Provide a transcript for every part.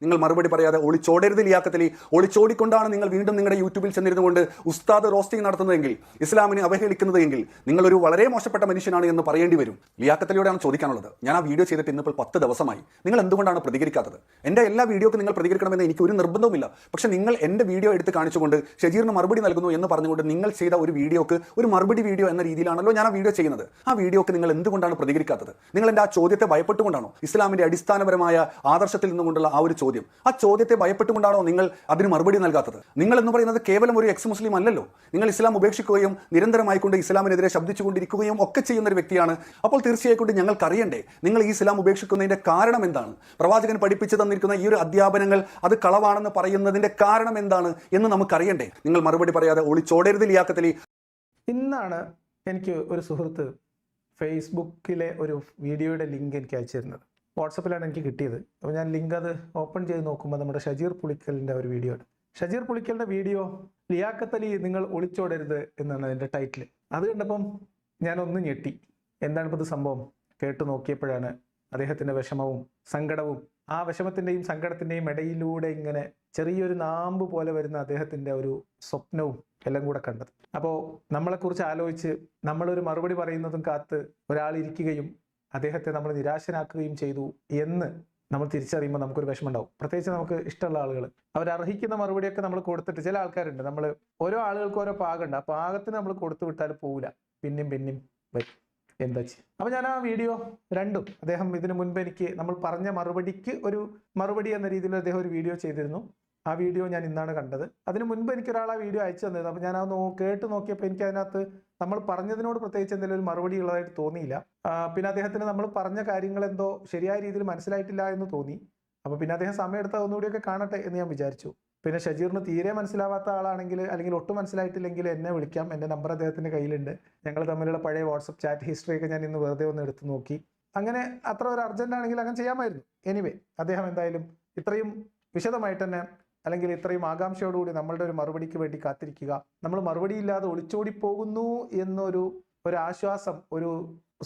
നിങ്ങൾ മറുപടി പറയാതെ ഒളിച്ചോടരുത് ലിയാഖത്ത് അലി. ഒളിച്ചോടിക്കൊണ്ടാണ് നിങ്ങൾ വീണ്ടും നിങ്ങളുടെ യൂട്യൂബിൽ ചെന്നിരുന്നുകൊണ്ട് ഉസ്താദ് റോസ്റ്റിംഗ് നടത്തുന്നതെങ്കിൽ, ഇസ്ലാമിനെ അവഹേളിക്കുന്നതെങ്കിൽ നിങ്ങളൊരു വളരെ മോശപ്പെട്ട മനുഷ്യനാണ് എന്ന് പറയേണ്ടി വരും. ലിയാഖത്ത് അലിയോടാണ് ചോദിക്കാനുള്ളത്. ഞാൻ ആ വീഡിയോ ചെയ്തിട്ട് ഇന്നിപ്പോൾ 10 ദിവസമായി. നിങ്ങൾ എന്തുകൊണ്ടാണ് പ്രതികരിക്കാത്തത്? എൻ്റെ എല്ലാ വീഡിയോക്കും നിങ്ങൾ പ്രതികരിക്കണമെന്ന് എനിക്ക് ഒരു നിർബന്ധവുമില്ല. പക്ഷേ നിങ്ങൾ എൻ്റെ വീഡിയോ എടുത്ത് കാണിച്ചുകൊണ്ട് ഷജീറിന് മറുപടി നൽകുന്നു എന്ന് പറഞ്ഞുകൊണ്ട് നിങ്ങൾ ചെയ്ത ഒരു വീഡിയോക്ക് ഒരു മറുപടി വീഡിയോ എന്ന രീതിയിലാണല്ലോ ഞാൻ ആ വീഡിയോ ചെയ്യുന്നത്. ആ വീഡിയോക്ക് നിങ്ങൾ എന്തുകൊണ്ടാണ് പ്രതികരിക്കാത്തത്? നിങ്ങൾ എൻ്റെ ആ ചോദ്യത്തെ ഭയപ്പെട്ടുകൊണ്ടാണോ? ഇസ്ലാമിൻ്റെ അടിസ്ഥാനപരമായ ആദർശത്തിൽ നിന്നുകൊണ്ടുള്ള ആ ഒരു ചോദ്യം, ആ ചോദ്യത്തെ ഭയപ്പെട്ടുകൊണ്ടാണോ നിങ്ങൾ അതിന് മറുപടി നൽകാത്തത്? നിങ്ങൾ എന്ന് പറയുന്നത് കേവലം ഒരു എക്സ് മുസ്ലിം അല്ലല്ലോ. നിങ്ങൾ ഇസ്ലാം ഉപേക്ഷിക്കുകയും നിരന്തരമായിക്കൊണ്ട് ഇസ്ലാമിനെതിരെ ശബ്ദിച്ചുകൊണ്ടിരിക്കുകയും ഒക്കെ ചെയ്യുന്ന ഒരു വ്യക്തിയാണ്. അപ്പോൾ തീർച്ചയായിട്ടും ഞങ്ങൾക്ക് അറിയണ്ടേ നിങ്ങൾ ഈ ഇസ്ലാം ഉപേക്ഷിക്കുന്നതിന്റെ കാരണം എന്താണ്? പ്രവാചകൻ പഠിപ്പിച്ചു തന്നിരിക്കുന്ന ഈ ഒരു അധ്യാപനങ്ങൾ അത് കളവാണെന്ന് പറയുന്നതിന്റെ കാരണം എന്താണ് എന്ന് നമുക്കറിയണ്ടേ? നിങ്ങൾ മറുപടി പറയാതെ ഒളിച്ചോടരുത് ലിയാഖത്ത് അലി. ഇന്നാണ് എനിക്ക് ഒരു സുഹൃത്ത് ഫേസ്ബുക്കിലെ ഒരു വീഡിയോയുടെ ലിങ്ക് എനിക്ക് അയച്ചു തരുന്നത്. വാട്സപ്പിലാണ് എനിക്ക് കിട്ടിയത്. അപ്പോൾ ഞാൻ ലിങ്ക് അത് ഓപ്പൺ ചെയ്ത് നോക്കുമ്പോൾ നമ്മുടെ ഷജീർ പുളിക്കലിൻ്റെ ഒരു വീഡിയോ ആണ്. ഷജീർ പുളിക്കലിൻ്റെ വീഡിയോ ലിയാഖത്ത് അലി നിങ്ങൾ ഒളിച്ചോടരുത് എന്നാണ് അതിൻ്റെ ടൈറ്റിൽ. അത് കണ്ടപ്പം ഞാനൊന്ന് ഞെട്ടി. എന്താണ് ഇപ്പോൾ ഇത് സംഭവം? കേട്ടു നോക്കിയപ്പോഴാണ് അദ്ദേഹത്തിൻ്റെ വിഷമവും സങ്കടവും ആ വിഷമത്തിൻ്റെയും സങ്കടത്തിൻ്റെയും ഇടയിലൂടെ ഇങ്ങനെ ചെറിയൊരു നാമ്പ് പോലെ വരുന്ന അദ്ദേഹത്തിൻ്റെ ഒരു സ്വപ്നവും എല്ലാം കൂടെ കണ്ടത്. അപ്പോൾ നമ്മളെക്കുറിച്ച് ആലോചിച്ച് നമ്മളൊരു മറുപടി പറയുന്നതും കാത്ത് ഒരാളിരിക്കുകയും അദ്ദേഹത്തെ നമ്മൾ നിരാശനാക്കുകയും ചെയ്തു എന്ന് നമ്മൾ തിരിച്ചറിയുമ്പോൾ നമുക്കൊരു വിഷമം ഉണ്ടാവും. പ്രത്യേകിച്ച് നമുക്ക് ഇഷ്ടമുള്ള ആളുകൾ അവരർഹിക്കുന്ന മറുപടിയൊക്കെ നമ്മൾ കൊടുത്തിട്ട്, ചില ആൾക്കാരുണ്ട് നമ്മൾ ഓരോ ആളുകൾക്ക് ഓരോ പാകമുണ്ട്, ആ പാകത്തിന് നമ്മൾ കൊടുത്തു വിട്ടാൽ പോവില്ല, പിന്നെയും വരും. എന്താ ചെയ്യുക? അപ്പോൾ ഞാൻ ആ വീഡിയോ രണ്ടും അദ്ദേഹം ഇതിനു മുൻപ് എനിക്ക് നമ്മൾ പറഞ്ഞ മറുപടിക്ക് ഒരു മറുപടി എന്ന രീതിയിൽ അദ്ദേഹം ഒരു വീഡിയോ ചെയ്തിരുന്നു. ആ വീഡിയോ ഞാൻ ഇന്നാണ് കണ്ടത്. അതിന് മുൻപ് എനിക്കൊരാൾ ആ വീഡിയോ അയച്ചു തന്നിരുന്നു. അപ്പോൾ ഞാൻ അത് കേട്ട് നോക്കിയപ്പോൾ എനിക്ക് അതിനകത്ത് നമ്മൾ പറഞ്ഞതിനോട് പ്രത്യേകിച്ച് എന്തെങ്കിലും ഒരു മറുപടി ഉള്ളതായിട്ട് തോന്നിയില്ല. പിന്നെ അദ്ദേഹത്തിന് നമ്മൾ പറഞ്ഞ കാര്യങ്ങൾ എന്തോ ശരിയായ രീതിയിൽ മനസ്സിലായിട്ടില്ല എന്ന് തോന്നി. അപ്പോൾ പിന്നെ അദ്ദേഹം സമയം എടുത്ത് ഒന്നുകൂടിയൊക്കെ കാണട്ടെ എന്ന് ഞാൻ വിചാരിച്ചു. പിന്നെ ഷജീറിന് തീരെ മനസ്സിലാവാത്ത ആളാണെങ്കിൽ, അല്ലെങ്കിൽ ഒട്ടും മനസ്സിലായിട്ടില്ലെങ്കിൽ എന്നെ വിളിക്കാം. എൻ്റെ നമ്പർ അദ്ദേഹത്തിൻ്റെ കയ്യിലുണ്ട്. ഞങ്ങൾ തമ്മിലുള്ള പഴയ വാട്സപ്പ് ചാറ്റ് ഹിസ്റ്ററിയൊക്കെ ഞാൻ ഇന്ന് വെറുതെ ഒന്ന് എടുത്ത് നോക്കി. അങ്ങനെ അത്ര ഒരു അർജന്റ് ആണെങ്കിൽ അങ്ങനെ ചെയ്യാമായിരുന്നു. എനിവേ, അദ്ദേഹം എന്തായാലും ഇത്രയും വിശദമായിട്ട് തന്നെ, അല്ലെങ്കിൽ ഇത്രയും ആകാംക്ഷയോടുകൂടി നമ്മളുടെ ഒരു മറുപടിക്ക് വേണ്ടി കാത്തിരിക്കുക, നമ്മൾ മറുപടിയില്ലാതെ ഒളിച്ചോടി പോകുന്നു എന്നൊരു ആശ്വാസം, ഒരു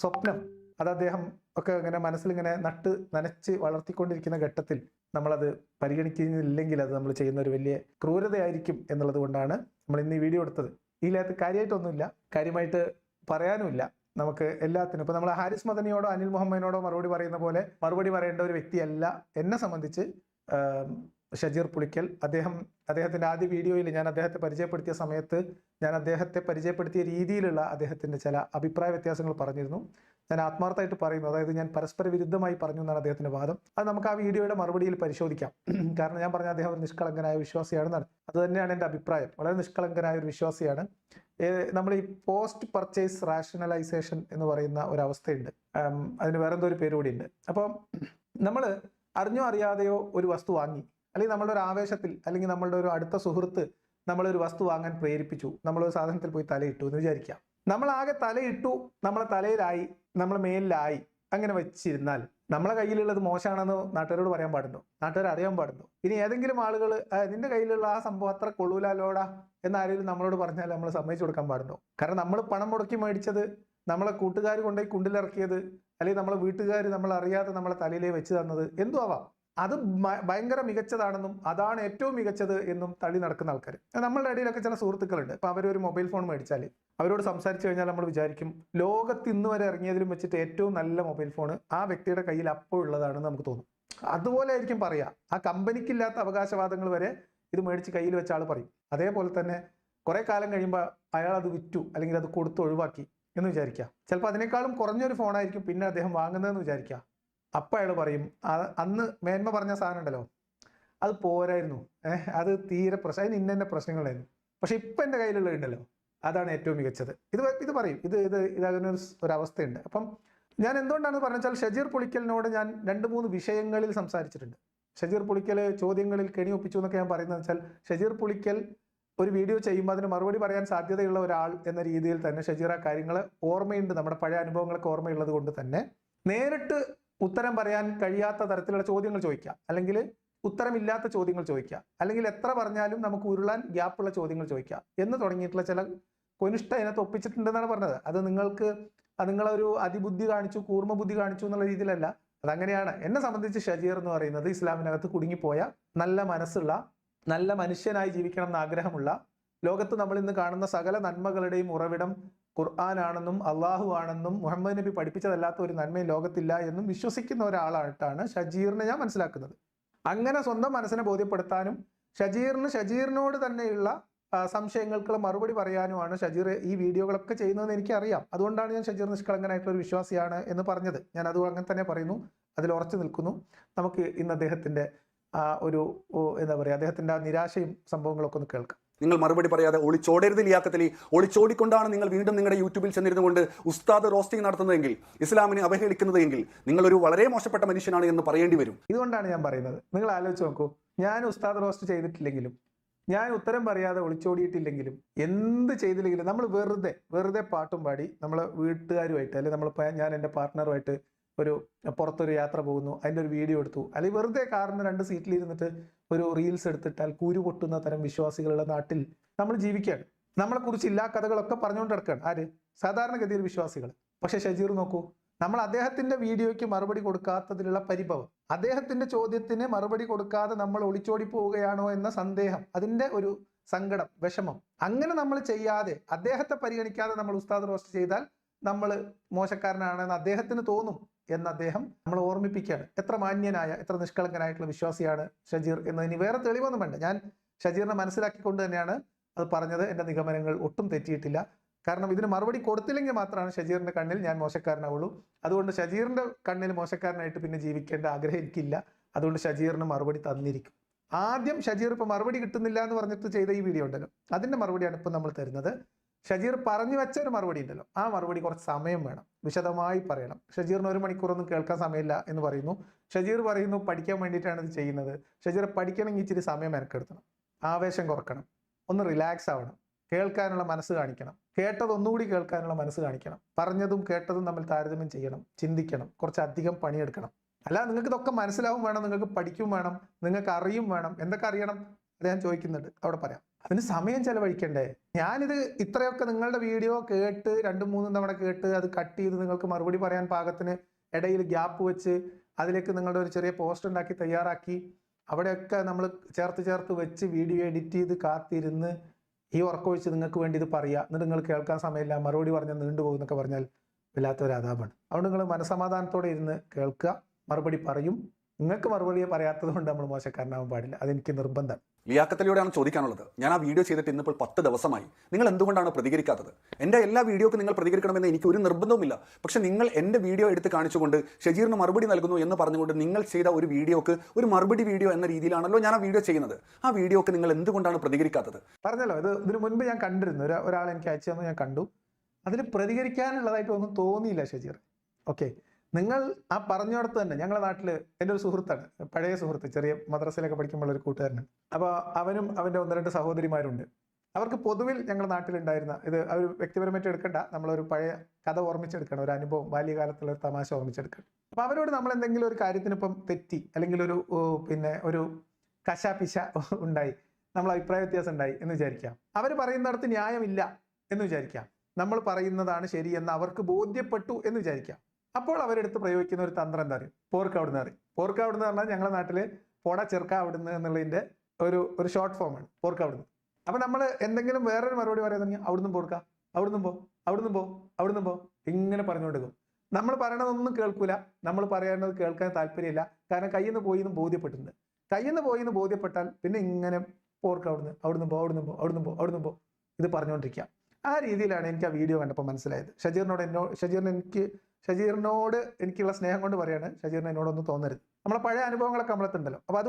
സ്വപ്നം അത് അദ്ദേഹം ഒക്കെ ഇങ്ങനെ മനസ്സിലിങ്ങനെ നട്ട് നനച്ച് വളർത്തിക്കൊണ്ടിരിക്കുന്ന ഘട്ടത്തിൽ നമ്മളത് പരിഗണിക്കുന്നില്ലെങ്കിൽ അത് നമ്മൾ ചെയ്യുന്ന ഒരു വലിയ ക്രൂരതയായിരിക്കും എന്നുള്ളത് കൊണ്ടാണ് നമ്മൾ ഇന്ന് ഈ വീഡിയോ എടുത്തത്. ഇതിനകത്ത് കാര്യമായിട്ടൊന്നുമില്ല, കാര്യമായിട്ട് പറയാനുമില്ല. നമുക്ക് എല്ലാത്തിനും ഇപ്പോൾ നമ്മൾ ഹാരിസ് മദനിയോടോ അനിൽ മുഹമ്മദിനോടോ മറുപടി പറയുന്ന പോലെ മറുപടി പറയേണ്ട ഒരു വ്യക്തിയല്ല എന്നെ സംബന്ധിച്ച് ഷജീർ പുളിക്കൽ. അദ്ദേഹത്തിൻ്റെ ആദ്യ വീഡിയോയിൽ ഞാൻ അദ്ദേഹത്തെ പരിചയപ്പെടുത്തിയ സമയത്ത് ഞാൻ അദ്ദേഹത്തെ പരിചയപ്പെടുത്തിയ രീതിയിലുള്ള അദ്ദേഹത്തിൻ്റെ ചില അഭിപ്രായ വ്യത്യാസങ്ങൾ പറഞ്ഞിരുന്നു. ഞാൻ ആത്മാർത്ഥമായിട്ട് പറയുന്നു, അതായത് ഞാൻ പരസ്പര വിരുദ്ധമായി പറഞ്ഞു എന്നാണ് അദ്ദേഹത്തിൻ്റെ വാദം. അത് നമുക്ക് ആ വീഡിയോയുടെ മറുപടിയിൽ പരിശോധിക്കാം. കാരണം ഞാൻ പറഞ്ഞ അദ്ദേഹം ഒരു നിഷ്കളങ്കനായ വിശ്വാസിയാണെന്നാണ്. അത് തന്നെയാണ് എൻ്റെ അഭിപ്രായം. വളരെ നിഷ്കളങ്കനായ ഒരു വിശ്വാസിയാണ്. നമ്മൾ ഈ പോസ്റ്റ് പർച്ചേസ് റാഷണലൈസേഷൻ എന്ന് പറയുന്ന ഒരവസ്ഥയുണ്ട്. അതിന് വേറെന്തോ ഒരു പേര് കൂടിയുണ്ട്. അപ്പം നമ്മൾ അറിഞ്ഞോ അറിയാതെയോ ഒരു വസ്തു വാങ്ങി, അല്ലെങ്കിൽ നമ്മളുടെ ഒരു ആവേശത്തിൽ, അല്ലെങ്കിൽ നമ്മളുടെ ഒരു അടുത്ത സുഹൃത്ത് നമ്മളൊരു വസ്തു വാങ്ങാൻ പ്രേരിപ്പിച്ചു, നമ്മളൊരു സാധനത്തിൽ പോയി തലയിട്ടു എന്ന് വിചാരിക്കാം. നമ്മളാകെ തലയിട്ടു, നമ്മളെ തലയിലായി, നമ്മളെ മേലിലായി, അങ്ങനെ വെച്ചിരുന്നാൽ നമ്മളെ കയ്യിലുള്ളത് മോശമാണെന്ന് നാട്ടുകാരോട് പറയാൻ പാടുണ്ടോ? നാട്ടുകാർ അറിയാൻ പാടുണ്ടോ? ഇനി ഏതെങ്കിലും ആളുകൾ നിന്റെ കയ്യിലുള്ള ആ സംഭവം അത്ര കൊള്ളൂലോടാ എന്നാരെങ്കിലും നമ്മളോട് പറഞ്ഞാൽ നമ്മൾ സമ്മതിച്ചു കൊടുക്കാൻ പാടുണ്ടോ? കാരണം നമ്മൾ പണം മുടക്കി മേടിച്ചത്, നമ്മളെ കൂട്ടുകാർ കൊണ്ടുപോയി കുണ്ടിലിറക്കിയത്, അല്ലെങ്കിൽ നമ്മളെ വീട്ടുകാർ നമ്മൾ അറിയാതെ നമ്മളെ തലയിലേ വെച്ച് തന്നത് എന്തു ആവാം, അത് ഭയങ്കര മികച്ചതാണെന്നും അതാണ് ഏറ്റവും മികച്ചത് എന്നും തള്ളി നടക്കുന്ന ആൾക്കാർ നമ്മളുടെ ഇടയിലൊക്കെ ചില സുഹൃത്തുക്കളുണ്ട്. ഇപ്പൊ അവരൊരു മൊബൈൽ ഫോൺ മേടിച്ചാൽ അവരോട് സംസാരിച്ചു കഴിഞ്ഞാൽ നമ്മൾ വിചാരിക്കും ലോകത്ത് ഇന്ന് വരെ ഇറങ്ങിയതിലും വെച്ചിട്ട് ഏറ്റവും നല്ല മൊബൈൽ ഫോൺ ആ വ്യക്തിയുടെ കയ്യിൽ അപ്പോഴുള്ളതാണെന്ന് നമുക്ക് തോന്നും. അതുപോലെ ആയിരിക്കും പറയാ. ആ കമ്പനിക്കില്ലാത്ത അവകാശവാദങ്ങൾ വരെ ഇത് മേടിച്ച് കയ്യിൽ വെച്ച ആൾ പറയും. അതേപോലെ തന്നെ കുറെ കാലം കഴിയുമ്പോൾ അയാൾ അത് വിറ്റു, അല്ലെങ്കിൽ അത് കൊടുത്ത് ഒഴിവാക്കി എന്ന് വിചാരിക്കുക. ചിലപ്പോൾ അതിനേക്കാളും കുറഞ്ഞൊരു ഫോണായിരിക്കും പിന്നെ അദ്ദേഹം വാങ്ങുന്നതെന്ന് വിചാരിക്കുക. അപ്പം അയാൾ പറയും അന്ന് മേന്മ പറഞ്ഞ സാധനം ഉണ്ടല്ലോ അത് പോരായിരുന്നു, അത് തീരെ പ്രശ്നം, അതിന് ഇന്ന പ്രശ്നങ്ങളായിരുന്നു, പക്ഷെ ഇപ്പം എൻ്റെ കയ്യിലുള്ളതുണ്ടല്ലോ അതാണ് ഏറ്റവും മികച്ചത്. ഇത് പറയും. ഇതങ്ങനെ ഒരു അവസ്ഥയുണ്ട്. അപ്പം ഞാൻ എന്തുകൊണ്ടാണ് പറഞ്ഞാൽ ഷജീർ പുളിക്കലിനോട് ഞാൻ 2-3 വിഷയങ്ങളിൽ സംസാരിച്ചിട്ടുണ്ട്. ഷജീർ പുളിക്കൽ ചോദ്യങ്ങളിൽ കെണി ഒപ്പിച്ചു എന്നൊക്കെ ഞാൻ പറയുന്നത് വെച്ചാൽ, ഷജീർ പുളിക്കൽ ഒരു വീഡിയോ ചെയ്യുമ്പോൾ അതിന് മറുപടി പറയാൻ സാധ്യതയുള്ള ഒരാൾ എന്ന രീതിയിൽ തന്നെ ഷജീർ ആ കാര്യങ്ങൾ ഓർമ്മയുണ്ട്, നമ്മുടെ പഴയ അനുഭവങ്ങളൊക്കെ ഓർമ്മയുള്ളത് കൊണ്ട് തന്നെ നേരിട്ട് ഉത്തരം പറയാൻ കഴിയാത്ത തരത്തിലുള്ള ചോദ്യങ്ങൾ ചോദിക്കുക, അല്ലെങ്കിൽ ഉത്തരമില്ലാത്ത ചോദ്യങ്ങൾ ചോദിക്കുക, അല്ലെങ്കിൽ എത്ര പറഞ്ഞാലും നമുക്ക് ഉരുളാൻ ഗ്യാപ്പുള്ള ചോദ്യങ്ങൾ ചോദിക്കുക എന്ന് തുടങ്ങിയിട്ടുള്ള ചില കൊനിഷ്ഠ അതിനകത്ത് ഒപ്പിച്ചിട്ടുണ്ടെന്നാണ് പറഞ്ഞത്. അത് നിങ്ങളൊരു അതിബുദ്ധി കാണിച്ചു, കൂർമ്മ ബുദ്ധി കാണിച്ചു എന്നുള്ള രീതിയിലല്ല. അതങ്ങനെയാണ്. എന്നെ സംബന്ധിച്ച് ഷജീർ എന്ന് പറയുന്നത് ഇസ്ലാമിനകത്ത് കുടുങ്ങിപ്പോയ നല്ല മനസ്സുള്ള, നല്ല മനുഷ്യനായി ജീവിക്കണം എന്ന് ആഗ്രഹമുള്ള, ലോകത്ത് നമ്മൾ ഇന്ന് കാണുന്ന സകല നന്മകളുടെയും ഉറവിടം ഖുർആനാണെന്നും അള്ളാഹു ആണെന്നും മുഹമ്മദ് നബി പഠിപ്പിച്ചതല്ലാത്ത ഒരു നന്മയും ലോകത്തില്ല എന്നും വിശ്വസിക്കുന്ന ഒരാളായിട്ടാണ് ഷജീറിനെ ഞാൻ മനസ്സിലാക്കുന്നത്. അങ്ങനെ സ്വന്തം മനസ്സിനെ ബോധ്യപ്പെടുത്താനും ഷജീറിനോട് തന്നെയുള്ള സംശയങ്ങൾക്കുള്ള മറുപടി പറയാനുമാണ് ഷജീർ ഈ വീഡിയോകളൊക്കെ ചെയ്യുന്നതെന്ന് എനിക്കറിയാം. അതുകൊണ്ടാണ് ഞാൻ ഷജീർ നിഷ്കളങ്കനായിട്ടുള്ള ഒരു വിശ്വാസിയാണ് എന്ന് പറഞ്ഞത്. ഞാൻ അതും അങ്ങനെ തന്നെ പറയുന്നു, അതിൽ ഉറച്ചു നിൽക്കുന്നു. നമുക്ക് ഇന്ന് അദ്ദേഹത്തിന്റെ എന്താ പറയുക, അദ്ദേഹത്തിന്റെ ആ നിരാശയും സംഭവങ്ങളൊക്കെ ഒന്ന് കേൾക്കാം. നിങ്ങൾ മറുപടി പറയാതെ ഒളിച്ചോടരുത് ലിയാഖത്തലി. ഒളിച്ചോടിക്കൊണ്ടാണ് നിങ്ങൾ വീണ്ടും നിങ്ങളുടെ യൂട്യൂബിൽ ചെന്നിരുന്നുകൊണ്ട് ഉസ്താദ് റോസ്റ്റിംഗ് നടത്തുന്നതെങ്കിൽ, ഇസ്ലാമിനെ അവഹേളിക്കുന്നതെങ്കിൽ നിങ്ങളൊരു വളരെ മോശപ്പെട്ട മനുഷ്യനാണ് എന്ന് പറയേണ്ടി വരും. ഇതുകൊണ്ടാണ് ഞാൻ പറയുന്നത്. നിങ്ങൾ ആലോചിച്ച് നോക്കൂ, ഞാൻ ഉസ്താദ് റോസ്റ്റ് ചെയ്തിട്ടില്ലെങ്കിലും, ഞാൻ ഉത്തരം പറയാതെ ഒളിച്ചോടിയിട്ടില്ലെങ്കിലും, എന്ത് ചെയ്തില്ലെങ്കിലും, നമ്മൾ വെറുതെ പാട്ടും പാടി നമ്മൾ വീട്ടുകാരുമായിട്ട്, അല്ലെങ്കിൽ നമ്മളിപ്പോൾ ഞാൻ എൻ്റെ പാർട്ട്ണറുമായിട്ട് പുറത്തൊരു യാത്ര പോകുന്നു, അതിൻ്റെ ഒരു വീഡിയോ എടുത്തു, അല്ലെങ്കിൽ വെറുതെ കാറിന് 2 സീറ്റിലിരുന്നിട്ട് ഒരു റീൽസ് എടുത്തിട്ടാൽ കുരു പൊട്ടുന്ന തരം വിശ്വാസികളുടെ നാട്ടിൽ നമ്മൾ ജീവിക്കുകയാണ്. നമ്മളെക്കുറിച്ച് ഇല്ലാ കഥകളൊക്കെ പറഞ്ഞുകൊണ്ട് കിടക്കുകയാണ്. ആര്? സാധാരണഗതിയിൽ വിശ്വാസികൾ. പക്ഷെ ഷജീർ നോക്കൂ, നമ്മൾ അദ്ദേഹത്തിന്റെ വീഡിയോയ്ക്ക് മറുപടി കൊടുക്കാത്തതിലുള്ള പരിഭവം, അദ്ദേഹത്തിന്റെ ചോദ്യത്തിന് മറുപടി കൊടുക്കാതെ നമ്മൾ ഒളിച്ചോടി പോവുകയാണോ എന്ന സന്ദേഹം, അതിന്റെ ഒരു സങ്കടം, വിഷമം, അങ്ങനെ നമ്മൾ ചെയ്യാതെ, അദ്ദേഹത്തെ പരിഗണിക്കാതെ നമ്മൾ ഉസ്താദ് റോസ്റ്റ് ചെയ്താൽ നമ്മൾ മോശക്കാരനാണെന്ന് അദ്ദേഹത്തിന് തോന്നും എന്ന് അദ്ദേഹം നമ്മൾ ഓർമ്മിപ്പിക്കുകയാണ്. എത്ര മാന്യനായ, എത്ര നിഷ്കളങ്കനായിട്ടുള്ള വിശ്വാസിയാണ് ഷജീർ എന്നതിന് വേറെ തെളിവൊന്നും വേണ്ട. ഞാൻ ഷജീറിനെ മനസ്സിലാക്കിക്കൊണ്ട് തന്നെയാണ് അത് പറഞ്ഞത്. എൻ്റെ നിഗമനങ്ങൾ ഒട്ടും തെറ്റിയിട്ടില്ല. കാരണം ഇതിന് മറുപടി കൊടുത്തില്ലെങ്കിൽ മാത്രമാണ് ഷജീറിന്റെ കണ്ണിൽ ഞാൻ മോശക്കാരനാവുള്ളൂ. അതുകൊണ്ട് ഷജീറിന്റെ കണ്ണിൽ മോശക്കാരനായിട്ട് പിന്നെ ജീവിക്കേണ്ട ആഗ്രഹം എനിക്കില്ല. അതുകൊണ്ട് ഷജീറിന് മറുപടി തന്നിരിക്കും. ആദ്യം ഷജീർ ഇപ്പൊ മറുപടി കിട്ടുന്നില്ല എന്ന് പറഞ്ഞിട്ട് ചെയ്ത ഈ വീഡിയോ ഉണ്ടല്ലോ, അതിന്റെ മറുപടിയാണ് ഇപ്പൊ നമ്മൾ തരുന്നത്. ഷജീർ പറഞ്ഞു വെച്ച ഒരു മറുപടി ഉണ്ടല്ലോ, ആ മറുപടി കുറച്ച് സമയം വേണം, വിശദമായി പറയണം. ഷജീറിന് 1 മണിക്കൂറൊന്നും കേൾക്കാൻ സമയമില്ല എന്ന് പറയുന്നു. ഷജീർ പറയുന്നു പഠിക്കാൻ വേണ്ടിയിട്ടാണ് ഇത് ചെയ്യുന്നത്. ഷജീർ പഠിക്കണമെങ്കിൽ ഇച്ചിരി സമയം മെനക്കെടുത്തണം, ആവേശം കുറക്കണം, ഒന്ന് റിലാക്സ് ആവണം, കേൾക്കാനുള്ള മനസ്സ് കാണിക്കണം, കേട്ടത് ഒന്നുകൂടി കേൾക്കാനുള്ള മനസ്സ് കാണിക്കണം, പറഞ്ഞതും കേട്ടതും തമ്മിൽ താരതമ്യം ചെയ്യണം, ചിന്തിക്കണം, കുറച്ചധികം പണിയെടുക്കണം. അല്ല, നിങ്ങൾക്ക് ഇതൊക്കെ മനസ്സിലാവും വേണം, നിങ്ങൾക്ക് പഠിക്കും വേണം, നിങ്ങൾക്ക് അറിയും വേണം. എന്തൊക്കെ അറിയണം അദ്ദേഹം ചോദിക്കുന്നുണ്ട്, അവിടെ പറയാം. അതിന് സമയം ചെലവഴിക്കണ്ടേ? ഞാനിത് ഇത്രയൊക്കെ നിങ്ങളുടെ വീഡിയോ കേട്ട് 2-3 തവണ കേട്ട് അത് കട്ട് ചെയ്ത് നിങ്ങൾക്ക് മറുപടി പറയാൻ പാകത്തിന് ഇടയിൽ ഗ്യാപ്പ് വെച്ച് അതിലേക്ക് നിങ്ങളുടെ ഒരു ചെറിയ പോസ്റ്റ് ഉണ്ടാക്കി തയ്യാറാക്കി അവിടെയൊക്കെ നമ്മൾ ചേർത്ത് വെച്ച് വീഡിയോ എഡിറ്റ് ചെയ്ത് കാത്തിരുന്ന് ഈ ഉറക്കമൊഴിച്ച് നിങ്ങൾക്ക് വേണ്ടി ഇത് പറയുക, എന്നിട്ട് നിങ്ങൾ കേൾക്കാൻ സമയമില്ല, മറുപടി പറഞ്ഞാൽ നീണ്ടുപോകുന്നൊക്കെ പറഞ്ഞാൽ വല്ലാത്തൊരു അതാപാണ്. അതുകൊണ്ട് നിങ്ങൾ മനസ്സമാധാനത്തോടെ ഇരുന്ന് കേൾക്കുക, മറുപടി പറയും. നിങ്ങൾക്ക് മറുപടി പറയാത്തത് കൊണ്ട് നമ്മൾ മോശക്കാരനാവാൻ പാടില്ല, അതെനിക്ക് നിർബന്ധം. ലിയാഖത്തലിയോടാണ് ചോദിക്കാനുള്ളത്. ഞാൻ ആ വീഡിയോ ചെയ്തിട്ട് ഇന്നിപ്പോൾ 10 ദിവസമായി. നിങ്ങൾ എന്തുകൊണ്ടാണ് പ്രതികരിക്കാത്തത്? എൻ്റെ എല്ലാ വീഡിയോക്കും നിങ്ങൾ പ്രതികരിക്കണമെന്ന് എനിക്ക് ഒരു നിർബന്ധവുമില്ല. പക്ഷെ നിങ്ങൾ എൻ്റെ വീഡിയോ എടുത്ത് കാണിച്ചുകൊണ്ട് ഷജീറിന് മറുപടി നൽകുന്നു എന്ന് പറഞ്ഞുകൊണ്ട് നിങ്ങൾ ചെയ്ത ഒരു വീഡിയോക്ക് ഒരു മറുപടി വീഡിയോ എന്ന രീതിയിലാണല്ലോ ഞാൻ ആ വീഡിയോ ചെയ്യുന്നത്. ആ വീഡിയോക്ക് നിങ്ങൾ എന്തുകൊണ്ടാണ് പ്രതികരിക്കാത്തത്? പറഞ്ഞല്ലോ, ഇതിനു മുൻപ് ഞാൻ കണ്ടിരുന്നു, ഒരാൾ എനിക്ക് അയച്ചു തന്നു, ഞാൻ കണ്ടു. അതിൽ പ്രതികരിക്കാനുള്ളതായിട്ട് ഒന്നും തോന്നിയില്ല ഷജീർ. ഓക്കെ, നിങ്ങൾ ആ പറഞ്ഞിടത്ത് തന്നെ, ഞങ്ങളുടെ നാട്ടിൽ എൻ്റെ ഒരു സുഹൃത്താണ്, പഴയ സുഹൃത്ത്, ചെറിയ മദ്രസയിലൊക്കെ പഠിക്കുമ്പോൾ ഒരു കൂട്ടുകാരനാണ്. അപ്പോൾ അവനും അവൻ്റെ 1-2 സഹോദരിമാരുണ്ട്. അവർക്ക് പൊതുവിൽ ഞങ്ങളുടെ നാട്ടിലുണ്ടായിരുന്ന ഇത് അവർ വ്യക്തിപരമായിട്ട് എടുക്കണ്ട, നമ്മളൊരു പഴയ കഥ ഓർമ്മിച്ചെടുക്കണം, ഒരു അനുഭവം, ബാല്യകാലത്തുള്ള ഒരു തമാശ ഓർമ്മിച്ചെടുക്കണം. അപ്പോൾ അവരോട് നമ്മൾ എന്തെങ്കിലും ഒരു കാര്യത്തിനിപ്പം തെറ്റി, അല്ലെങ്കിൽ ഒരു കശാപിശ ഉണ്ടായി, നമ്മൾ അഭിപ്രായ വ്യത്യാസം ഉണ്ടായി എന്ന് വിചാരിക്കാം. അവർ പറയുന്നിടത്ത് ന്യായമില്ല എന്ന് വിചാരിക്കാം, നമ്മൾ പറയുന്നതാണ് ശരി എന്ന് അവർക്ക് ബോധ്യപ്പെട്ടു എന്ന് വിചാരിക്കാം. അപ്പോൾ അവരെടുത്ത് പ്രയോഗിക്കുന്ന ഒരു തന്ത്രം എന്താ അറിയും? പോർക്ക് അവിടുന്ന് അറിയും. പോർക്ക് അവിടുന്ന് പറഞ്ഞാൽ ഞങ്ങളുടെ നാട്ടിൽ പോട ചെറുക്ക അവിടുന്ന് എന്നുള്ളതിൻ്റെ ഒരു ഷോർട്ട് ഫോമാണ് പോർക്ക് അവിടുന്ന്. അപ്പൊ നമ്മൾ എന്തെങ്കിലും വേറൊരു മറുപടി പറയാൻ തുടങ്ങി, അവിടുന്ന് പോർക്ക, അവിടുന്ന് പോ ഇങ്ങനെ പറഞ്ഞുകൊടുക്കും. നമ്മൾ പറയണതൊന്നും കേൾക്കൂല, നമ്മൾ പറയുന്നത് കേൾക്കാൻ താല്പര്യമില്ല. കാരണം കയ്യിൽ നിന്ന് പോയി എന്ന് ബോധ്യപ്പെട്ടിട്ടുണ്ട്. കയ്യിൽ നിന്ന് പോയി എന്ന് ബോധ്യപ്പെട്ടാൽ പിന്നെ ഇങ്ങനെ പോർക്ക് അവിടുന്ന് പോ ഇത് പറഞ്ഞുകൊണ്ടിരിക്കുക. ആ രീതിയിലാണ് എനിക്ക് ആ വീഡിയോ കണ്ടപ്പോൾ മനസ്സിലായത്. ഷജീറിനോട് എനിക്കുള്ള സ്നേഹം കൊണ്ട് പറയാണ്, ഷജീറിന് എന്നോടൊന്നും തോന്നരുത്. നമ്മളെ പഴയ അനുഭവങ്ങളൊക്കെ നമ്മളെത്തുണ്ടല്ലോ. അപ്പോൾ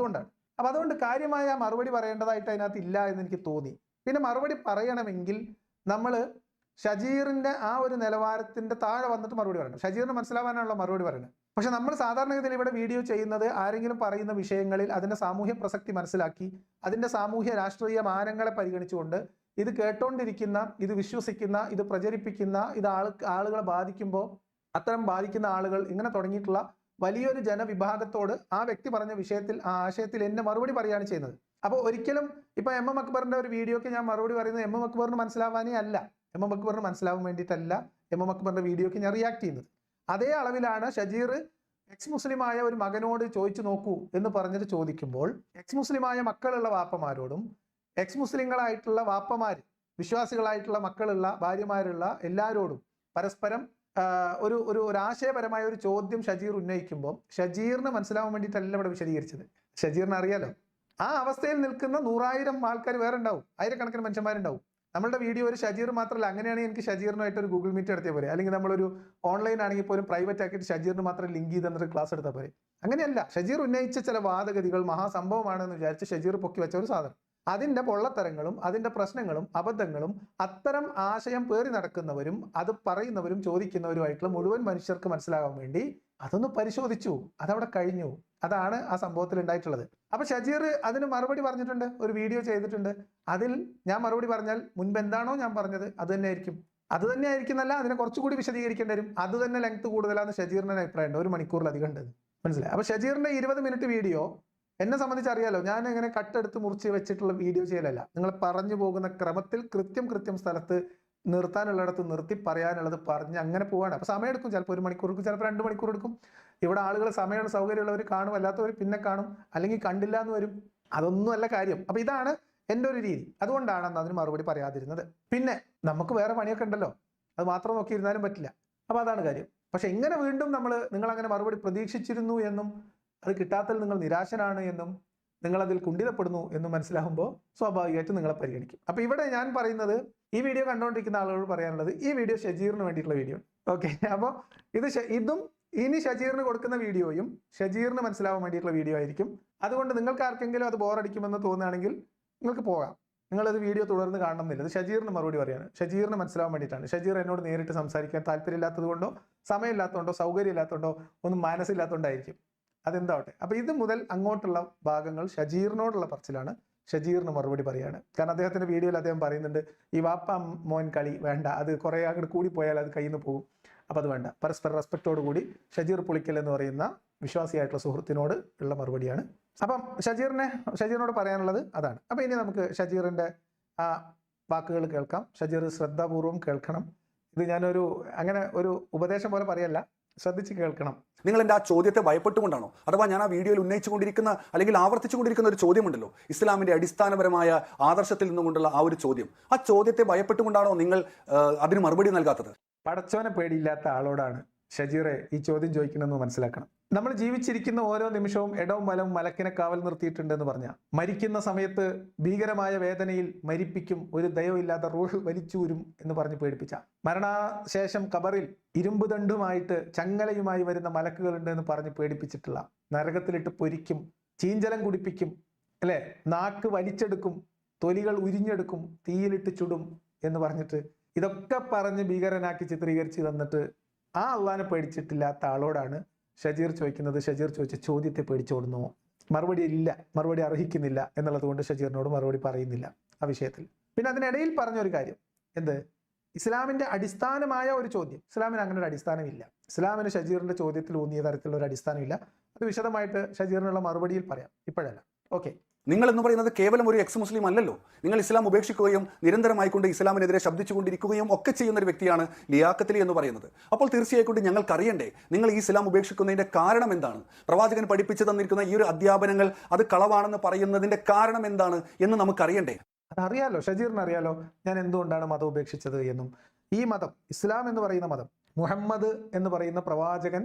അതുകൊണ്ട് കാര്യമായ മറുപടി പറയേണ്ടതായിട്ട് അതിനകത്ത് ഇല്ല എന്ന് എനിക്ക് തോന്നി. പിന്നെ മറുപടി പറയണമെങ്കിൽ നമ്മൾ ഷജീറിന്റെ ആ ഒരു നിലവാരത്തിന്റെ താഴെ വന്നിട്ട് മറുപടി പറയണം. ഷജീറിന് മനസ്സിലാവാനാണല്ലോ മറുപടി പറയുന്നത്. പക്ഷെ നമ്മൾ സാധാരണഗതിയിൽ ഇവിടെ വീഡിയോ ചെയ്യുന്നത് ആരെങ്കിലും പറയുന്ന വിഷയങ്ങളിൽ അതിന്റെ സാമൂഹ്യ പ്രസക്തി മനസ്സിലാക്കി, അതിന്റെ സാമൂഹ്യ രാഷ്ട്രീയ മാനങ്ങളെ പരിഗണിച്ചുകൊണ്ട് ഇത് കേട്ടോണ്ടിരിക്കുന്ന, ഇത് വിശ്വസിക്കുന്ന, ഇത് പ്രചരിപ്പിക്കുന്ന, ഇത് ആളുകളെ ബാധിക്കുമ്പോൾ അത്തരം ബാധിക്കുന്ന ആളുകൾ ഇങ്ങനെ തുടങ്ങിയിട്ടുള്ള വലിയൊരു ജനവിഭാഗത്തോട് ആ വ്യക്തി പറഞ്ഞ വിഷയത്തിൽ, ആ ആശയത്തിൽ എന്നെ മറുപടി പറയുകയാണ് ചെയ്യുന്നത്. അപ്പോൾ ഒരിക്കലും ഇപ്പൊ MM അക്ബറിന്റെ ഒരു വീഡിയോക്ക് ഞാൻ മറുപടി പറയുന്നത് MM അക്ബറിന് മനസ്സിലാവാനേ അല്ല, MM അക്ബറിന് മനസ്സിലാവാൻ വേണ്ടിയിട്ടല്ല MM അക്ബറിന്റെ വീഡിയോക്ക് ഞാൻ റിയാക്ട് ചെയ്യുന്നത്. അതേ അളവിലാണ് ഷജീർ എക്സ് മുസ്ലിമായ ഒരു മകനോട് ചോദിച്ചു നോക്കൂ എന്ന് പറഞ്ഞിട്ട് ചോദിക്കുമ്പോൾ എക്സ് മുസ്ലിമായ മക്കളുള്ള വാപ്പമാരോടും എക്സ് മുസ്ലിങ്ങളായിട്ടുള്ള വാപ്പമാർ, വിശ്വാസികളായിട്ടുള്ള മക്കളുള്ള ഭാര്യമാരുള്ള എല്ലാവരോടും പരസ്പരം ഒരു ആശയപരമായ ഒരു ചോദ്യം ഷജീർ ഉന്നയിക്കുമ്പോൾ ഷജീറിന് മനസ്സിലാവാൻ വേണ്ടിയിട്ടല്ല ഇവിടെ വിശദീകരിച്ചത്. ഷജീറിന് അറിയാലോ ആ അവസ്ഥയിൽ നിൽക്കുന്ന 100,000 ആൾക്കാർ വേറെ ഉണ്ടാവും, ആയിരക്കണക്കിന് മനുഷ്യന്മാരുണ്ടാവും. നമ്മളുടെ വീഡിയോ ഒരു ഷജീർ മാത്രമല്ല. അങ്ങനെയാണെങ്കിൽ എനിക്ക് ഷജീറിനായിട്ട് ഒരു ഗൂഗിൾ മീറ്റ് നടത്തിയാൽ പോരെ, അല്ലെങ്കിൽ നമ്മളൊരു ഓൺലൈൻ ആണെങ്കിൽ പോലും പ്രൈവറ്റ് ആക്കിയിട്ട് ഷജീറിന് മാത്രം ലിങ്ക് ചെയ്ത് തന്നിട്ട് ക്ലാസ് എടുത്താൽ പോരെ. അങ്ങനെയല്ല. ഷജീർ ഉന്നയിച്ച ചില വാദഗതികൾ മഹാസംഭവമാണെന്ന് വിചാരിച്ച് ഷജീർ പൊക്കി വെച്ച ഒരു സാധനം, അതിന്റെ പൊള്ളത്തരങ്ങളും അതിന്റെ പ്രശ്നങ്ങളും അബദ്ധങ്ങളും അത്തരം ആശയം പേറി നടക്കുന്നവരും അത് പറയുന്നവരും ചോദിക്കുന്നവരുമായിട്ടുള്ള മുഴുവൻ മനുഷ്യർക്ക് മനസ്സിലാകാൻ വേണ്ടി അതൊന്ന് പരിശോധിച്ചു. അതവിടെ കഴിഞ്ഞു. അതാണ് ആ സംഭവത്തിൽ ഉണ്ടായിട്ടുള്ളത്. അപ്പൊ ഷജീർ അതിന് മറുപടി പറഞ്ഞിട്ടുണ്ട്, ഒരു വീഡിയോ ചെയ്തിട്ടുണ്ട്. അതിൽ ഞാൻ മറുപടി പറഞ്ഞാൽ മുൻപ് എന്താണോ ഞാൻ പറഞ്ഞത് അത് തന്നെ ആയിരിക്കും. അത് തന്നെ ആയിരിക്കുന്നല്ല, അതിനെ കുറച്ചുകൂടി വിശദീകരിക്കേണ്ടി വരും. അത് തന്നെ ലെങ്ത് കൂടുതലാന്ന് ഷജീറിന്റെ അഭിപ്രായമുണ്ട്. 1 മണിക്കൂറിലധികം ഉണ്ട്. മനസ്സിലായി? അപ്പൊ ഷജീറിന്റെ 20 മിനിറ്റ് വീഡിയോ എന്നെ സംബന്ധിച്ച് അറിയാലോ, ഞാൻ ഇങ്ങനെ കട്ടെടുത്ത് മുറിച്ച് വെച്ചിട്ടുള്ള വീഡിയോ ചെയ്യലല്ല. നിങ്ങൾ പറഞ്ഞു പോകുന്ന ക്രമത്തിൽ കൃത്യം സ്ഥലത്ത് നിർത്താനുള്ളിടത്ത് നിർത്തി പറയാനുള്ളത് പറഞ്ഞ് അങ്ങനെ പോവാണ്. അപ്പൊ സമയം എടുക്കും. ചിലപ്പോൾ 1 മണിക്കൂർ എടുക്കും, ചിലപ്പോൾ 2 മണിക്കൂർ എടുക്കും. ഇവിടെ ആളുകൾ സമയമുള്ള സൗകര്യമുള്ളവർ കാണും, അല്ലാത്തവർ പിന്നെ കാണും, അല്ലെങ്കിൽ കണ്ടില്ല എന്ന് വരും. അതൊന്നും അല്ല കാര്യം. അപ്പൊ ഇതാണ് എൻ്റെ ഒരു രീതി. അതുകൊണ്ടാണ് അതിന് മറുപടി പറയാതിരുന്നത്. പിന്നെ നമുക്ക് വേറെ പണിയൊക്കെ ഉണ്ടല്ലോ, അത് മാത്രം നോക്കിയിരുന്നാലും പറ്റില്ല. അപ്പൊ അതാണ് കാര്യം. പക്ഷെ എങ്ങനെ വീണ്ടും നിങ്ങൾ അങ്ങനെ മറുപടി പ്രതീക്ഷിച്ചിരുന്നു എന്നും അത് കിട്ടാത്തതിൽ നിങ്ങൾ നിരാശനാണ് എന്നും നിങ്ങളതിൽ കുണ്ഠിതപ്പെടുന്നു എന്നും മനസ്സിലാകുമ്പോൾ സ്വാഭാവികമായിട്ടും നിങ്ങളെ പരിഗണിക്കും. അപ്പൊ ഇവിടെ ഞാൻ പറയുന്നത്, ഈ വീഡിയോ കണ്ടുകൊണ്ടിരിക്കുന്ന ആളുകളോട് പറയാനുള്ളത്, ഈ വീഡിയോ ഷജീറിന് വേണ്ടിയിട്ടുള്ള വീഡിയോ. ഓക്കെ, അപ്പോൾ ഇതും ഇനി ഷജീറിന് കൊടുക്കുന്ന വീഡിയോയും ഷജീറിന് മനസ്സിലാവാൻ വേണ്ടിയിട്ടുള്ള വീഡിയോ ആയിരിക്കും. അതുകൊണ്ട് നിങ്ങൾക്ക് ആർക്കെങ്കിലും അത് ബോറടിക്കുമെന്ന് തോന്നുകയാണെങ്കിൽ നിങ്ങൾക്ക് പോകാം. നിങ്ങളത് വീഡിയോ തുടർന്ന് കാണണമെന്നില്ല. ഇത് ഷജീറിന് മറുപടി പറയാണ്, ഷജീറിന് മനസ്സിലാവാൻ വേണ്ടിയിട്ടാണ്. ഷജീർ എന്നോട് നേരിട്ട് സംസാരിക്കാൻ താല്പര്യമില്ലാത്തത് കൊണ്ടോ സമയമില്ലാത്തതുകൊണ്ടോ സൗകര്യമില്ലാത്തതുകൊണ്ടോ ഒന്നും മനസ്സില്ലാത്തതുകൊണ്ടായിരിക്കും. അതെന്താവട്ടെ. അപ്പൊ ഇത് മുതൽ അങ്ങോട്ടുള്ള ഭാഗങ്ങൾ ഷജീറിനോടുള്ള പറച്ചിലാണ്. ഷജീറിന് മറുപടി പറയാണ്. കാരണം അദ്ദേഹത്തിന്റെ വീഡിയോയിൽ അദ്ദേഹം പറയുന്നുണ്ട്, ഈ വാപ്പ മോൻ കളി വേണ്ട, അത് കുറെ അങ്ങോട്ട് കൂടി പോയാൽ അത് കയ്യിൽ നിന്ന് പോകും, അപ്പൊ അത് വേണ്ട. പരസ്പര റെസ്പെക്റ്റോട് കൂടി ഷജീർ പുളിക്കൽ എന്ന് പറയുന്ന വിശ്വാസിയായിട്ടുള്ള സുഹൃത്തിനോട് ഉള്ള മറുപടിയാണ്. അപ്പം ഷജീറിനോട് പറയാനുള്ളത് അതാണ്. അപ്പൊ ഇനി നമുക്ക് ഷജീറിന്റെ ആ വാക്കുകൾ കേൾക്കാം. ഷജീർ ശ്രദ്ധാപൂർവം കേൾക്കണം. ഇത് ഞാനൊരു അങ്ങനെ ഒരു ഉപദേശം പോലെ പറയല്ല, ശ്രദ്ധിച്ച് കേൾക്കണം. നിങ്ങൾ എൻ്റെ ആ ചോദ്യത്തെ ഭയപ്പെട്ടുകൊണ്ടാണോ, അഥവാ ഞാൻ ആ വീഡിയോയിൽ ഉന്നയിച്ചുകൊണ്ടിരിക്കുന്ന അല്ലെങ്കിൽ ആവർത്തിച്ചുകൊണ്ടിരിക്കുന്ന ഒരു ചോദ്യമുണ്ടല്ലോ, ഇസ്ലാമിന്റെ അടിസ്ഥാനപരമായ ആദർശത്തിൽ നിന്നുകൊണ്ടുള്ള ആ ഒരു ചോദ്യം, ആ ചോദ്യത്തെ ഭയപ്പെട്ടുകൊണ്ടാണോ നിങ്ങൾ അതിന് മറുപടി നൽകാത്തത്? പടച്ചോനെ പേടിയില്ലാത്ത ആളോടാണ് ഷജീറെ ഈ ചോദ്യം ചോദിക്കണമെന്ന് മനസ്സിലാക്കണം. നമ്മൾ ജീവിച്ചിരിക്കുന്ന ഓരോ നിമിഷവും ഇടവും വലവും മലക്കിനെ കാവൽ നിർത്തിയിട്ടുണ്ടെന്ന് പറഞ്ഞ, മരിക്കുന്ന സമയത്ത് ഭീകരമായ വേദനയിൽ മരിപ്പിക്കും, ഒരു ദയവില്ലാത്ത റൂഹ് വലിച്ചൂരും എന്ന് പറഞ്ഞ് പേടിപ്പിച്ച, മരണശേഷം കബറിൽ ഇരുമ്പ് ദണ്ടുമായിട്ട് ചങ്ങലയുമായി വരുന്ന മലക്കുകളുണ്ട് എന്ന് പറഞ്ഞ് പേടിപ്പിച്ചിട്ടുള്ള, നരകത്തിലിട്ട് പൊരിക്കും, ചീഞ്ചലം കുടിപ്പിക്കും, അല്ലെ, നാക്ക് വലിച്ചെടുക്കും, തൊലികൾ ഉരിഞ്ഞെടുക്കും, തീയിലിട്ട് ചുടും എന്ന് പറഞ്ഞിട്ട് ഇതൊക്കെ പറഞ്ഞ് ഭീകരനാക്കി ചിത്രീകരിച്ച് തന്നിട്ട് ആ അള്ളാനെ പേടിച്ചിട്ടില്ലാത്ത ആളോടാണ് ഷജീർ ചോദിക്കുന്നത്. ഷജീർ ചോദിച്ച ചോദ്യത്തെ പേടിച്ചോടുന്നു, മറുപടി ഇല്ല, മറുപടി അർഹിക്കുന്നില്ല എന്നുള്ളത് കൊണ്ട് ഷജീറിനോട് മറുപടി പറയുന്നില്ല ആ വിഷയത്തിൽ. പിന്നെ അതിനിടയിൽ പറഞ്ഞൊരു കാര്യം, എന്ത്, ഇസ്ലാമിന്റെ അടിസ്ഥാനമായ ഒരു ചോദ്യം. ഇസ്ലാമിന് അങ്ങനെ ഒരു അടിസ്ഥാനമില്ല. ഇസ്ലാമിന് ഷജീറിന്റെ ചോദ്യത്തിൽ ഊന്നിയ തരത്തിലുള്ള ഒരു അടിസ്ഥാനമില്ല. അത് വിശദമായിട്ട് ഷജീറിനുള്ള മറുപടിയിൽ പറയാം, ഇപ്പോഴല്ല. ഓക്കെ. നിങ്ങൾ എന്ന് പറയുന്നത് കേവലം ഒരു എക്സ് മുസ്ലിം അല്ലല്ലോ. നിങ്ങൾ ഇസ്ലാം ഉപേക്ഷിക്കുകയും നിരന്തരമായിക്കൊണ്ട് ഇസ്ലാമിനെതിരെ ശബ്ദിച്ചുകൊണ്ടിരിക്കുകയും ഒക്കെ ചെയ്യുന്ന ഒരു വ്യക്തിയാണ് ലിയാഖത്ത് എന്ന് പറയുന്നത്. അപ്പോൾ തീർച്ചയായിട്ടും ഞങ്ങൾക്ക് അറിയണ്ടേ നിങ്ങൾ ഈ ഇസ്ലാം ഉപേക്ഷിക്കുന്നതിന്റെ കാരണം എന്താണ്? പ്രവാചകൻ പഠിപ്പിച്ചു തന്നിരിക്കുന്ന ഈ ഒരു അധ്യാപനങ്ങൾ അത് കളവാണെന്ന് പറയുന്നതിന്റെ കാരണം എന്താണ് എന്ന് നമുക്കറിയണ്ടേ? അതറിയാലോ, ഷജീറിന് അറിയാലോ ഞാൻ എന്തുകൊണ്ടാണ് മതം ഉപേക്ഷിച്ചത് എന്നും. ഈ മതം, ഇസ്ലാം എന്ന് പറയുന്ന മതം, മുഹമ്മദ് എന്ന് പറയുന്ന പ്രവാചകൻ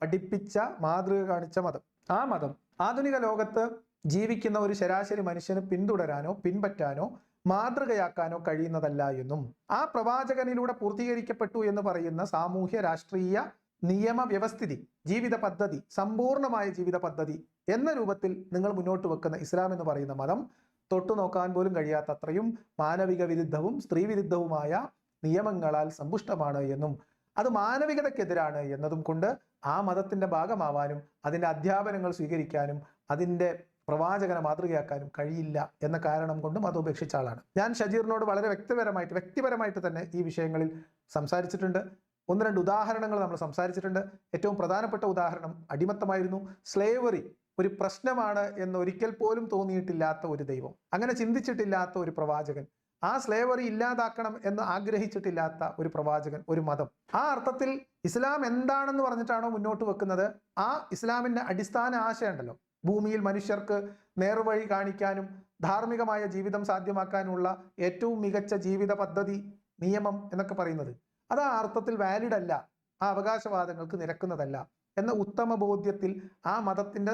പഠിപ്പിച്ച, മാതൃക കാണിച്ച മതം, ആ മതം ആധുനിക ലോകത്ത് ജീവിക്കുന്ന ഒരു ശരാശരി മനുഷ്യന് പിന്തുടരാനോ പിൻപറ്റാനോ മാതൃകയാക്കാനോ കഴിയുന്നതല്ല എന്നും, ആ പ്രവാചകനിലൂടെ പൂർത്തീകരിക്കപ്പെട്ടു എന്ന് പറയുന്ന സാമൂഹ്യ രാഷ്ട്രീയ നിയമ വ്യവസ്ഥിതി, ജീവിത പദ്ധതി, സമ്പൂർണമായ ജീവിത പദ്ധതി എന്ന രൂപത്തിൽ നിങ്ങൾ മുന്നോട്ട് വെക്കുന്ന ഇസ്ലാം എന്ന് പറയുന്ന മതം തൊട്ടു നോക്കാൻ പോലും കഴിയാത്തത്രയും മാനവിക വിരുദ്ധവും സ്ത്രീ വിരുദ്ധവുമായ നിയമങ്ങളാൽ സമ്പുഷ്ടമാണ് എന്നും അത് മാനവികതയ്ക്കെതിരാണ് എന്നതും കൊണ്ട് ആ മതത്തിന്റെ ഭാഗമാവാനും അതിന്റെ അധ്യാപനങ്ങൾ സ്വീകരിക്കാനും അതിന്റെ പ്രവാചകനെ മാതൃകയാക്കാനും കഴിയില്ല എന്ന കാരണം കൊണ്ട് മതം ഉപേക്ഷിച്ച ആളാണ് ഞാൻ. ഷജീറിനോട് വളരെ വ്യക്തിപരമായിട്ട് തന്നെ ഈ വിഷയങ്ങളിൽ സംസാരിച്ചിട്ടുണ്ട്. 1-2 ഉദാഹരണങ്ങൾ നമ്മൾ സംസാരിച്ചിട്ടുണ്ട്. ഏറ്റവും പ്രധാനപ്പെട്ട ഉദാഹരണം അടിമത്തമായിരുന്നു. സ്ലേവറി ഒരു പ്രശ്നമാണ് എന്ന് ഒരിക്കൽ പോലും തോന്നിയിട്ടില്ലാത്ത ഒരു ദൈവം, അങ്ങനെ ചിന്തിച്ചിട്ടില്ലാത്ത ഒരു പ്രവാചകൻ, ആ സ്ലേവറി ഇല്ലാതാക്കണം എന്ന് ആഗ്രഹിച്ചിട്ടില്ലാത്ത ഒരു പ്രവാചകൻ, ഒരു മതം. ആ അർത്ഥത്തിൽ ഇസ്ലാം എന്താണെന്ന് പറഞ്ഞിട്ടാണോ മുന്നോട്ട് വെക്കുന്നത്, ആ ഇസ്ലാമിന്റെ അടിസ്ഥാന ആശയം ഉണ്ടല്ലോ, ഭൂമിയിൽ മനുഷ്യർക്ക് നേർവഴി കാണിക്കാനും ധാർമ്മികമായ ജീവിതം സാധ്യമാക്കാനുള്ള ഏറ്റവും മികച്ച ജീവിത പദ്ധതി, നിയമം എന്നൊക്കെ പറയുന്നത്, അത് ആ അർത്ഥത്തിൽ വാലിഡ് അല്ല, ആ അവകാശവാദങ്ങൾക്ക് നിരക്കുന്നതല്ല എന്ന ഉത്തമ ബോധ്യത്തിൽ ആ മതത്തിന്റെ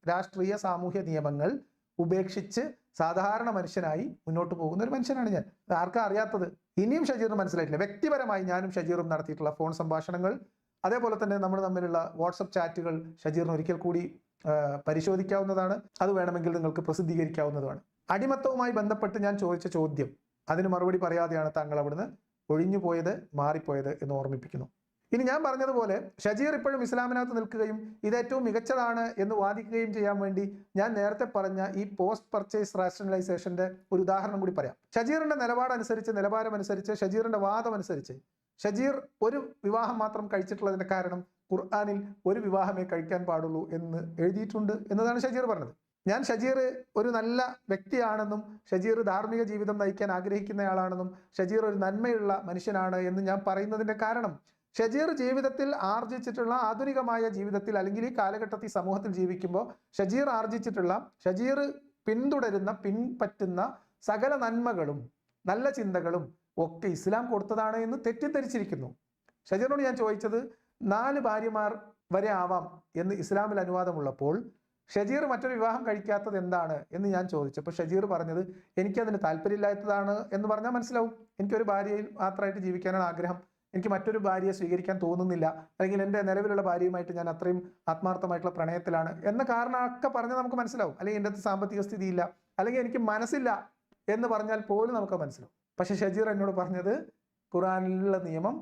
രാഷ്ട്രീയ സാമൂഹ്യ നിയമങ്ങൾ ഉപേക്ഷിച്ച് സാധാരണ മനുഷ്യനായി മുന്നോട്ട് പോകുന്ന ഒരു മനുഷ്യനാണ് ഞാൻ. അത് ആർക്കാ അറിയാത്തത്? ഇനിയും ഷജീറിന് മനസ്സിലായിട്ടില്ല. വ്യക്തിപരമായി ഞാനും ഷജീറും നടത്തിയിട്ടുള്ള ഫോൺ സംഭാഷണങ്ങൾ, അതേപോലെ തന്നെ നമ്മൾ തമ്മിലുള്ള വാട്സപ്പ് ചാറ്റുകൾ ഷജീറിന് ഒരിക്കൽ കൂടി പരിശോധിക്കാവുന്നതാണ്. അത് വേണമെങ്കിൽ നിങ്ങൾക്ക് പ്രസിദ്ധീകരിക്കാവുന്നതാണ്. അടിമത്തവുമായി ബന്ധപ്പെട്ട് ഞാൻ ചോദിച്ച ചോദ്യം, അതിന് മറുപടി പറയാതെയാണ് താങ്കൾ അവിടുന്ന് ഒഴിഞ്ഞു പോയത്, മാറിപ്പോയത് എന്ന് ഓർമ്മിപ്പിക്കുന്നു. ഇനി ഞാൻ പറഞ്ഞതുപോലെ ഷജീർ ഇപ്പോഴും ഇസ്ലാമിനകത്ത് നിൽക്കുകയും ഇത് ഏറ്റവും മികച്ചതാണ് എന്ന് വാദിക്കുകയും ചെയ്യാൻ വേണ്ടി ഞാൻ നേരത്തെ പറഞ്ഞ ഈ പോസ്റ്റ് പർച്ചേസ് റാഷണലൈസേഷന്റെ ഒരു ഉദാഹരണം കൂടി പറയാം. ഷജീറിന്റെ നിലവാരമനുസരിച്ച് ഷജീറിന്റെ വാദമനുസരിച്ച് ഷജീർ ഒരു വിവാഹം മാത്രം കഴിച്ചിട്ടുള്ളതിന്റെ കാരണം ഖുർആനിൽ ഒരു വിവാഹമേ കഴിക്കാൻ പാടുള്ളൂ എന്ന് എഴുതിയിട്ടുണ്ട് എന്നതാണ് ഷജീർ പറഞ്ഞത്. ഞാൻ ഷജീർ ഒരു നല്ല വ്യക്തിയാണെന്നും ഷജീർ ധാർമ്മിക ജീവിതം നയിക്കാൻ ആഗ്രഹിക്കുന്നയാളാണെന്നും ഷജീർ ഒരു നന്മയുള്ള മനുഷ്യനാണ് എന്ന് ഞാൻ പറയുന്നതിന്റെ കാരണം, ഷജീർ ജീവിതത്തിൽ ആർജിച്ചിട്ടുള്ള ആധുനികമായ ജീവിതത്തിൽ, അല്ലെങ്കിൽ ഈ കാലഘട്ടത്തിൽ സമൂഹത്തിൽ ജീവിക്കുമ്പോൾ ഷജീർ പിൻപറ്റുന്ന സകല നന്മകളും നല്ല ചിന്തകളും ഒക്കെ ഇസ്ലാം കൊടുത്തതാണ് എന്ന് തെറ്റിദ്ധരിച്ചിരിക്കുന്നു. ഷജീറിനോട് ഞാൻ ചോദിച്ചത് 4 ഭാര്യമാർ വരെ ആവാം എന്ന് ഇസ്ലാമിൽ അനുവാദമുള്ളപ്പോൾ ഷജീർ മറ്റൊരു വിവാഹം കഴിക്കാത്തത് എന്താണ് എന്ന് ഞാൻ ചോദിച്ചപ്പോൾ ഷജീർ പറഞ്ഞത് എനിക്കതിന് താല്പര്യമില്ലാത്തതാണ് എന്ന് പറഞ്ഞാൽ മനസ്സിലാവും. എനിക്കൊരു ഭാര്യയിൽ മാത്രമായിട്ട് ജീവിക്കാനാണ് ആഗ്രഹം, എനിക്ക് മറ്റൊരു ഭാര്യയെ സ്വീകരിക്കാൻ തോന്നുന്നില്ല, അല്ലെങ്കിൽ എൻ്റെ നിലവിലുള്ള ഭാര്യയുമായിട്ട് ഞാൻ അത്രയും ആത്മാർത്ഥമായിട്ടുള്ള പ്രണയത്തിലാണ് എന്ന കാരണമൊക്കെ പറഞ്ഞാൽ നമുക്ക് മനസ്സിലാവും. അല്ലെങ്കിൽ എൻ്റെ അടുത്ത് സാമ്പത്തിക സ്ഥിതിയില്ല, അല്ലെങ്കിൽ എനിക്ക് മനസ്സില്ല എന്ന് പറഞ്ഞാൽ പോലും നമുക്ക് മനസ്സിലാവും. പക്ഷെ ഷജീർ എന്നോട് പറഞ്ഞത് ഖുർആനിലുള്ള നിയമം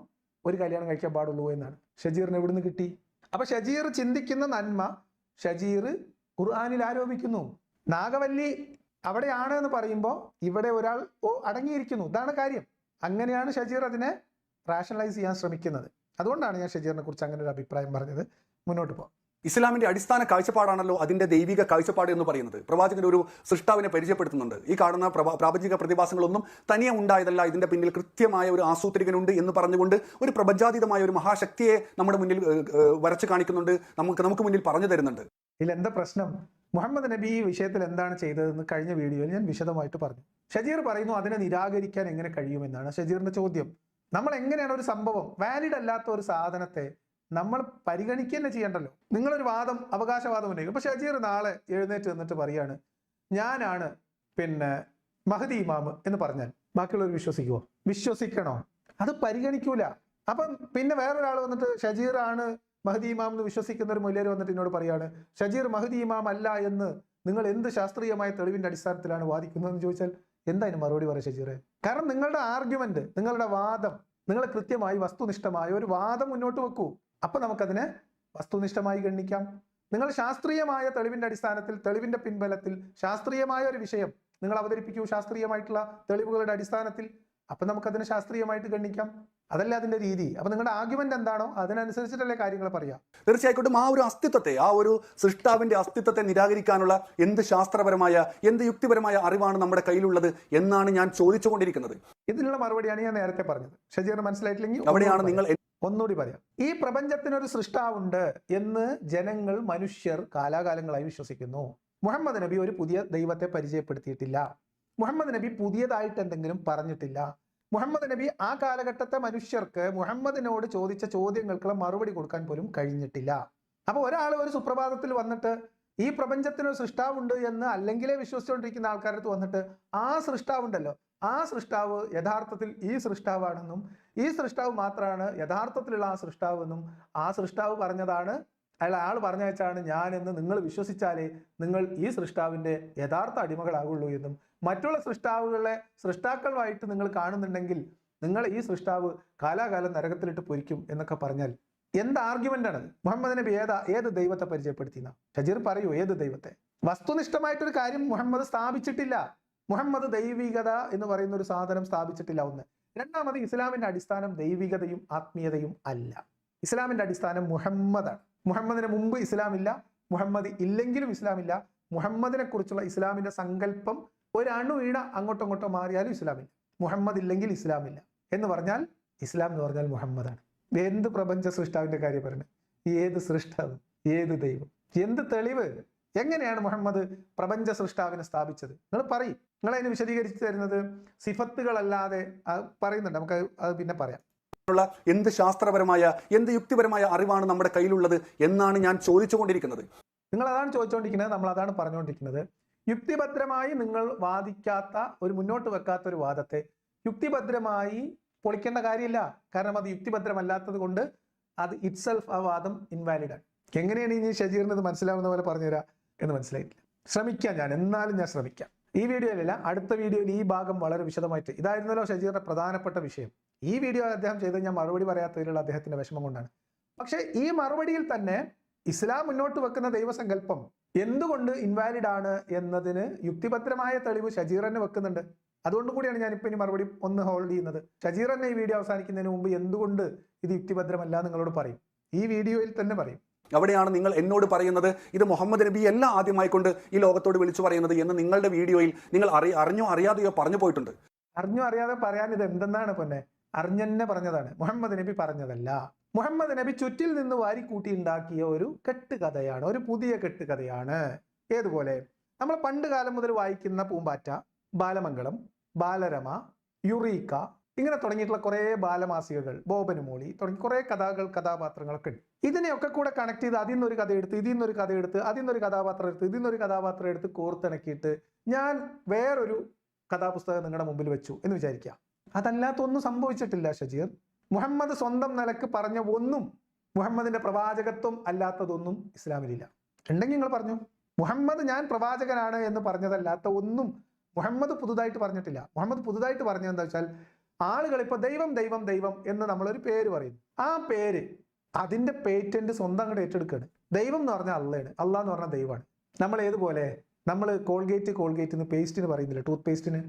ഒരു കല്യാണം കഴിക്കാൻ പാടുള്ളൂ എന്നാണ്. ഷജീറിന് എവിടുന്ന് കിട്ടി? അപ്പൊ ഷജീർ ചിന്തിക്കുന്ന നന്മ ഷജീർ ഖുർആനിൽ ആരോപിക്കുന്നു. നാഗവല്ലി അവിടെയാണ് എന്ന് പറയുമ്പോൾ ഇവിടെ ഒരാൾ അടങ്ങിയിരിക്കുന്നു, ഇതാണ് കാര്യം. അങ്ങനെയാണ് ഷജീർ അതിനെ റാഷണലൈസ് ചെയ്യാൻ ശ്രമിക്കുന്നത്. അതുകൊണ്ടാണ് ഞാൻ ഷജീറിനെ കുറിച്ച് അങ്ങനെ ഒരു അഭിപ്രായം പറഞ്ഞത്. മുന്നോട്ട് പോകാം. ഇസ്ലാമിന്റെ അടിസ്ഥാന കാഴ്ചപ്പാടാണല്ലോ അതിന്റെ ദൈവിക കാഴ്ചപ്പാട് എന്ന് പറയുന്നത്. പ്രവാചകൻ ഒരു സൃഷ്ടാവിനെ പരിചയപ്പെടുത്തുന്നുണ്ട്. ഈ കാണുന്ന പ്രാപഞ്ചിക പ്രതിഭാസങ്ങളൊന്നും തനിയെ ഉണ്ടായതല്ല, ഇതിന്റെ പിന്നിൽ കൃത്യമായ ഒരു ആസൂത്രികനുണ്ട് എന്ന് പറഞ്ഞുകൊണ്ട് ഒരു പ്രപഞ്ചാതീതമായ ഒരു മഹാശക്തിയെ നമ്മുടെ മുന്നിൽ വരച്ചു കാണിക്കുന്നുണ്ട്, നമുക്ക് മുന്നിൽ പറഞ്ഞു തരുന്നുണ്ട്. ഇതിൽ എന്താ പ്രശ്നം? മുഹമ്മദ് നബി ഈ വിഷയത്തിൽ എന്താണ് ചെയ്തതെന്ന് കഴിഞ്ഞ വീഡിയോയിൽ ഞാൻ വിശദമായിട്ട് പറഞ്ഞു. ഷജീർ പറയുന്നു അതിനെ നിരാകരിക്കാൻ എങ്ങനെ കഴിയുമെന്നാണ് ഷജീറിന്റെ ചോദ്യം. നമ്മൾ എങ്ങനെയാണ് ഒരു സംഭവം, വാലിഡ് അല്ലാത്ത ഒരു സാധനത്തെ നമ്മൾ പരിഗണിക്കുക തന്നെ ചെയ്യണ്ടല്ലോ. നിങ്ങളൊരു അവകാശവാദം ഉണ്ടെങ്കിൽ, ഇപ്പൊ ഷജീർ നാളെ എഴുന്നേറ്റ് നിന്നിട്ട് പറയാണ് ഞാനാണ് മഹദി ഇമാം എന്ന് പറഞ്ഞാൽ ബാക്കിയുള്ളവർ വിശ്വസിക്കുമോ? വിശ്വസിക്കണോ? അത് പരിഗണിക്കൂല. അപ്പം പിന്നെ വേറൊരാൾ വന്നിട്ട് ഷജീർ ആണ് മഹദി ഇമാം എന്ന് വിശ്വസിക്കുന്ന ഒരു മൊല്യർ വന്നിട്ട് എന്നോട് പറയാണ് ഷജീർ മഹദി ഇമാം അല്ല എന്ന് നിങ്ങൾ എന്ത് ശാസ്ത്രീയമായ തെളിവിന്റെ അടിസ്ഥാനത്തിലാണ് വാദിക്കുന്നതെന്ന് ചോദിച്ചാൽ എന്തായാലും മറുപടി പറയാം ഷജീറെ. കാരണം നിങ്ങളുടെ ആർഗ്യുമെന്റ്, നിങ്ങളുടെ വാദം, നിങ്ങൾ കൃത്യമായി വസ്തുനിഷ്ഠമായ ഒരു വാദം മുന്നോട്ട് വെക്കൂ. അപ്പൊ നമുക്കതിനെ വസ്തുനിഷ്ഠമായി ഗണിക്കാം. നിങ്ങൾ ശാസ്ത്രീയമായ തെളിവിന്റെ അടിസ്ഥാനത്തിൽ, തെളിവിന്റെ പിൻബലത്തിൽ ശാസ്ത്രീയമായ ഒരു വിഷയം നിങ്ങൾ അവതരിപ്പിക്കൂ, ശാസ്ത്രീയമായിട്ടുള്ള തെളിവുകളുടെ അടിസ്ഥാനത്തിൽ. അപ്പൊ നമുക്കതിനെ ശാസ്ത്രീയമായിട്ട് ഗണിക്കാം. അതല്ല അതിന്റെ രീതി. അപ്പൊ നിങ്ങളുടെ ആർഗ്യുമെന്റ് എന്താണോ അതിനനുസരിച്ചിട്ടല്ലേ കാര്യങ്ങൾ പറയാം. തീർച്ചയായിട്ടും ആ ഒരു അസ്തിത്വത്തെ, ആ ഒരു സൃഷ്ടാവിന്റെ അസ്തിത്വത്തെ നിരാകരിക്കാനുള്ള എന്ത് ശാസ്ത്രപരമായ, എന്ത് യുക്തിപരമായ അറിവാണ് നമ്മുടെ കയ്യിലുള്ളത് എന്നാണ് ഞാൻ ചോദിച്ചുകൊണ്ടിരിക്കുന്നത്. ഇതിനുള്ള മറുപടിയാണ് ഞാൻ നേരത്തെ പറഞ്ഞത്. ഷജീർ മനസ്സിലായിട്ടില്ലെങ്കിൽ അവിടെയാണ് നിങ്ങൾ ഒന്നുകൂടി പറയാം. ഈ പ്രപഞ്ചത്തിനൊരു സൃഷ്ടാവുണ്ട് എന്ന് മനുഷ്യർ കാലാകാലങ്ങളായി വിശ്വസിക്കുന്നു. മുഹമ്മദ് നബി ഒരു പുതിയ ദൈവത്തെ പരിചയപ്പെടുത്തിയിട്ടില്ല. മുഹമ്മദ് നബി പുതിയതായിട്ട് എന്തെങ്കിലും പറഞ്ഞിട്ടില്ല. മുഹമ്മദ് നബി ആ കാലഘട്ടത്തെ മനുഷ്യർക്ക് മുഹമ്മദിനോട് ചോദിച്ച ചോദ്യങ്ങൾക്കുള്ള മറുപടി കൊടുക്കാൻ പോലും കഴിഞ്ഞിട്ടില്ല. അപ്പൊ ഒരാൾ ഒരു സുപ്രഭാതത്തിൽ വന്നിട്ട് ഈ പ്രപഞ്ചത്തിനൊരു സൃഷ്ടാവുണ്ട് എന്ന് അല്ലെങ്കിലേ വിശ്വസിച്ചുകൊണ്ടിരിക്കുന്ന ആൾക്കാരടുത്ത് വന്നിട്ട് ആ സൃഷ്ടാവുണ്ടല്ലോ, ആ സൃഷ്ടാവ് യഥാർത്ഥത്തിൽ ഈ സൃഷ്ടാവാണെന്നും ഈ സൃഷ്ടാവ് മാത്രമാണ് യഥാർത്ഥത്തിലുള്ള ആ സൃഷ്ടാവെന്നും ആ സൃഷ്ടാവ് പറഞ്ഞതാണ്, ആൾ പറഞ്ഞയച്ചാണ് ഞാൻ എന്ന് നിങ്ങൾ വിശ്വസിച്ചാലേ നിങ്ങൾ ഈ സൃഷ്ടാവിന്റെ യഥാർത്ഥ അടിമകളാകുള്ളൂ എന്നും മറ്റുള്ള സൃഷ്ടാവുകളെ സൃഷ്ടാക്കളുമായിട്ട് നിങ്ങൾ കാണുന്നുണ്ടെങ്കിൽ നിങ്ങൾ ഈ സൃഷ്ടാവ് കാലാകാലം നരകത്തിലിട്ട് പൊരിക്കും എന്നൊക്കെ പറഞ്ഞാൽ എന്ത് ആർഗ്യുമെന്റാണ്? മുഹമ്മദ് നബി ഏത് ദൈവത്തെ പരിചയപ്പെടുത്തിയെന്ന ഷജീർ പറയൂ? ഏത് ദൈവത്തെ? വസ്തുനിഷ്ഠമായിട്ടൊരു കാര്യം മുഹമ്മദ് സ്ഥാപിച്ചിട്ടില്ല. മുഹമ്മദ് ദൈവികത എന്ന് പറയുന്ന ഒരു സാധനം സ്ഥാപിച്ചിട്ടില്ല. ഒന്ന്. രണ്ടാമത് ഇസ്ലാമിന്റെ അടിസ്ഥാനം ദൈവികതയും ആത്മീയതയും അല്ല. ഇസ്ലാമിന്റെ അടിസ്ഥാനം മുഹമ്മദാണ്. മുഹമ്മദിന് മുമ്പ് ഇസ്ലാമില്ല, മുഹമ്മദ് ഇല്ലെങ്കിലും ഇസ്ലാമില്ല. മുഹമ്മദിനെ കുറിച്ചുള്ള ഇസ്ലാമിന്റെ സങ്കല്പം ഒരു അണു വീണ അങ്ങോട്ടോ അങ്ങോട്ടോ മാറിയാലും ഇസ്ലാമില്ല. മുഹമ്മദ് ഇല്ലെങ്കിൽ ഇസ്ലാമില്ല എന്ന് പറഞ്ഞാൽ ഇസ്ലാം എന്ന് പറഞ്ഞാൽ മുഹമ്മദാണ്. എന്ത് പ്രപഞ്ച സൃഷ്ടാവിന്റെ കാര്യം പറയുന്നത്? ഏത് സൃഷ്ടാവ്? ഏത് ദൈവം? എന്ത് തെളിവ്? എങ്ങനെയാണ് മുഹമ്മദ് പ്രപഞ്ച സൃഷ്ടാവിനെ സ്ഥാപിച്ചത്? നിങ്ങൾ പറയും. നിങ്ങൾ അതിന് വിശദീകരിച്ചു തരുന്നത് സിഫത്തുകളല്ലാതെ പറയുന്നുണ്ട്. നമുക്ക് അത് പിന്നെ പറയാം. എന്ത് ശാസ്ത്രപരമായ, എന്ത് യുക്തിപരമായ അറിവാണ് നമ്മുടെ കയ്യിലുള്ളത് എന്നാണ് ഞാൻ ചോദിച്ചുകൊണ്ടിരിക്കുന്നത്. നിങ്ങൾ അതാണ് ചോദിച്ചുകൊണ്ടിരിക്കുന്നത്, നമ്മൾ അതാണ് പറഞ്ഞുകൊണ്ടിരിക്കുന്നത്. യുക്തിഭദ്രമായി നിങ്ങൾ വാദിക്കാത്ത, ഒരു മുന്നോട്ട് വെക്കാത്ത ഒരു വാദത്തെ യുക്തിഭദ്രമായി പൊളിക്കേണ്ട കാര്യമില്ല. കാരണം അത് യുക്തിഭദ്രമല്ലാത്തത് കൊണ്ട് അത് ഇറ്റ്സെൽഫ് ആ വാദം ഇൻവാലിഡ് ആണ്. എങ്ങനെയാണ് ഇനി ഷജീറിന് ഇത് മനസ്സിലാവുന്ന പോലെ പറഞ്ഞുതരാം എന്ന് മനസ്സിലായിട്ടില്ല. ശ്രമിക്കാം ഞാൻ, എന്നാലും ഞാൻ ശ്രമിക്കാം. ഈ വീഡിയോയിലല്ല, അടുത്ത വീഡിയോയിൽ ഈ ഭാഗം വളരെ വിശദമായിട്ട്, ഇതായിരുന്നല്ലോ ഷജീറിന്റെ പ്രധാനപ്പെട്ട വിഷയം. ഈ വീഡിയോ അദ്ദേഹം ചെയ്ത് ഞാൻ മറുപടി പറയാത്തതിലുള്ള അദ്ദേഹത്തിന്റെ വിഷമം കൊണ്ടാണ്. പക്ഷേ ഈ മറുപടിയിൽ തന്നെ ഇസ്ലാം മുന്നോട്ട് വെക്കുന്ന ദൈവസങ്കല്പം എന്തുകൊണ്ട് ഇൻവാലിഡ് ആണ് എന്നതിന് യുക്തിഭദ്രമായ തെളിവ് ഷജീർ തന്നെ വെക്കുന്നുണ്ട്. അതുകൊണ്ട് കൂടിയാണ് ഞാനിപ്പോൾ ഇനി മറുപടി ഒന്ന് ഹോൾഡ് ചെയ്യുന്നത്. ഷജീർ തന്നെ ഈ വീഡിയോ അവസാനിക്കുന്നതിന് മുമ്പ് എന്തുകൊണ്ട് ഇത് യുക്തിഭദ്രമല്ല നിങ്ങളോട് പറയും, ഈ വീഡിയോയിൽ തന്നെ പറയും. അവിടെയാണ് നിങ്ങൾ എന്നോട് പറയുന്നത് ഇത് മുഹമ്മദ് നബി അല്ല ആദ്യമായിക്കൊണ്ട് ഈ ലോകത്തോട് വിളിച്ചു പറയുന്നത് എന്ന് നിങ്ങളുടെ വീഡിയോയിൽ നിങ്ങൾ അറിഞ്ഞോ അറിയാതെയോ പറഞ്ഞു പോയിട്ടുണ്ട്. അറിഞ്ഞോ അറിയാതെ പറയാൻ ഇത് എന്തെന്നാണ് പൊന്നെ? അറിഞ്ഞെന്നെ പറഞ്ഞതാണ്, മുഹമ്മദ് നബി പറഞ്ഞതല്ല. മുഹമ്മദ് നബി ചുറ്റിൽ നിന്ന് വാരിക്കൂട്ടി ഉണ്ടാക്കിയ ഒരു കെട്ടുകഥയാണ്, ഒരു പുതിയ കെട്ടുകഥയാണ്. ഏതുപോലെ നമ്മൾ പണ്ട് കാലം മുതൽ വായിക്കുന്ന പൂമ്പാറ്റ, ബാലമംഗളം, ബാലരമ, യുറീക്ക, ഇങ്ങനെ തുടങ്ങിയിട്ടുള്ള കുറേ ബാലമാസികകൾ, ബോബനുമോളി തുടങ്ങി കുറേ കഥകൾ, കഥാപാത്രങ്ങളൊക്കെ ഉണ്ട്. ഇതിനെയൊക്കെ കൂടെ കണക്ട് ചെയ്ത് അതിൽ നിന്നൊരു കഥ എടുത്ത്, ഇതിൽ നിന്നൊരു കഥ എടുത്ത്, അതിൽ നിന്നൊരു കഥാപാത്രം എടുത്ത്, ഇതിൽ നിന്നൊരു കഥാപാത്രം എടുത്ത് കോർത്തിണക്കിയിട്ട് ഞാൻ വേറൊരു കഥാപുസ്തകം നിങ്ങളുടെ മുമ്പിൽ വെച്ചു എന്ന് വിചാരിക്കുക. അതല്ലാത്തൊന്നും സംഭവിച്ചിട്ടില്ല ഷജീർ. മുഹമ്മദ് സ്വന്തം നിലക്ക് പറഞ്ഞ ഒന്നും, മുഹമ്മദിന്റെ പ്രവാചകത്വം അല്ലാത്തതൊന്നും ഇസ്ലാമിലില്ല. ഉണ്ടെങ്കിൽ നിങ്ങൾ പറഞ്ഞു. മുഹമ്മദ് ഞാൻ പ്രവാചകനാണ് എന്ന് പറഞ്ഞതല്ലാത്ത ഒന്നും മുഹമ്മദ് പുതുതായിട്ട് പറഞ്ഞിട്ടില്ല. മുഹമ്മദ് പുതുതായിട്ട് പറഞ്ഞത് എന്താ വെച്ചാൽ, ആളുകൾ ഇപ്പൊ ദൈവം ദൈവം ദൈവം എന്ന് നമ്മളൊരു പേര് പറയുന്നു. ആ പേര്, അതിന്റെ പേറ്റന്റ് സ്വന്തം അങ്ങോട്ട് ഏറ്റെടുക്കുകയാണ്. ദൈവം എന്ന് പറഞ്ഞാൽ അള്ളയാണ്, അള്ളാഹ് എന്ന് പറഞ്ഞാൽ ദൈവമാണ്. നമ്മൾ ഏതുപോലെ, നമ്മൾ കോൾഗേറ്റ് എന്ന് പേസ്റ്റിന് പറയുന്നില്ല, ടൂത്ത് പേസ്റ്റിന്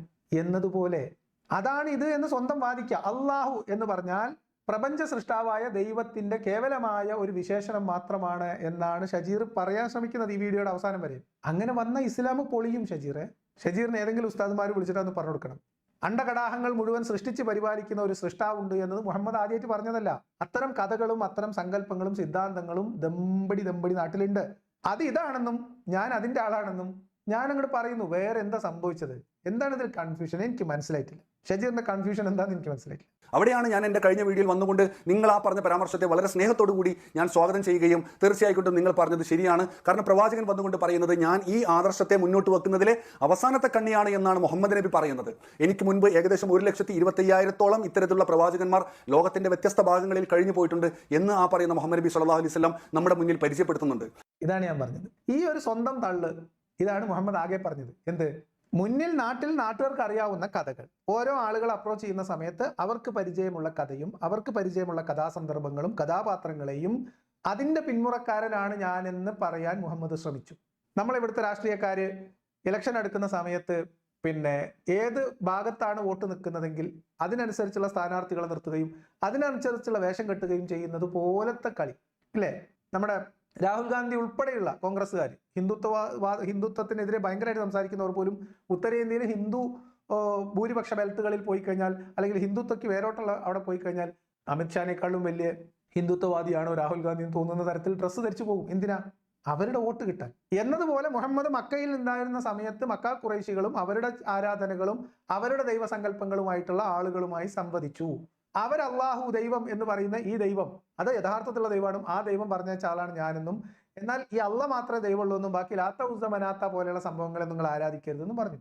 എന്നതുപോലെ അതാണ് ഇത് എന്ന് സ്വന്തം വാദിക്കുക. അള്ളാഹു എന്ന് പറഞ്ഞാൽ പ്രപഞ്ച സൃഷ്ടാവായ ദൈവത്തിന്റെ കേവലമായ ഒരു വിശേഷണം മാത്രമാണ് എന്നാണ് ഷജീർ പറയാൻ ശ്രമിക്കുന്നത് ഈ വീഡിയോയുടെ അവസാനം വരെ. അങ്ങനെ വന്ന ഇസ്ലാം പൊളിയും ഷജീറെ. ഷജീറിന് ഏതെങ്കിലും ഉസ്താദുമാർ വിളിച്ചിട്ട് ഒന്ന് പറഞ്ഞു കൊടുക്കണം. അണ്ടകടാഹങ്ങൾ മുഴുവൻ സൃഷ്ടിച്ച് പരിപാലിക്കുന്ന ഒരു സൃഷ്ടാവുണ്ട് എന്നത് മുഹമ്മദ് ആദ്യമായിട്ട് പറഞ്ഞതല്ല. അത്തരം കഥകളും അത്തരം സങ്കല്പങ്ങളും സിദ്ധാന്തങ്ങളും ദമ്പടി നാട്ടിലുണ്ട്. അത് ഇതാണെന്നും ഞാൻ അതിന്റെ ആളാണെന്നും ഞാൻ അങ്ങോട്ട് പറയുന്നു. വേറെ എന്താ സംഭവിച്ചത്? എന്താണ് ഇതിൽ കൺഫ്യൂഷൻ? എനിക്ക് മനസ്സിലായിട്ടില്ല. ഷജീറിന്റെ കൺഫ്യൂഷൻ എന്താണെന്ന് എനിക്ക് മനസ്സിലായിട്ടില്ല. അവിടെയാണ് ഞാൻ എൻ്റെ കഴിഞ്ഞ വീഡിയോയിൽ വന്നുകൊണ്ട് നിങ്ങൾ ആ പറഞ്ഞ പരാമർശത്തെ വളരെ സ്നേഹത്തോടു കൂടി ഞാൻ സ്വാഗതം ചെയ്യുകയും തീർച്ചയായിട്ടും നിങ്ങൾ പറഞ്ഞത് ശരിയാണ്. കാരണം പ്രവാചകൻ വന്നുകൊണ്ട് പറയുന്നത് ഞാൻ ഈ ആദർശത്തെ മുന്നോട്ട് വെക്കുന്നതിലെ അവസാനത്തെ കണ്ണിയാണ് എന്നാണ് മുഹമ്മദ് നബി പറയുന്നത്. എനിക്ക് മുൻപ് ഏകദേശം 1,25,000-ഓളം ഇത്തരത്തിലുള്ള പ്രവാചകന്മാർ ലോകത്തിന്റെ വ്യത്യസ്ത ഭാഗങ്ങളിൽ കഴിഞ്ഞു പോയിട്ടുണ്ട് എന്ന് ആ പറയുന്ന മുഹമ്മദ് നബി സല്ലല്ലാഹു അലൈഹി വസല്ലം നമ്മുടെ മുന്നിൽ പരിചയപ്പെടുത്തുന്നുണ്ട്. ഇതാണ് ഞാൻ പറഞ്ഞത്. ഈ ഒരു സ്വന്തം തള്ള് ഇതാണ് മുഹമ്മദ് ആകെ പറഞ്ഞത്. എന്ത്? മുന്നിൽ നാട്ടുകാർക്ക് അറിയാവുന്ന കഥകൾ, ഓരോ ആളുകൾ അപ്രോച്ച് ചെയ്യുന്ന സമയത്ത് അവർക്ക് പരിചയമുള്ള കഥയും അവർക്ക് പരിചയമുള്ള കഥാസന്ദർഭങ്ങളും കഥാപാത്രങ്ങളെയും അതിന്റെ പിന്മുറക്കാരനാണ് ഞാനെന്ന് പറയാൻ മുഹമ്മദ് ശ്രമിച്ചു. നമ്മളിവിടുത്തെ രാഷ്ട്രീയക്കാര് ഇലക്ഷൻ എടുക്കുന്ന സമയത്ത് പിന്നെ ഏത് ഭാഗത്താണ് വോട്ട് നിൽക്കുന്നതെങ്കിൽ അതിനനുസരിച്ചുള്ള സ്ഥാനാർത്ഥികളെ നിർത്തുകയും അതിനനുസരിച്ചുള്ള വേഷം കെട്ടുകയും ചെയ്യുന്നത് പോലത്തെ കളി അല്ലേ? നമ്മുടെ രാഹുൽ ഗാന്ധി ഉൾപ്പെടെയുള്ള കോൺഗ്രസ്സുകാർ ഹിന്ദുത്വത്തിനെതിരെ ഭയങ്കരമായിട്ട് സംസാരിക്കുന്നവർ പോലും ഉത്തരേന്ത്യയിൽ ഹിന്ദു ഭൂരിപക്ഷ ബെൽറ്റുകളിൽ പോയി കഴിഞ്ഞാൽ, അല്ലെങ്കിൽ ഹിന്ദുത്വക്ക് വേരോട്ടുള്ള അവിടെ പോയി കഴിഞ്ഞാൽ അമിത്ഷാനേക്കാളും വലിയ ഹിന്ദുത്വവാദിയാണോ രാഹുൽ ഗാന്ധി എന്ന് തോന്നുന്ന തരത്തിൽ ഡ്രസ്സ് ധരിച്ചു പോകും. എന്തിനാ? അവരുടെ വോട്ട് കിട്ടാൻ. എന്നതുപോലെ മുഹമ്മദ് മക്കയിൽ ഉണ്ടായിരുന്ന സമയത്ത് മക്ക ഖുറൈശികളും അവരുടെ ആരാധനകളും അവരുടെ ദൈവസങ്കല്പങ്ങളുമായിട്ടുള്ള ആളുകളുമായി സംവദിച്ചു. അവർ അള്ളാഹു ദൈവം എന്ന് പറയുന്ന ഈ ദൈവം അത് യഥാർത്ഥത്തിലുള്ള ദൈവമാണ്, ആ ദൈവം പറഞ്ഞ ആളാണ് ഞാനെന്നും, എന്നാൽ ഈ അള്ള മാത്രമേ ദൈവമുള്ളൂ എന്നും ബാക്കി ലാത്ത ഉസ്സ മനാത്ത പോലെയുള്ള സംഭവങ്ങളെ നിങ്ങൾ ആരാധിക്കരുതെന്നും പറഞ്ഞു.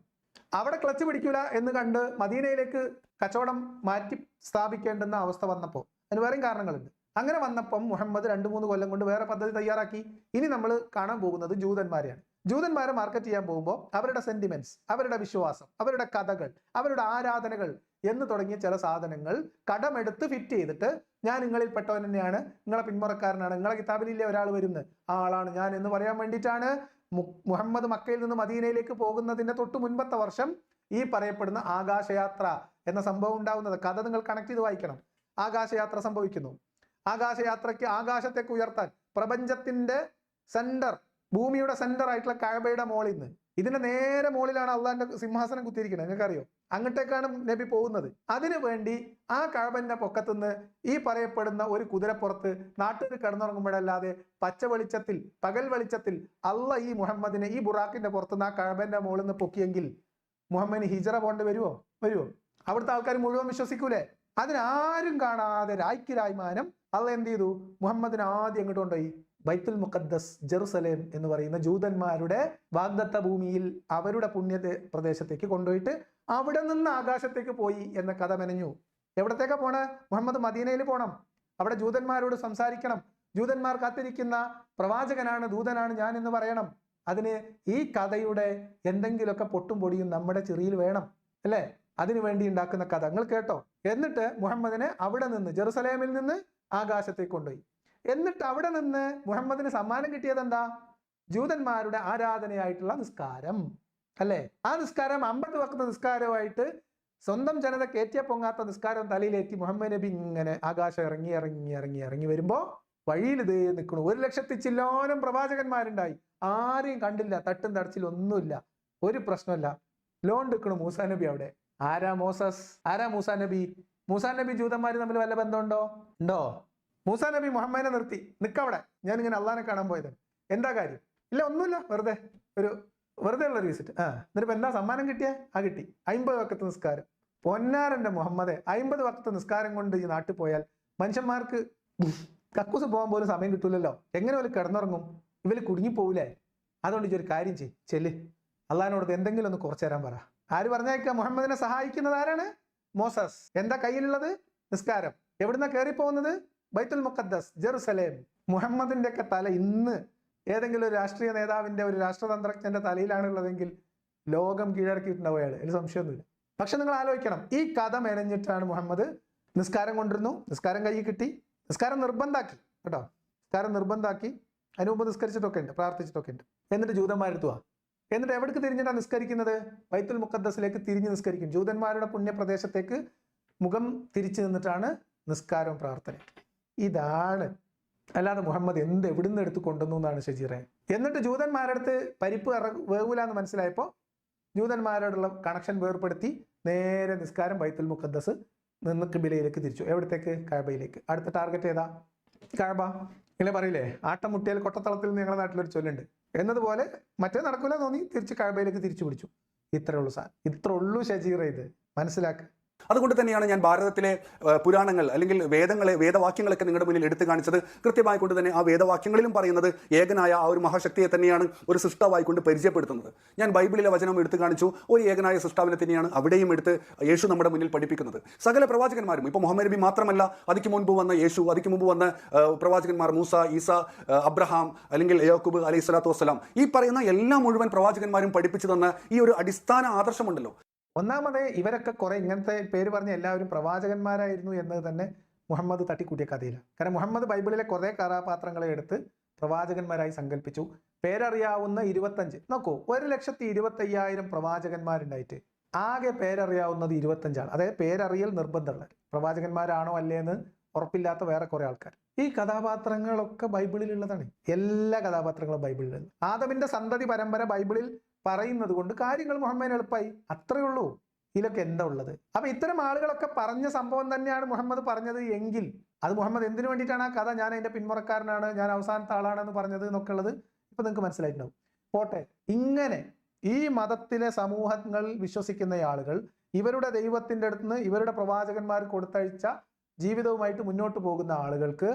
അവിടെ ക്ലച്ച് പിടിക്കൂല എന്ന് കണ്ട് മദീനയിലേക്ക് കച്ചവടം മാറ്റി സ്ഥാപിക്കേണ്ടുന്ന അവസ്ഥ വന്നപ്പോൾ അതിന് വേറെയും കാരണങ്ങളുണ്ട്. അങ്ങനെ വന്നപ്പം മുഹമ്മദ് 2-3 കൊല്ലം കൊണ്ട് വേറെ പദ്ധതി തയ്യാറാക്കി. ഇനി നമ്മൾ കാണാൻ പോകുന്നത് ജൂതന്മാരെയാണ്. ജൂതന്മാരെ മാർക്കറ്റ് ചെയ്യാൻ പോകുമ്പോൾ അവരുടെ സെന്റിമെന്റ്സ്, അവരുടെ വിശ്വാസം, അവരുടെ കഥകൾ, അവരുടെ ആരാധനകൾ എന്ന് തുടങ്ങിയ ചില സാധനങ്ങൾ കടമെടുത്ത് ഫിറ്റ് ചെയ്തിട്ട് ഞാൻ നിങ്ങളിൽ പെട്ടവൻ തന്നെയാണ്, നിങ്ങളെ പിന്മുറക്കാരനാണ്, നിങ്ങളെ കിതാബിലില്ലേ ഒരാൾ വരുന്നത്, ആ ആളാണ് ഞാൻ എന്ന് പറയാൻ വേണ്ടിയിട്ടാണ് മുഹമ്മദ് മക്കയിൽ നിന്ന് മദീനയിലേക്ക് പോകുന്നതിന്റെ തൊട്ട് മുൻപത്തെ വർഷം ഈ പറയപ്പെടുന്ന ആകാശയാത്ര എന്ന സംഭവം ഉണ്ടാവുന്നത്. കഥ നിങ്ങൾ കണക്ട് ചെയ്ത് വായിക്കണം. ആകാശയാത്ര സംഭവിക്കുന്നു. ആകാശയാത്രയ്ക്ക് ആകാശത്തേക്ക് ഉയർത്താൻ പ്രപഞ്ചത്തിന്റെ സെന്റർ, ഭൂമിയുടെ സെന്റർ ആയിട്ടുള്ള കഅബയുടെ മോളിൽ നിന്ന് ഇതിന്റെ നേരെ മുകളിലാണ് അള്ളാന്റെ സിംഹാസനം കുത്തിയിരിക്കുന്നത്. നിങ്ങൾക്കറിയോ? അങ്ങോട്ടേക്കാണ് നബി പോകുന്നത്. അതിനു വേണ്ടി ആ കഅബന്റെ പൊക്കത്തുനിന്ന് ഈ പറയപ്പെടുന്ന ഒരു കുതിരപ്പുറത്ത് നാട്ടിൽ കിടന്നുറങ്ങുമ്പോഴല്ലാതെ പച്ച വെളിച്ചത്തിൽ, പകൽ വെളിച്ചത്തിൽ അള്ള ഈ മുഹമ്മദിനെ ഈ ബുറാക്കിന്റെ പുറത്തുനിന്ന് ആ കഅബന്റെ മുകളിൽ നിന്ന് പൊക്കിയെങ്കിൽ മുഹമ്മദിന് ഹിജറ പോകേണ്ടി വരുമോ? അവിടുത്തെ ആൾക്കാർ മുഴുവൻ വിശ്വസിക്കൂലേ? അതിനാരും കാണാതെ രായ്ക്കിരായ്മാനം അള്ള എന്ത് ചെയ്തു? മുഹമ്മദിനെ ആദ്യം എങ്ങോട്ട് കൊണ്ടുപോയി? ബൈത്തുൽ മുഖദ്ദസ്, ജെറുസലേം എന്ന് പറയുന്ന ജൂതന്മാരുടെ വാഗ്ദത്ത ഭൂമിയിൽ, അവരുടെ പുണ്യ പ്രദേശത്തേക്ക് കൊണ്ടുപോയിട്ട് അവിടെ നിന്ന് ആകാശത്തേക്ക് പോയി എന്ന കഥ മെനഞ്ഞു. എവിടത്തേക്കാ പോണേ? മുഹമ്മദ് മദീനയിൽ പോണം, അവിടെ ജൂതന്മാരോട് സംസാരിക്കണം, ജൂതന്മാർ കാത്തിരിക്കുന്ന പ്രവാചകനാണ്, ദൂതനാണ് ഞാൻ എന്ന് പറയണം. അതിന് ഈ കഥയുടെ എന്തെങ്കിലുമൊക്കെ പൊട്ടും പൊടിയും നമ്മുടെ ചെറിയിൽ വേണം, അല്ലേ? അതിനു വേണ്ടി ഉണ്ടാക്കുന്ന കഥ നിങ്ങൾ കേട്ടോ. എന്നിട്ട് മുഹമ്മദിനെ അവിടെ നിന്ന്, ജെറുസലേമിൽ നിന്ന് ആകാശത്തേക്ക് കൊണ്ടുപോയി. എന്നിട്ട് അവിടെ നിന്ന് മുഹമ്മദിന് സമ്മാനം കിട്ടിയത് എന്താ? ജൂതന്മാരുടെ ആരാധനയായിട്ടുള്ള നിസ്കാരം, അല്ലേ? ആ നിസ്കാരം 50 വക്ത നിസ്കാരമായിട്ട് സ്വന്തം ജനത കയറ്റിയ പൊങ്ങാത്ത നിസ്കാരം തലയിലേറ്റി മുഹമ്മദ് നബി ഇങ്ങനെ ആകാശം ഇറങ്ങി ഇറങ്ങി ഇറങ്ങി ഇറങ്ങി വരുമ്പോ വഴിയിൽ ഇതേ നിൽക്കണു. 1,00,000 ചില്ലോനം പ്രവാചകന്മാരുണ്ടായി, ആരെയും കണ്ടില്ല, തട്ടും തടച്ചിൽ ഒന്നുമില്ല, ഒരു പ്രശ്നമല്ല. ലോൺ എടുക്കണു മൂസാ നബി അവിടെ. ആരാ മോസസ്? ആരാ മൂസാ നബി? മൂസാ നബി ജൂതന്മാർ തമ്മിൽ വല്ല ബന്ധമുണ്ടോ? ഉണ്ടോ? മൂസാ നബി മുഹമ്മദിനെ നിർത്തി, നിക്കവിടെ, ഞാൻ ഇങ്ങനെ അള്ളാനെ കാണാൻ പോയത്, എന്താ കാര്യം? ഇല്ല, ഒന്നുമില്ല, വെറുതെ ഉള്ള വിസിറ്റ്. എന്നിട്ട് എന്താ സമ്മാനം കിട്ടിയ? കിട്ടി 50 വക്ത നിസ്കാരം. പൊന്നാരന്റെ മുഹമ്മദെ, 50 വക്ത നിസ്കാരം കൊണ്ട് ഈ നാട്ടിൽ പോയാൽ മനുഷ്യന്മാർക്ക് കക്കൂസ് പോകാൻ പോലും സമയം കിട്ടൂലല്ലോ. എങ്ങനെ പോലും കിടന്നുറങ്ങും? ഇവര് കുടുങ്ങിപ്പോകൂലേ? അതുകൊണ്ട് ഒരു കാര്യം ചെല്ല്, അള്ളഹാനോട് എന്തെങ്കിലും ഒന്ന് കുറച്ചു തരാൻ പറ. ആര് പറഞ്ഞേക്ക? മുഹമ്മദിനെ സഹായിക്കുന്നത് ആരാണ്? മോസസ്. എന്താ കയ്യിലുള്ളത്? നിസ്കാരം. എവിടുന്ന കയറി പോകുന്നത്? ബൈത്തുൽ മുഖദ്ദസ്, ജെറുസലേം. മുഹമ്മദിന്റെ ഒക്കെ തല ഇന്ന് ഏതെങ്കിലും ഒരു രാഷ്ട്രീയ നേതാവിന്റെ, ഒരു രാഷ്ട്രതന്ത്രജ്ഞന്റെ തലയിലാണുള്ളതെങ്കിൽ ലോകം കീഴടക്കിയിട്ടുണ്ടാവും അയാൾ, അതിൽ സംശയമൊന്നുമില്ല. പക്ഷെ നിങ്ങൾ ആലോചിക്കണം, ഈ കഥ മെനഞ്ഞിട്ടാണ് മുഹമ്മദ് നിസ്കാരം കൊണ്ടിരുന്നു, നിസ്കാരം കൈ കിട്ടി, നിസ്കാരം നിർബന്ധാക്കി കേട്ടോ, നിസ്കാരം നിർബന്ധാക്കി. അതിന് മുമ്പ് നിസ്കരിച്ചിട്ടൊക്കെ ഉണ്ട്, പ്രാർത്ഥിച്ചിട്ടൊക്കെ ഉണ്ട്. എന്നിട്ട് ജൂതന്മാരെടുത്തുവാ. എന്നിട്ട് എവിടേക്ക് തിരിഞ്ഞിട്ടാണ് നിസ്കരിക്കുന്നത്? ബൈത്തുൽ മുഖദ്ദസിലേക്ക് തിരിഞ്ഞ് നിസ്കരിക്കും. ജൂതന്മാരുടെ പുണ്യപ്രദേശത്തേക്ക് മുഖം തിരിച്ചു നിന്നിട്ടാണ് നിസ്കാരവും പ്രാർത്ഥനയും. ഇതാണ്. അല്ലാതെ മുഹമ്മദ് എവിടുന്ന് എടുത്ത് കൊണ്ടുവന്നു എന്നാണ് ഷജീറെ. എന്നിട്ട് ജൂതന്മാരുടെ അടുത്ത് പരിപ്പ് വേവൂല എന്ന് മനസ്സിലായപ്പോൾ ജൂതന്മാരോടുള്ള കണക്ഷൻ വേർപ്പെടുത്തി നേരെ നിസ്കാരം ബൈത്തുൽ മുഖദ്ദസ് നിന്ന് കിബിലയിലേക്ക് തിരിച്ചു. എവിടത്തേക്ക്? കഅബയിലേക്ക്. അടുത്ത ടാർഗറ്റ് ഏതാ? കഅബ. ഇങ്ങനെ പറയില്ലേ, ആട്ടം മുട്ടിയാൽ കൊട്ടത്തളത്തിൽ നിന്ന് ഞങ്ങളുടെ നാട്ടിലൊരു ചൊല്ലുണ്ട് എന്നതുപോലെ മറ്റേ നടക്കൂല തോന്നി തിരിച്ച് കഅബയിലേക്ക് തിരിച്ചു പിടിച്ചു. ഇത്രേ ഉള്ളൂ ഷജീറ. ഇത് മനസ്സിലാക്കുക. അതുകൊണ്ട് തന്നെയാണ് ഞാൻ ഭാരതത്തിലെ പുരാണങ്ങൾ അല്ലെങ്കിൽ വേദവാക്യങ്ങളൊക്കെ നിങ്ങളുടെ മുന്നിൽ എടുത്തു കാണിച്ചത്. കൃത്യമായി കൊണ്ട് തന്നെ ആ വേദവാക്യങ്ങളിലും പറയുന്നത് ഏകനായ ആ ഒരു മഹാശക്തിയെ തന്നെയാണ് ഒരു സൃഷ്ടാവായി കൊണ്ട് പരിചയപ്പെടുത്തുന്നത്. ഞാൻ ബൈബിളിലെ വചനം എടുത്തു കാണിച്ചു, ഒരു ഏകനായ സൃഷ്ടാവിനെ തന്നെയാണ് അവിടെയും എടുത്ത് യേശു നമ്മുടെ മുന്നിൽ പഠിപ്പിക്കുന്നത്. സകല പ്രവാചകന്മാരും, ഇപ്പോൾ മുഹമ്മദ് നബി മാത്രമല്ല, അതിക്ക് മുൻപ് വന്ന യേശു, അതിക്ക് മുമ്പ് വന്ന പ്രവാചകന്മാർ മൂസ, ഈസ, അബ്രഹാം അല്ലെങ്കിൽ യാക്കൂബ് അലൈഹി സ്വലാത്തു വസ്സലാം, ഈ പറയുന്ന എല്ലാ മുഴുവൻ പ്രവാചകന്മാരും പഠിപ്പിച്ചു തന്ന ഈ ഒരു അടിസ്ഥാന ആദർശമുണ്ടല്ലോ. ഒന്നാമത് ഇവരൊക്കെ കുറെ ഇങ്ങനത്തെ പേര് പറഞ്ഞ എല്ലാവരും പ്രവാചകന്മാരായിരുന്നു എന്നത് തന്നെ മുഹമ്മദ് തട്ടിക്കൂട്ടിയ കഥയില്ല. കാരണം മുഹമ്മദ് ബൈബിളിലെ കുറെ കഥാപാത്രങ്ങളെ എടുത്ത് പ്രവാചകന്മാരായി സങ്കല്പിച്ചു. പേരറിയാവുന്ന 25 നോക്കൂ, 1,25,000 പ്രവാചകന്മാരുണ്ടായിട്ട് ആകെ പേരറിയാവുന്നത് 25 ആണ്. അതായത് പേരറിയൽ നിർബന്ധമുള്ള പ്രവാചകന്മാരാണോ അല്ലേന്ന് ഉറപ്പില്ലാത്ത വേറെ കുറെ ആൾക്കാർ. ഈ കഥാപാത്രങ്ങളൊക്കെ ബൈബിളിലുള്ളതാണ്. എല്ലാ കഥാപാത്രങ്ങളും ബൈബിളിലുണ്ട്. ആദമിന്റെ സന്തതി പരമ്പര ബൈബിളിൽ പറയുന്നത് കൊണ്ട് കാര്യങ്ങൾ മുഹമ്മദിന് എളുപ്പമായി, അത്രയേ ഉള്ളൂ. ഇതിലൊക്കെ എന്താ ഉള്ളത്? അപ്പൊ ഇത്തരം ആളുകളൊക്കെ പറഞ്ഞ സംഭവം തന്നെയാണ് മുഹമ്മദ് പറഞ്ഞത് എങ്കിൽ അത് മുഹമ്മദ് എന്തിനു വേണ്ടിയിട്ടാണ് ആ കഥ, ഞാൻ അതിന്റെ പിന്മുറക്കാരനാണ്, ഞാൻ അവസാനത്തെ ആളാണെന്ന് പറഞ്ഞത് എന്നൊക്കെ ഉള്ളത് ഇപ്പൊ നിങ്ങൾക്ക് മനസ്സിലായിട്ടുണ്ടാവും. പോട്ടെ, ഇങ്ങനെ ഈ മതത്തിലെ സമൂഹങ്ങൾ വിശ്വസിക്കുന്ന ആളുകൾ ഇവരുടെ ദൈവത്തിന്റെ അടുത്ത് നിന്ന് ഇവരുടെ പ്രവാചകന്മാർ കൊടുത്തയച്ച ജീവിതവുമായിട്ട് മുന്നോട്ട് പോകുന്ന ആളുകൾക്ക്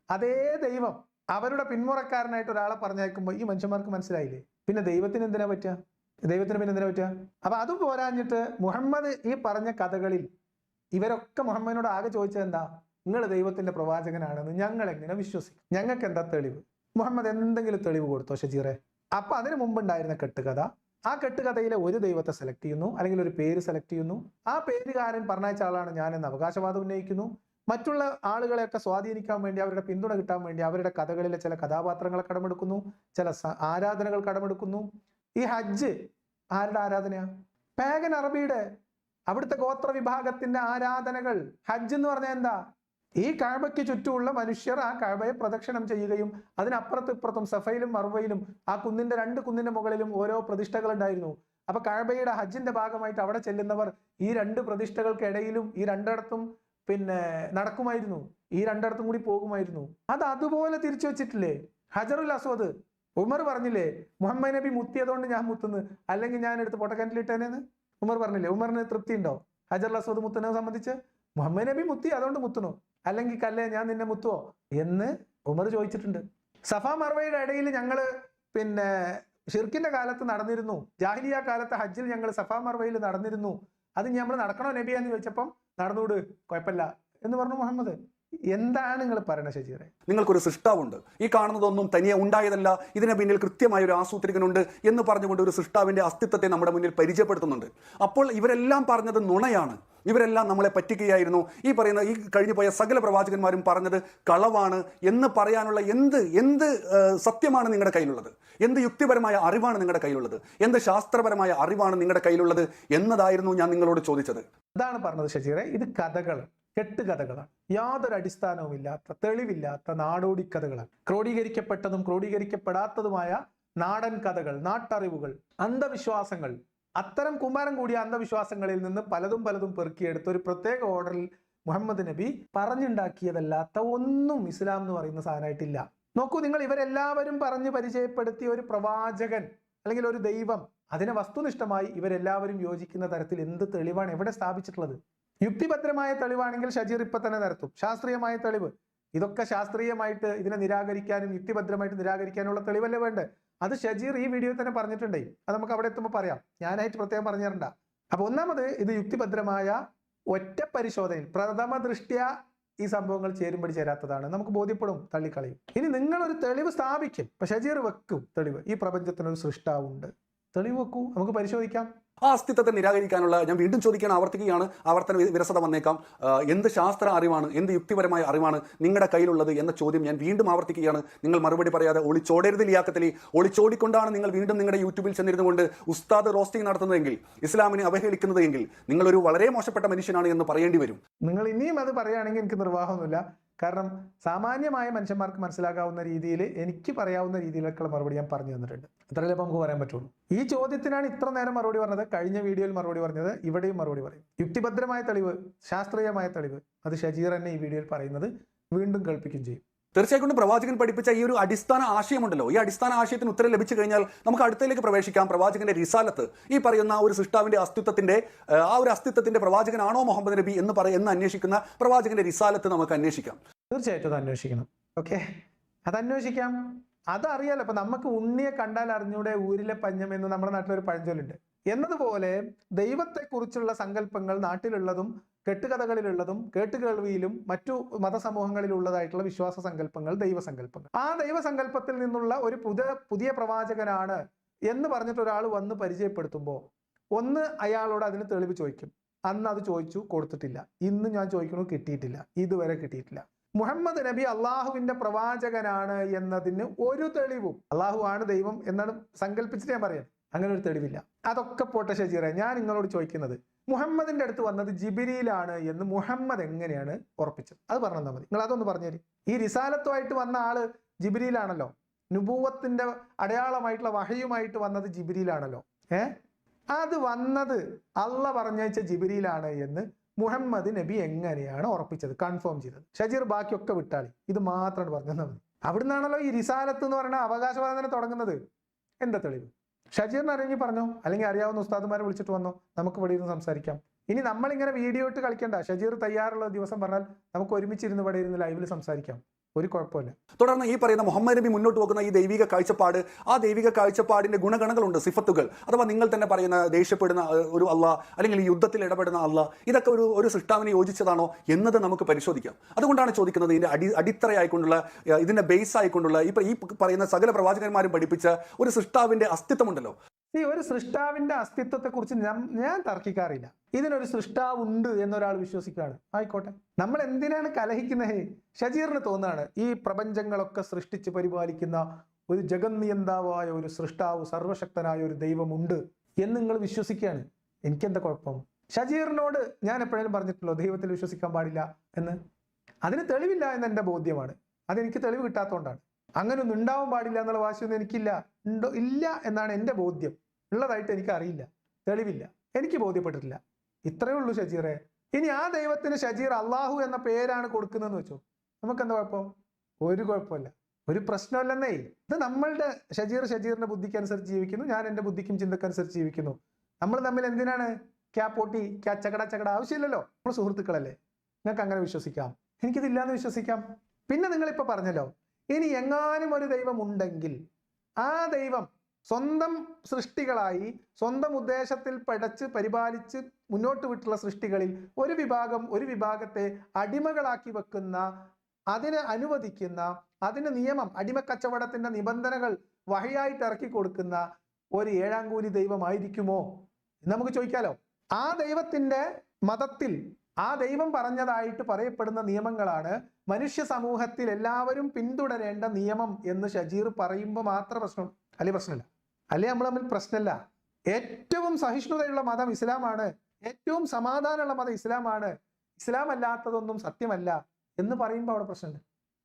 അതേ ദൈവം അവരുടെ പിന്മുറക്കാരനായിട്ട് ഒരാളെ പറഞ്ഞയക്കുമ്പോൾ ഈ മനുഷ്യന്മാർക്ക് മനസ്സിലായില്ലേ, പിന്നെ ദൈവത്തിന് എന്തിനാ പറ്റുക? അപ്പൊ അതും പോരാഞ്ഞിട്ട് മുഹമ്മദ് ഈ പറഞ്ഞ കഥകളിൽ ഇവരൊക്കെ മുഹമ്മദിനോട് ആകെ ചോദിച്ചത് എന്താ? നിങ്ങൾ ദൈവത്തിന്റെ പ്രവാചകനാണെന്ന് ഞങ്ങൾ എങ്ങനെ വിശ്വസിക്കും? ഞങ്ങൾക്ക് എന്താ തെളിവ്? മുഹമ്മദ് എന്തെങ്കിലും തെളിവ് കൊടുത്തോ ഷജീറെ? അപ്പൊ അതിനു മുമ്പുണ്ടായിരുന്ന കെട്ടുകഥ, ആ കെട്ടുകഥയിലെ ഒരു ദൈവത്തെ സെലക്ട് ചെയ്യുന്നു, അല്ലെങ്കിൽ ഒരു പേര് സെലക്ട് ചെയ്യുന്നു, ആ പേരുകാരൻ പറഞ്ഞയച്ച ആളാണ് ഞാനെന്ന് അവകാശവാദം ഉന്നയിക്കുന്നു. മറ്റുള്ള ആളുകളെയൊക്കെ സ്വാധീനിക്കാൻ വേണ്ടി, അവരുടെ പിന്തുണ കിട്ടാൻ വേണ്ടി അവരുടെ കഥകളിലെ ചില കഥാപാത്രങ്ങളെ കടമെടുക്കുന്നു, ചില ആരാധനകൾ കടമെടുക്കുന്നു. ഈ ഹജ്ജ് ആരുടെ ആരാധനയാ? പാഗൻ അറബിയുടെ, അവിടുത്തെ ഗോത്ര വിഭാഗത്തിന്റെ ആരാധനകൾ. ഹജ്ജ് എന്ന് പറഞ്ഞാൽ എന്താ? ഈ കഅബയ്ക്ക് ചുറ്റുമുള്ള മനുഷ്യർ ആ കഅബയെ പ്രദക്ഷിണം ചെയ്യുകയും അതിനപ്പുറത്തും ഇപ്പുറത്തും സഫയിലും മർവയിലും ആ കുന്നിന്റെ 2 കുന്നിന്റെ മുകളിലും ഓരോ പ്രതിഷ്ഠകൾ ഉണ്ടായിരുന്നു. അപ്പൊ കഅബയുടെ ഹജ്ജിന്റെ ഭാഗമായിട്ട് അവിടെ ചെല്ലുന്നവർ ഈ 2 പ്രതിഷ്ഠകൾക്കിടയിലും ഈ രണ്ടിടത്തും നടക്കുമായിരുന്നു, ഈ രണ്ടിടത്തും കൂടി പോകുമായിരുന്നു. അത് അതുപോലെ തിരിച്ചു വെച്ചിട്ടില്ലേ ഹജറുൽ അസ്വദ്. ഉമർ പറഞ്ഞില്ലേ മുഹമ്മദ് നബി മുത്തിയതുകൊണ്ട് ഞാൻ മുത്തുന്നു, അല്ലെങ്കിൽ ഞാൻ എടുത്ത് പൊട്ടക്കിണറ്റിലിട്ടേനെന്ന് ഉമർ പറഞ്ഞില്ലേ? ഉമറിന് തൃപ്തി ഉണ്ടോ ഹജറുൽ അസ്വദ് മുത്തുന്നതിനെ സംബന്ധിച്ച്? മുഹമ്മദ് നബി മുത്തി അതുകൊണ്ട് മുത്തുന്നു, അല്ലെങ്കിൽ കല്ലേ ഞാൻ നിന്നെ മുത്തുവോ എന്ന് ഉമർ ചോദിച്ചിട്ടുണ്ട്. സഫ മർവയുടെ ഇടയിൽ ഞങ്ങള് ഷിർക്കിന്റെ കാലത്ത് നടന്നിരുന്നു, ജാഹിലിയ കാലത്ത് ഹജ്ജിൽ ഞങ്ങൾ സഫ മർവയിൽ നടന്നിരുന്നു, അത് നമ്മൾ നടക്കണോ നബി എന്ന് ചോദിച്ചപ്പം നടന്നുകൂട് കുഴപ്പമില്ല എന്ന് പറഞ്ഞു മുഹമ്മദ്. എന്താണ് നിങ്ങൾ പറയുന്നത് ഷജീറെ? നിങ്ങൾക്കൊരു സൃഷ്ടാവുണ്ട്, ഈ കാണുന്നതൊന്നും തനിയെ ഉണ്ടായതല്ല, ഇതിന് പിന്നിൽ കൃത്യമായ ഒരു ആസൂത്രികനുണ്ട് എന്ന് പറഞ്ഞുകൊണ്ട് ഒരു സൃഷ്ടാവിന്റെ അസ്തിത്വത്തെ നമ്മുടെ മുന്നിൽ പരിചയപ്പെടുത്തുന്നുണ്ട്. അപ്പോൾ ഇവരെല്ലാം പറഞ്ഞത് നുണയാണ്, ഇവരെല്ലാം നമ്മളെ പറ്റിക്കുകയായിരുന്നു. ഈ പറയുന്ന ഈ കഴിഞ്ഞു പോയ സകല പ്രവാചകന്മാരും പറഞ്ഞത് കളവാണ് എന്ന് പറയാനുള്ള എന്ത് സത്യമാണ് നിങ്ങളുടെ കയ്യിലുള്ളത്? എന്ത് യുക്തിപരമായ അറിവാണ് നിങ്ങളുടെ കയ്യിലുള്ളത്? എന്ത് ശാസ്ത്രപരമായ അറിവാണ് നിങ്ങളുടെ കയ്യിലുള്ളത് എന്നതായിരുന്നു ഞാൻ നിങ്ങളോട് ചോദിച്ചത്. അതാണ് പറഞ്ഞത് ഷജീറെ, ഇത് കഥകൾ, കെട്ടുകഥകളാണ്, യാതൊരു അടിസ്ഥാനവുമില്ലാത്ത തെളിവില്ലാത്ത നാടോടി കഥകളാണ്. ക്രോഡീകരിക്കപ്പെട്ടതും ക്രോഡീകരിക്കപ്പെടാത്തതുമായ നാടൻ കഥകൾ, നാട്ടറിവുകൾ, അന്ധവിശ്വാസങ്ങൾ. അത്തരം കുമാരം കൂടിയ അന്ധവിശ്വാസങ്ങളിൽ നിന്ന് പലതും പെറുക്കിയെടുത്ത് ഒരു പ്രത്യേക ഓർഡറിൽ മുഹമ്മദ് നബി പറഞ്ഞുണ്ടാക്കിയതല്ലാത്ത ഒന്നും ഇസ്ലാം എന്ന് പറയുന്ന സാധനമായിട്ടില്ല. നോക്കൂ നിങ്ങൾ, ഇവരെല്ലാവരും പറഞ്ഞ് പരിചയപ്പെടുത്തിയ ഒരു പ്രവാചകൻ അല്ലെങ്കിൽ ഒരു ദൈവം, അതിനെ വസ്തുനിഷ്ഠമായി ഇവരെല്ലാവരും യോജിക്കുന്ന തരത്തിൽ എന്ത് തെളിവാണ് എവിടെ സ്ഥാപിച്ചിട്ടുള്ളത്? യുക്തിഭദ്രമായ തെളിവാണെങ്കിൽ ഷജീർ ഇപ്പൊ തന്നെ നിരത്തും. ശാസ്ത്രീയമായ തെളിവ്, ഇതൊക്കെ ശാസ്ത്രീയമായിട്ട് ഇതിനെ നിരാകരിക്കാനും യുക്തിഭദ്രമായിട്ട് നിരാകരിക്കാനുള്ള തെളിവല്ലേ വേണ്ടേ? അത് ഷജീർ ഈ വീഡിയോയിൽ തന്നെ പറഞ്ഞിട്ടുണ്ടേ, അത് നമുക്ക് അവിടെ എത്തുമ്പോൾ പറയാം, ഞാനായിട്ട് പ്രത്യേകം പറഞ്ഞു തരണ്ട. അപ്പൊ ഒന്നാമത് ഇത് യുക്തിഭദ്രമായ ഒറ്റ പരിശോധനയിൽ പ്രഥമ ദൃഷ്ട്യാ ഈ സംഭവങ്ങൾ ചേരുമ്പടി ചേരാത്തതാണ്, നമുക്ക് ബോധ്യപ്പെടും, തള്ളിക്കളയും. ഇനി നിങ്ങളൊരു തെളിവ് സ്ഥാപിക്കും, ഇപ്പൊ ഷജീർ വെക്കും തെളിവ്, ഈ പ്രപഞ്ചത്തിനൊരു സൃഷ്ടാവുണ്ട്, തെളിവ് വെക്കൂ, നമുക്ക് പരിശോധിക്കാം. ആ അസ്തിത്വത്തെ നിരാകരിക്കാനുള്ള, ഞാൻ വീണ്ടും ചോദിക്കാൻ ആവർത്തിക്കുകയാണ്, ആവർത്തന വിരസത വന്നേക്കാം, എന്ത് ശാസ്ത്ര അറിവാണ്, എന്ത് യുക്തിപരമായ അറിവാണ് നിങ്ങളുടെ കയ്യിലുള്ളത് എന്ന ചോദ്യം ഞാൻ വീണ്ടും ആവർത്തിക്കുകയാണ്. നിങ്ങൾ മറുപടി പറയാതെ ഒളിച്ചോടരുത് ലിയാഖത്തലി. ഒളിച്ചോടിക്കൊണ്ടാണ് നിങ്ങൾ വീണ്ടും നിങ്ങളുടെ യൂട്യൂബിൽ ചെന്നിരുന്നു കൊണ്ട് ഉസ്താദ് റോസ്റ്റിംഗ് നടത്തുന്നതെങ്കിൽ, ഇസ്ലാമിനെ അവഹേളിക്കുന്നതെങ്കിൽ നിങ്ങളൊരു വളരെ മോശപ്പെട്ട മനുഷ്യനാണ് എന്ന് പറയേണ്ടി വരും. നിങ്ങൾ ഇനിയും അത് പറയുകയാണെങ്കിൽ എനിക്ക് നിർവാഹമൊന്നുമില്ല. കാരണം സാമാന്യമായ മനുഷ്യന്മാർക്ക് മനസ്സിലാക്കാവുന്ന രീതിയിൽ, എനിക്ക് പറയാവുന്ന രീതിയിലൊക്കെയുള്ള മറുപടി ഞാൻ പറഞ്ഞു തന്നിട്ടുണ്ട്. അത്രയല്ലേ നമുക്ക് പറയാൻ പറ്റുള്ളൂ. ഈ ചോദ്യത്തിനാണ് ഇത്ര നേരം മറുപടി പറഞ്ഞത്, കഴിഞ്ഞ വീഡിയോയിൽ മറുപടി പറഞ്ഞത്, ഇവിടെയും മറുപടി പറയും. യുക്തിഭദ്രമായ തെളിവ്, ശാസ്ത്രീയമായ തെളിവ്, അത് ഷജീർ തന്നെ ഈ വീഡിയോയിൽ പറയുന്നത് വീണ്ടും കേൾപ്പിക്കുകയും ചെയ്യും. തീർച്ചയായിട്ടും പ്രവാചകൻ പഠിപ്പിച്ച ഈ ഒരു അടിസ്ഥാന ആശയമുണ്ടല്ലോ, ഈ അടിസ്ഥാന ആശയത്തിന് ഉത്തരം ലഭിച്ചു കഴിഞ്ഞാൽ നമുക്ക് അടുത്തതിലേക്ക് പ്രവേശിക്കാം. പ്രവാചകന്റെ റിസാലത്ത്, ഈ പറയുന്ന ഒരു സൃഷ്ടാവിന്റെ അസ്തിത്വത്തിന്റെ ആ ഒരു അസ്തിത്വത്തിന്റെ പ്രവാചകനാണോ മുഹമ്മദ് നബി എന്ന് അന്വേഷിക്കുന്ന പ്രവാചകന്റെ റിസാലത്ത് നമുക്ക് അന്വേഷിക്കാം. തീർച്ചയായിട്ടും അത് അന്വേഷിക്കണം. ഓക്കെ, അത് അന്വേഷിക്കാം. അതറിയാലോ. ഇപ്പൊ നമുക്ക് ഉണ്ണിയെ കണ്ടാൽ അറിഞ്ഞൂടെ ഊരിലെ പഞ്ഞം എന്ന് നമ്മുടെ നാട്ടിലൊരു പഴഞ്ചൊല്ലുണ്ട്. എന്നതുപോലെ ദൈവത്തെക്കുറിച്ചുള്ള സങ്കല്പങ്ങൾ നാട്ടിലുള്ളതും കെട്ടുകഥകളിലുള്ളതും കേട്ടുകേൾവിയിലും മറ്റു മതസമൂഹങ്ങളിലുള്ളതായിട്ടുള്ള വിശ്വാസ സങ്കല്പങ്ങൾ, ദൈവസങ്കല്പങ്ങൾ, ആ ദൈവസങ്കല്പത്തിൽ നിന്നുള്ള ഒരു പുതിയ പ്രവാചകനാണ് എന്ന് പറഞ്ഞിട്ട് ഒരാൾ വന്ന് പരിചയപ്പെടുത്തുമ്പോൾ ഒന്ന് അയാളോട് അതിന് തെളിവ് ചോദിക്കും. അന്ന് അത് ചോദിച്ചു, കൊടുത്തിട്ടില്ല. ഇന്ന് ഞാൻ ചോദിക്കണു, കിട്ടിയിട്ടില്ല, ഇതുവരെ കിട്ടിയിട്ടില്ല. മുഹമ്മദ് നബി അള്ളാഹുവിന്റെ പ്രവാചകനാണ് എന്നതിന് ഒരു തെളിവും, അള്ളാഹു ആണ് ദൈവം എന്നാണ് സങ്കല്പിച്ചിട്ട് ഞാൻ പറയാം, അങ്ങനെ ഒരു തെളിവില്ല. അതൊക്കെ പോട്ടെ ഷജീറെ, ഞാൻ നിങ്ങളോട് ചോദിക്കുന്നത്, മുഹമ്മദിന്റെ അടുത്ത് വന്നത് ജിബിരിയിലാണ് എന്ന് മുഹമ്മദ് എങ്ങനെയാണ് ഉറപ്പിച്ചത്? അത് പറഞ്ഞു തന്നാൽ മതി. നിങ്ങൾ അതൊന്ന് പറഞ്ഞുതരും. ഈ റിസാലത്തുമായിട്ട് വന്ന ആള് ജിബിരിയിലാണല്ലോ, നുബൂവത്തിന്റെ അടയാളമായിട്ടുള്ള വഹയുമായിട്ട് വന്നത് ജിബിരിയിലാണല്ലോ. അത് വന്നത് അള്ള പറഞ്ഞയച്ച ജിബിരിയിലാണ് എന്ന് മുഹമ്മദ് നബി എങ്ങനെയാണ് ഉറപ്പിച്ചത്, കൺഫേം ചെയ്തത്? ഷജീർ ബാക്കിയൊക്കെ വിട്ടാളി, ഇത് മാത്രമാണ് പറഞ്ഞു തന്നാൽ മതി. അവിടുന്നാണല്ലോ ഈ റിസാലത്ത് എന്ന് പറയുന്ന അവകാശവാദന തുടങ്ങുന്നത്. എന്താ തെളിവ്? ഷജീറിന് അറിയെങ്കിൽ പറഞ്ഞോ, അല്ലെങ്കിൽ അറിയാവുന്ന ഉസ്താദുമാരെ വിളിച്ചിട്ട് വന്നോ, നമുക്ക് ഇവിടെ ഇരുന്ന് സംസാരിക്കാം. ഇനി നമ്മളിങ്ങനെ വീഡിയോ ഇട്ട് കളിക്കണ്ട. ഷജീർ തയ്യാറുള്ള ദിവസം പറഞ്ഞാൽ നമുക്ക് ഒരുമിച്ചിരുന്ന് ഇവിടെ ഇരുന്ന് ലൈവിൽ സംസാരിക്കാം, ഒരു കുഴപ്പമില്ല. തുടർന്ന് ഈ പറയുന്ന മുഹമ്മദ് നബി മുന്നോട്ട് വെക്കുന്ന ഈ ദൈവിക കാഴ്ചപ്പാട്, ആ ദൈവിക കാഴ്ചപ്പാടിന്റെ ഗുണഗണങ്ങളുണ്ട്, സിഫത്തുകൾ, അഥവാ നിങ്ങൾ തന്നെ പറയുന്ന ദേഷ്യപ്പെടുന്ന ഒരു അള്ളാഹ്, അല്ലെങ്കിൽ ഈ യുദ്ധത്തിൽ ഇടപെടുന്ന അള്ളാഹ്, ഇതൊക്കെ ഒരു സൃഷ്ടാവിനെ യോജിച്ചതാണോ എന്നത് നമുക്ക് പരിശോധിക്കാം. അതുകൊണ്ടാണ് ചോദിക്കുന്നത്, ഇതിന്റെ അടിത്തറയായിക്കൊണ്ടുള്ള, ഇതിന്റെ ബേസ് ആയിക്കൊണ്ടുള്ള ഈ പറയുന്ന സകല പ്രവാചകന്മാരും പഠിപ്പിച്ച ഒരു സൃഷ്ടാവിന്റെ അസ്തിത്വമുണ്ടല്ലോ. ഈ ഒരു സൃഷ്ടാവിന്റെ അസ്തിത്വത്തെക്കുറിച്ച് ഞാൻ തർക്കിക്കാറില്ല. ഇതിനൊരു സൃഷ്ടാവുണ്ട് എന്നൊരാൾ വിശ്വസിക്കുകയാണ്, ആയിക്കോട്ടെ. നമ്മൾ എന്തിനാണ് കലഹിക്കുന്നത്? ഷജീറിന് തോന്നുകയാണ് ഈ പ്രപഞ്ചങ്ങളൊക്കെ സൃഷ്ടിച്ച് പരിപാലിക്കുന്ന ഒരു ജഗന്നിയന്താവായ ഒരു സൃഷ്ടാവ്, സർവശക്തനായ ഒരു ദൈവമുണ്ട് എന്ന് നിങ്ങൾ വിശ്വസിക്കുകയാണ്. എനിക്കെന്താ കുഴപ്പം? ഷജീറിനോട് ഞാൻ എപ്പോഴേലും പറഞ്ഞിട്ടുള്ളൂ ദൈവത്തിൽ വിശ്വസിക്കാൻ പാടില്ല എന്ന്? അതിന് തെളിവില്ല എന്ന് എൻ്റെ ബോധ്യമാണ്. അതെനിക്ക് തെളിവ് കിട്ടാത്തതുകൊണ്ടാണ്. അങ്ങനെ ഒന്നും ഉണ്ടാവാൻ പാടില്ല എന്നുള്ള വാശിയൊന്നും എനിക്കില്ല. ഇല്ല എന്നാണ് എൻ്റെ ബോധ്യം. ഉള്ളതായിട്ട് എനിക്ക് അറിയില്ല, തെളിവില്ല, എനിക്ക് ബോധ്യപ്പെട്ടിട്ടില്ല. ഇത്രയേ ഉള്ളൂ ഷജീറെ. ഇനി ആ ദൈവത്തിന് ഷജീർ അള്ളാഹു എന്ന പേരാണ് കൊടുക്കുന്നതെന്ന് വെച്ചോ, നമുക്കെന്താ കുഴപ്പം? ഒരു കുഴപ്പമില്ല, ഒരു പ്രശ്നമല്ലെന്നേ. ഇത് നമ്മളുടെ ഷജീറിന്റെ ബുദ്ധിക്ക് അനുസരിച്ച് ജീവിക്കുന്നു, ഞാൻ എൻ്റെ ബുദ്ധിക്കും ചിന്തക്കനുസരിച്ച് ജീവിക്കുന്നു. നമ്മൾ തമ്മിൽ എന്തിനാണ് ക്യാ പോട്ടി ക്യാ ചകട ആവശ്യമില്ലല്ലോ. നമ്മൾ സുഹൃത്തുക്കളല്ലേ, നിങ്ങൾക്ക് അങ്ങനെ വിശ്വസിക്കാം, എനിക്കിതില്ലാന്ന് വിശ്വസിക്കാം. പിന്നെ നിങ്ങളിപ്പോൾ പറഞ്ഞല്ലോ, ഇനി എങ്ങാനും ഒരു ദൈവം ഉണ്ടെങ്കിൽ ആ ദൈവം സ്വന്തം സൃഷ്ടികളായി സ്വന്തം ഉദ്ദേശത്തിൽ പടച്ച് പരിപാലിച്ച് മുന്നോട്ട് വിട്ടുള്ള സൃഷ്ടികളിൽ ഒരു വിഭാഗത്തെ അടിമകളാക്കി വെക്കുന്ന, അതിനെ അനുവദിക്കുന്ന, അതിന് നിയമം, അടിമക്കച്ചവടത്തിന്റെ നിബന്ധനകൾ വഹിയായിട്ട് ഇറക്കി കൊടുക്കുന്ന ഒരു ഏഴാംകൂലി ദൈവമായിരിക്കുമോ എന്ന് നമുക്ക് ചോദിക്കാലോ. ആ ദൈവത്തിന്റെ മതത്തിൽ ആ ദൈവം പറഞ്ഞതായിട്ട് പറയപ്പെടുന്ന നിയമങ്ങളാണ് മനുഷ്യ സമൂഹത്തിൽ എല്ലാവരും പിന്തുടരേണ്ട നിയമം എന്ന് ഷജീർ പറയുമ്പോൾ മാത്രം പ്രശ്നം, അല്ലെ പ്രശ്നമില്ല, അല്ലെ നമ്മൾ തമ്മിൽ പ്രശ്നമില്ല. ഏറ്റവും സഹിഷ്ണുതയുള്ള മതം ഇസ്ലാമാണ്, ഏറ്റവും സമാധാനമുള്ള മതം ഇസ്ലാമാണ്, ഇസ്ലാം അല്ലാത്തതൊന്നും സത്യമല്ല എന്ന് പറയുമ്പോൾ അവിടെ പ്രശ്നമുണ്ട്.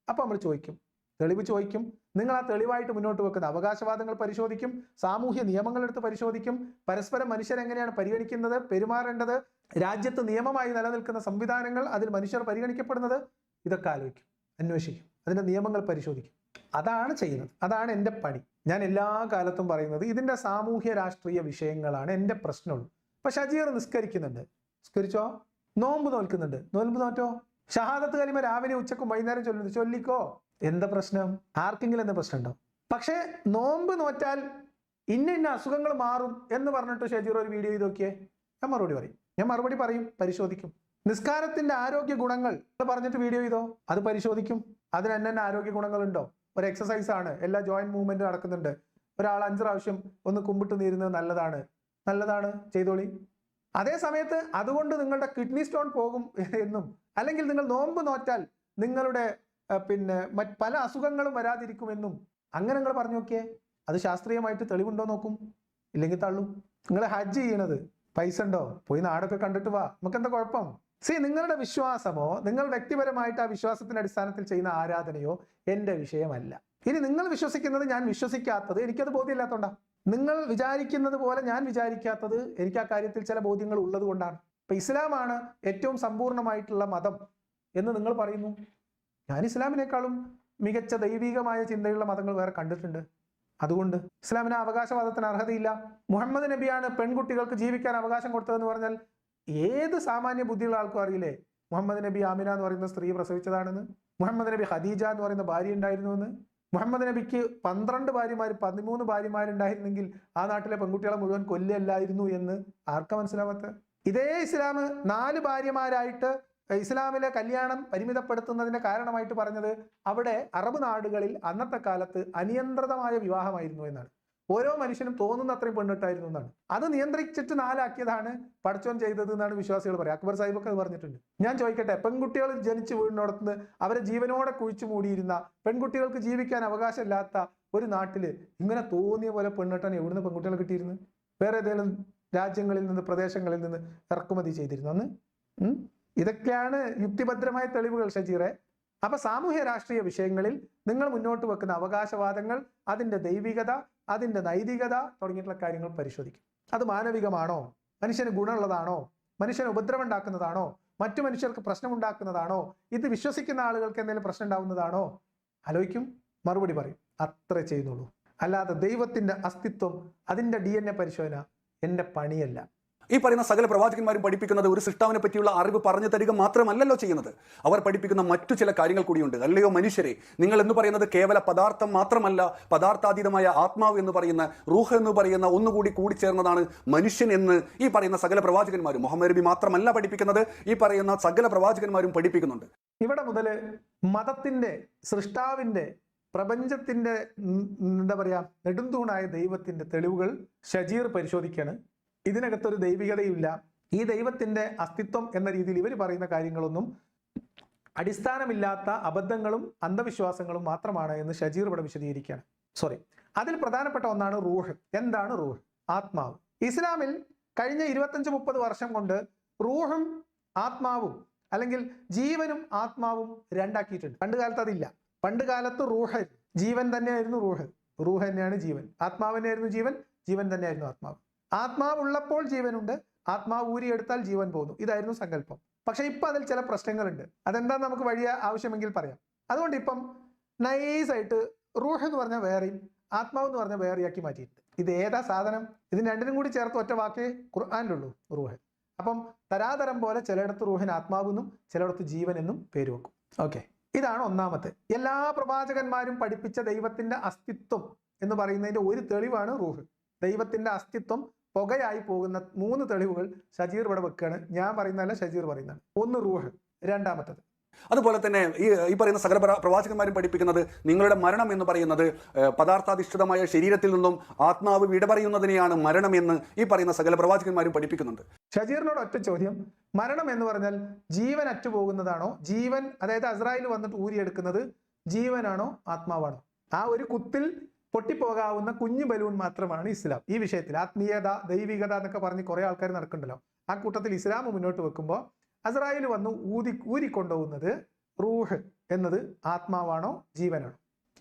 അപ്പൊ നമ്മൾ ചോദിക്കും, തെളിവ് ചോദിക്കും. നിങ്ങൾ ആ തെളിവായിട്ട് മുന്നോട്ട് വെക്കുന്ന അവകാശവാദങ്ങൾ പരിശോധിക്കും, സാമൂഹ്യ നിയമങ്ങളെടുത്ത് പരിശോധിക്കും, പരസ്പരം മനുഷ്യരെങ്ങനെയാണ് പരിഗണിക്കുന്നത്, പെരുമാറേണ്ടത്, രാജ്യത്ത് നിയമമായി നിലനിൽക്കുന്ന സംവിധാനങ്ങൾ, അതിൽ മനുഷ്യർ പരിഗണിക്കപ്പെടുന്നത്, ഇതൊക്കെ ആലോചിക്കും, അന്വേഷിക്കും, അതിന്റെ നിയമങ്ങൾ പരിശോധിക്കും. അതാണ് ചെയ്യുന്നത്, അതാണ് എൻ്റെ പണി. ഞാൻ എല്ലാ കാലത്തും പറയുന്നത് ഇതിന്റെ സാമൂഹ്യ രാഷ്ട്രീയ വിഷയങ്ങളാണ് എൻ്റെ പ്രശ്നമുള്ളൂ. ഇപ്പൊ ഷജീർ നിസ്കരിക്കുന്നുണ്ട്, നിസ്കരിച്ചോ? നോമ്പ് നോൽക്കുന്നുണ്ട്, നോമ്പ് നോറ്റോ? ഷഹാദത്ത് കലിമ രാവിലെ ഉച്ചക്കും വൈകുന്നേരം ചൊല്ലുന്നത്, ചൊല്ലിക്കോ. എന്താ പ്രശ്നം? ആർക്കെങ്കിലും എന്താ പ്രശ്നമുണ്ടോ? പക്ഷെ നോമ്പ് നോറ്റാൽ ഇന്ന അസുഖങ്ങൾ മാറും എന്ന് പറഞ്ഞിട്ട് ഷജീർ ഒരു വീഡിയോ ചെയ്ത് നോക്കിയേ, ഞാൻ മറുപടി പറയും, പരിശോധിക്കും. നിസ്കാരത്തിന്റെ ആരോഗ്യ ഗുണങ്ങൾ പറഞ്ഞിട്ട് വീഡിയോ ചെയ്തോ, അത് പരിശോധിക്കും. അതിന് തന്നെ ആരോഗ്യ ഗുണങ്ങളുണ്ടോ? ഒരു എക്സസൈസ് ആണ്, എല്ലാ ജോയിന്റ് മൂവ്മെന്റ് നടക്കുന്നുണ്ട്. ഒരാൾ 5 പ്രാവശ്യം ഒന്ന് കുമ്പിട്ട് നീരുന്നത് നല്ലതാണ്, ചെയ്തോളി. അതേ സമയത്ത് അതുകൊണ്ട് നിങ്ങളുടെ കിഡ്നി സ്റ്റോൺ പോകും എന്നും, അല്ലെങ്കിൽ നിങ്ങൾ നോമ്പ് നോറ്റാൽ നിങ്ങളുടെ പല അസുഖങ്ങളും വരാതിരിക്കുമെന്നും അങ്ങനെ നിങ്ങൾ പറഞ്ഞു നോക്കിയേ. അത് ശാസ്ത്രീയമായിട്ട് തെളിവുണ്ടോ നോക്കും, ഇല്ലെങ്കിൽ തള്ളും. നിങ്ങൾ ഹജ്ജ് ചെയ്യണത് പൈസ ഉണ്ടോ? പോയി നാടൊക്കെ കണ്ടിട്ട് വാ, നമുക്ക് എന്താ കുഴപ്പം? നിങ്ങളുടെ വിശ്വാസമോ നിങ്ങൾ വ്യക്തിപരമായിട്ട് ആ വിശ്വാസത്തിന്റെ അടിസ്ഥാനത്തിൽ ചെയ്യുന്ന ആരാധനയോ എൻ്റെ വിഷയമല്ല. ഇനി നിങ്ങൾ വിശ്വസിക്കുന്നത് ഞാൻ വിശ്വസിക്കാത്തത് എനിക്കത് ബോധ്യമില്ലാത്തതുകൊണ്ടാ. നിങ്ങൾ വിചാരിക്കുന്നത് പോലെ ഞാൻ വിചാരിക്കാത്തത് എനിക്ക് ആ കാര്യത്തിൽ ചില ബോധ്യങ്ങൾ ഉള്ളത് കൊണ്ടാണ്. ഇപ്പൊ ഇസ്ലാമാണ് ഏറ്റവും സമ്പൂർണമായിട്ടുള്ള മതം എന്ന് നിങ്ങൾ പറയുന്നു. ഞാൻ ഇസ്ലാമിനേക്കാളും മികച്ച ദൈവികമായ ചിന്തയുള്ള മതങ്ങൾ വേറെ കണ്ടിട്ടുണ്ട്. അതുകൊണ്ട് ഇസ്ലാമിന് അവകാശവാദത്തിന് അർഹതയില്ല. മുഹമ്മദ് നബിയാണ് പെൺകുട്ടികൾക്ക് ജീവിക്കാൻ അവകാശം കൊടുത്തതെന്ന് പറഞ്ഞാൽ ഏത് സാമാന്യ ബുദ്ധിയുള്ള ആൾക്കും അറിയില്ലേ മുഹമ്മദ് നബി ആമിന എന്ന് പറയുന്ന സ്ത്രീ പ്രസവിച്ചതാണെന്ന്, മുഹമ്മദ് നബി ഖദീജ എന്ന് പറയുന്ന ഭാര്യ ഉണ്ടായിരുന്നുവെന്ന്, മുഹമ്മദ് നബിക്ക് 12 ഭാര്യമാർ 13 ഭാര്യമാരുണ്ടായിരുന്നെങ്കിൽ ആ നാട്ടിലെ പെൺകുട്ടികളെ മുഴുവൻ കൊല്ലല്ലായിരുന്നു എന്ന് ആർക്കാ മനസ്സിലാവാത്ത? ഇതേ ഇസ്ലാം 4 ഭാര്യമാരായിട്ട് ഇസ്ലാമിലെ കല്യാണം പരിമിതപ്പെടുത്തുന്നതിന്റെ കാരണമായിട്ട് പറഞ്ഞത് അവിടെ അറബ് നാടുകളിൽ അന്നത്തെ കാലത്ത് അനിയന്ത്രിതമായ വിവാഹമായിരുന്നു എന്നാണ്. ഓരോ മനുഷ്യനും തോന്നുന്ന അത്രയും പെണ്ണിട്ടായിരുന്നു എന്നാണ്. അത് നിയന്ത്രിച്ചിട്ട് 4 ആക്കിയതാണ് പടച്ചോൻ ചെയ്തത് എന്നാണ് വിശ്വാസികൾ പറയുക. അക്ബർ സാഹിബൊക്കെ അത് പറഞ്ഞിട്ടുണ്ട്. ഞാൻ ചോദിക്കട്ടെ, പെൺകുട്ടികൾ ജനിച്ചു വീടിനോടത്ത് അവരെ ജീവനോടെ കുഴിച്ചു മൂടിയിരുന്ന, പെൺകുട്ടികൾക്ക് ജീവിക്കാൻ അവകാശമില്ലാത്ത ഒരു നാട്ടില് ഇങ്ങനെ തോന്നിയ പോലെ പെണ്ണിട്ടാൻ എവിടുന്ന് പെൺകുട്ടികളെ കിട്ടിയിരുന്നു? വേറെ ഏതെങ്കിലും രാജ്യങ്ങളിൽ നിന്ന്, പ്രദേശങ്ങളിൽ നിന്ന് ഇറക്കുമതി ചെയ്തിരുന്നു അന്ന്? ഇതൊക്കെയാണ് യുക്തിഭദ്രമായ തെളിവുകൾ ഷജീറെ. അപ്പൊ സാമൂഹ്യ രാഷ്ട്രീയ വിഷയങ്ങളിൽ നിങ്ങൾ മുന്നോട്ട് വെക്കുന്ന അവകാശവാദങ്ങൾ, അതിന്റെ ദൈവികത, അതിന്റെ നൈതികത തുടങ്ങിയിട്ടുള്ള കാര്യങ്ങൾ പരിശോധിക്കും. അത് മാനവികമാണോ, മനുഷ്യന് ഗുണമുള്ളതാണോ, മനുഷ്യന് ഉപദ്രവം ഉണ്ടാക്കുന്നതാണോ, മറ്റു മനുഷ്യർക്ക് പ്രശ്നമുണ്ടാക്കുന്നതാണോ, ഇത് വിശ്വസിക്കുന്ന ആളുകൾക്ക് എന്തെങ്കിലും പ്രശ്നം ഉണ്ടാവുന്നതാണോ, ആലോചിക്കും, മറുപടി പറയും. അത്രേ ചെയ്യുന്നുള്ളൂ. അല്ലാതെ ദൈവത്തിന്റെ അസ്തിത്വം, അതിന്റെ DNA പരിശോധന എൻ്റെ പണിയല്ല. ഈ പറയുന്ന സകല പ്രവാചകന്മാരും പഠിപ്പിക്കുന്നത് ഒരു സൃഷ്ടാവിനെ പറ്റിയുള്ള അറിവ് പറഞ്ഞു തരിക മാത്രമല്ലല്ലോ ചെയ്യുന്നത്. അവർ പഠിപ്പിക്കുന്ന മറ്റു ചില കാര്യങ്ങൾ കൂടിയുണ്ട്. അല്ലയോ മനുഷ്യരെ, നിങ്ങൾ എന്ന് പറയുന്നത് കേവല പദാർത്ഥം മാത്രമല്ല, പദാർത്ഥാതീതമായ ആത്മാവ് എന്ന് പറയുന്ന, റൂഹ് എന്ന് പറയുന്ന ഒന്നുകൂടി കൂടിച്ചേർന്നതാണ് മനുഷ്യൻ എന്ന് ഈ പറയുന്ന സകല പ്രവാചകന്മാരും, മുഹമ്മദ് നബി മാത്രമല്ല പഠിപ്പിക്കുന്നത്, ഈ പറയുന്ന സകല പ്രവാചകന്മാരും പഠിപ്പിക്കുന്നുണ്ട്. ഇവിടെ മുതൽ മതത്തിന്റെ, സൃഷ്ടാവിന്റെ, പ്രപഞ്ചത്തിന്റെ എന്താ പറയാ നെടുന്തൂണായ ദൈവത്തിന്റെ തെളിവുകൾ ഷജീർ പരിശോധിക്കാണ്. ഇതിനകത്തൊരു ദൈവികതയില്ല. ഈ ദൈവത്തിന്റെ അസ്തിത്വം എന്ന രീതിയിൽ ഇവർ പറയുന്ന കാര്യങ്ങളൊന്നും അടിസ്ഥാനമില്ലാത്ത അബദ്ധങ്ങളും അന്ധവിശ്വാസങ്ങളും മാത്രമാണ് എന്ന് ഷജീർ ഇവിടെ വിശദീകരിക്കുകയാണ്. അതിൽ പ്രധാനപ്പെട്ട ഒന്നാണ് റൂഹ്. എന്താണ് റൂഹ്? ആത്മാവ്. ഇസ്ലാമിൽ കഴിഞ്ഞ 25-30 വർഷം കൊണ്ട് റൂഹും ആത്മാവും അല്ലെങ്കിൽ ജീവനും ആത്മാവും രണ്ടാക്കിയിട്ടുണ്ട്. പണ്ട് കാലത്ത് അതില്ല. പണ്ട് കാലത്ത് റൂഹ്, ജീവൻ തന്നെയായിരുന്നു റൂഹ്, റൂഹ് തന്നെയാണ് ജീവൻ, ആത്മാവ് തന്നെയായിരുന്നു ജീവൻ, ജീവൻ തന്നെയായിരുന്നു ആത്മാവ്. ആത്മാവ് ഉള്ളപ്പോൾ ജീവനുണ്ട്, ആത്മാവ് ഊരിയെടുത്താൽ ജീവൻ പോകുന്നു. ഇതായിരുന്നു സങ്കല്പം. പക്ഷെ ഇപ്പൊ അതിൽ ചില പ്രശ്നങ്ങളുണ്ട്. അതെന്താ നമുക്ക് വഴിയ ആവശ്യമെങ്കിൽ പറയാം. അതുകൊണ്ട് ഇപ്പം നൈസായിട്ട് റൂഹ് എന്ന് പറഞ്ഞാൽ വേറെയും ആത്മാവ് എന്ന് പറഞ്ഞാൽ വേറെയാക്കി മാറ്റിയിട്ടുണ്ട്. ഇത് ഏതാ സാധനം? ഇതിന് രണ്ടിനും കൂടി ചേർത്ത് ഒറ്റ വാക്കേ ഖുർആനിലുള്ളൂ, റൂഹ്. അപ്പം തരാതരം പോലെ ചിലയിടത്ത് റൂഹിന് ആത്മാവെന്നും ചിലയിടത്ത് ജീവൻ എന്നും പേര് വെക്കും. ഓക്കെ, ഇതാണ് ഒന്നാമത്തെ. എല്ലാ പ്രവാചകന്മാരും പഠിപ്പിച്ച ദൈവത്തിന്റെ അസ്തിത്വം എന്ന് പറയുന്നതിന്റെ ഒരു തെളിവാണ് റൂഹ്. ദൈവത്തിന്റെ അസ്തിത്വം പുകയായി പോകുന്ന 3 തെളിവുകൾ ഷജീർ ഇവിടെ വെക്കുകയാണ്. ഞാൻ പറയുന്നതല്ല, ഷജീർ പറയുന്നതാണ്. ഒന്ന് റൂഹ്, രണ്ടാമത്തത്. അതുപോലെ തന്നെ ഈ പറയുന്ന സകല പ്രവാചകന്മാരും പഠിപ്പിക്കുന്നത് നിങ്ങളുടെ മരണം എന്ന് പറയുന്നത് പദാർത്ഥാധിഷ്ഠിതമായ ശരീരത്തിൽ നിന്നും ആത്മാവ് വിട പറയുന്നതിനെയാണ് മരണം എന്ന് ഈ പറയുന്ന സകല പ്രവാചകന്മാരും പഠിപ്പിക്കുന്നുണ്ട്. ഷജീറിനോട് ഒറ്റ ചോദ്യം, മരണം എന്ന് പറഞ്ഞാൽ ജീവൻ അറ്റുപോകുന്നതാണോ? ജീവൻ, അതായത് അസ്രായേൽ വന്നിട്ട് ഊരിയെടുക്കുന്നത് ജീവനാണോ ആത്മാവാണോ? ആ ഒരു കുത്തിൽ പൊട്ടിപ്പോകാവുന്ന കുഞ്ഞു ബലൂൺ മാത്രമാണ് ഇസ്ലാം. ഈ വിഷയത്തിൽ ആത്മീയത, ദൈവികത എന്നൊക്കെ പറഞ്ഞ് കുറെ ആൾക്കാർ നടക്കണ്ടല്ലോ. ആ കൂട്ടത്തിൽ ഇസ്ലാം മുന്നോട്ട് വെക്കുമ്പോൾ അസ്രായേൽ വന്ന് ഊരിക്കൊണ്ടുപോകുന്നത് റൂഹ് എന്നത് ആത്മാവാണോ ജീവനാണോ?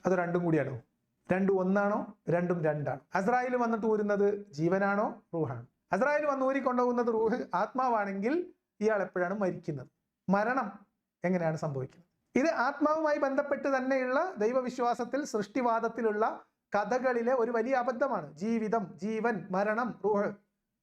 അത് രണ്ടും കൂടിയാണോ? രണ്ടും ഒന്നാണോ? രണ്ടും രണ്ടാണ്. അസ്രായേൽ വന്നിട്ട് ഊരുന്നത് ജീവനാണോ റൂഹാണോ? അസ്രായേൽ വന്ന് ഊരിക്കൊണ്ടുപോകുന്നത് റൂഹ് ആത്മാവാണെങ്കിൽ ഇയാൾ എപ്പോഴാണ് മരിക്കുന്നത്? മരണം എങ്ങനെയാണ് സംഭവിക്കുന്നത്? ഇത് ആത്മാവുമായി ബന്ധപ്പെട്ട് തന്നെയുള്ള ദൈവവിശ്വാസത്തിൽ, സൃഷ്ടിവാദത്തിലുള്ള കഥകളിലെ ഒരു വലിയ അബദ്ധമാണ്. ജീവിതം, ജീവൻ, മരണം, റൂഹ്.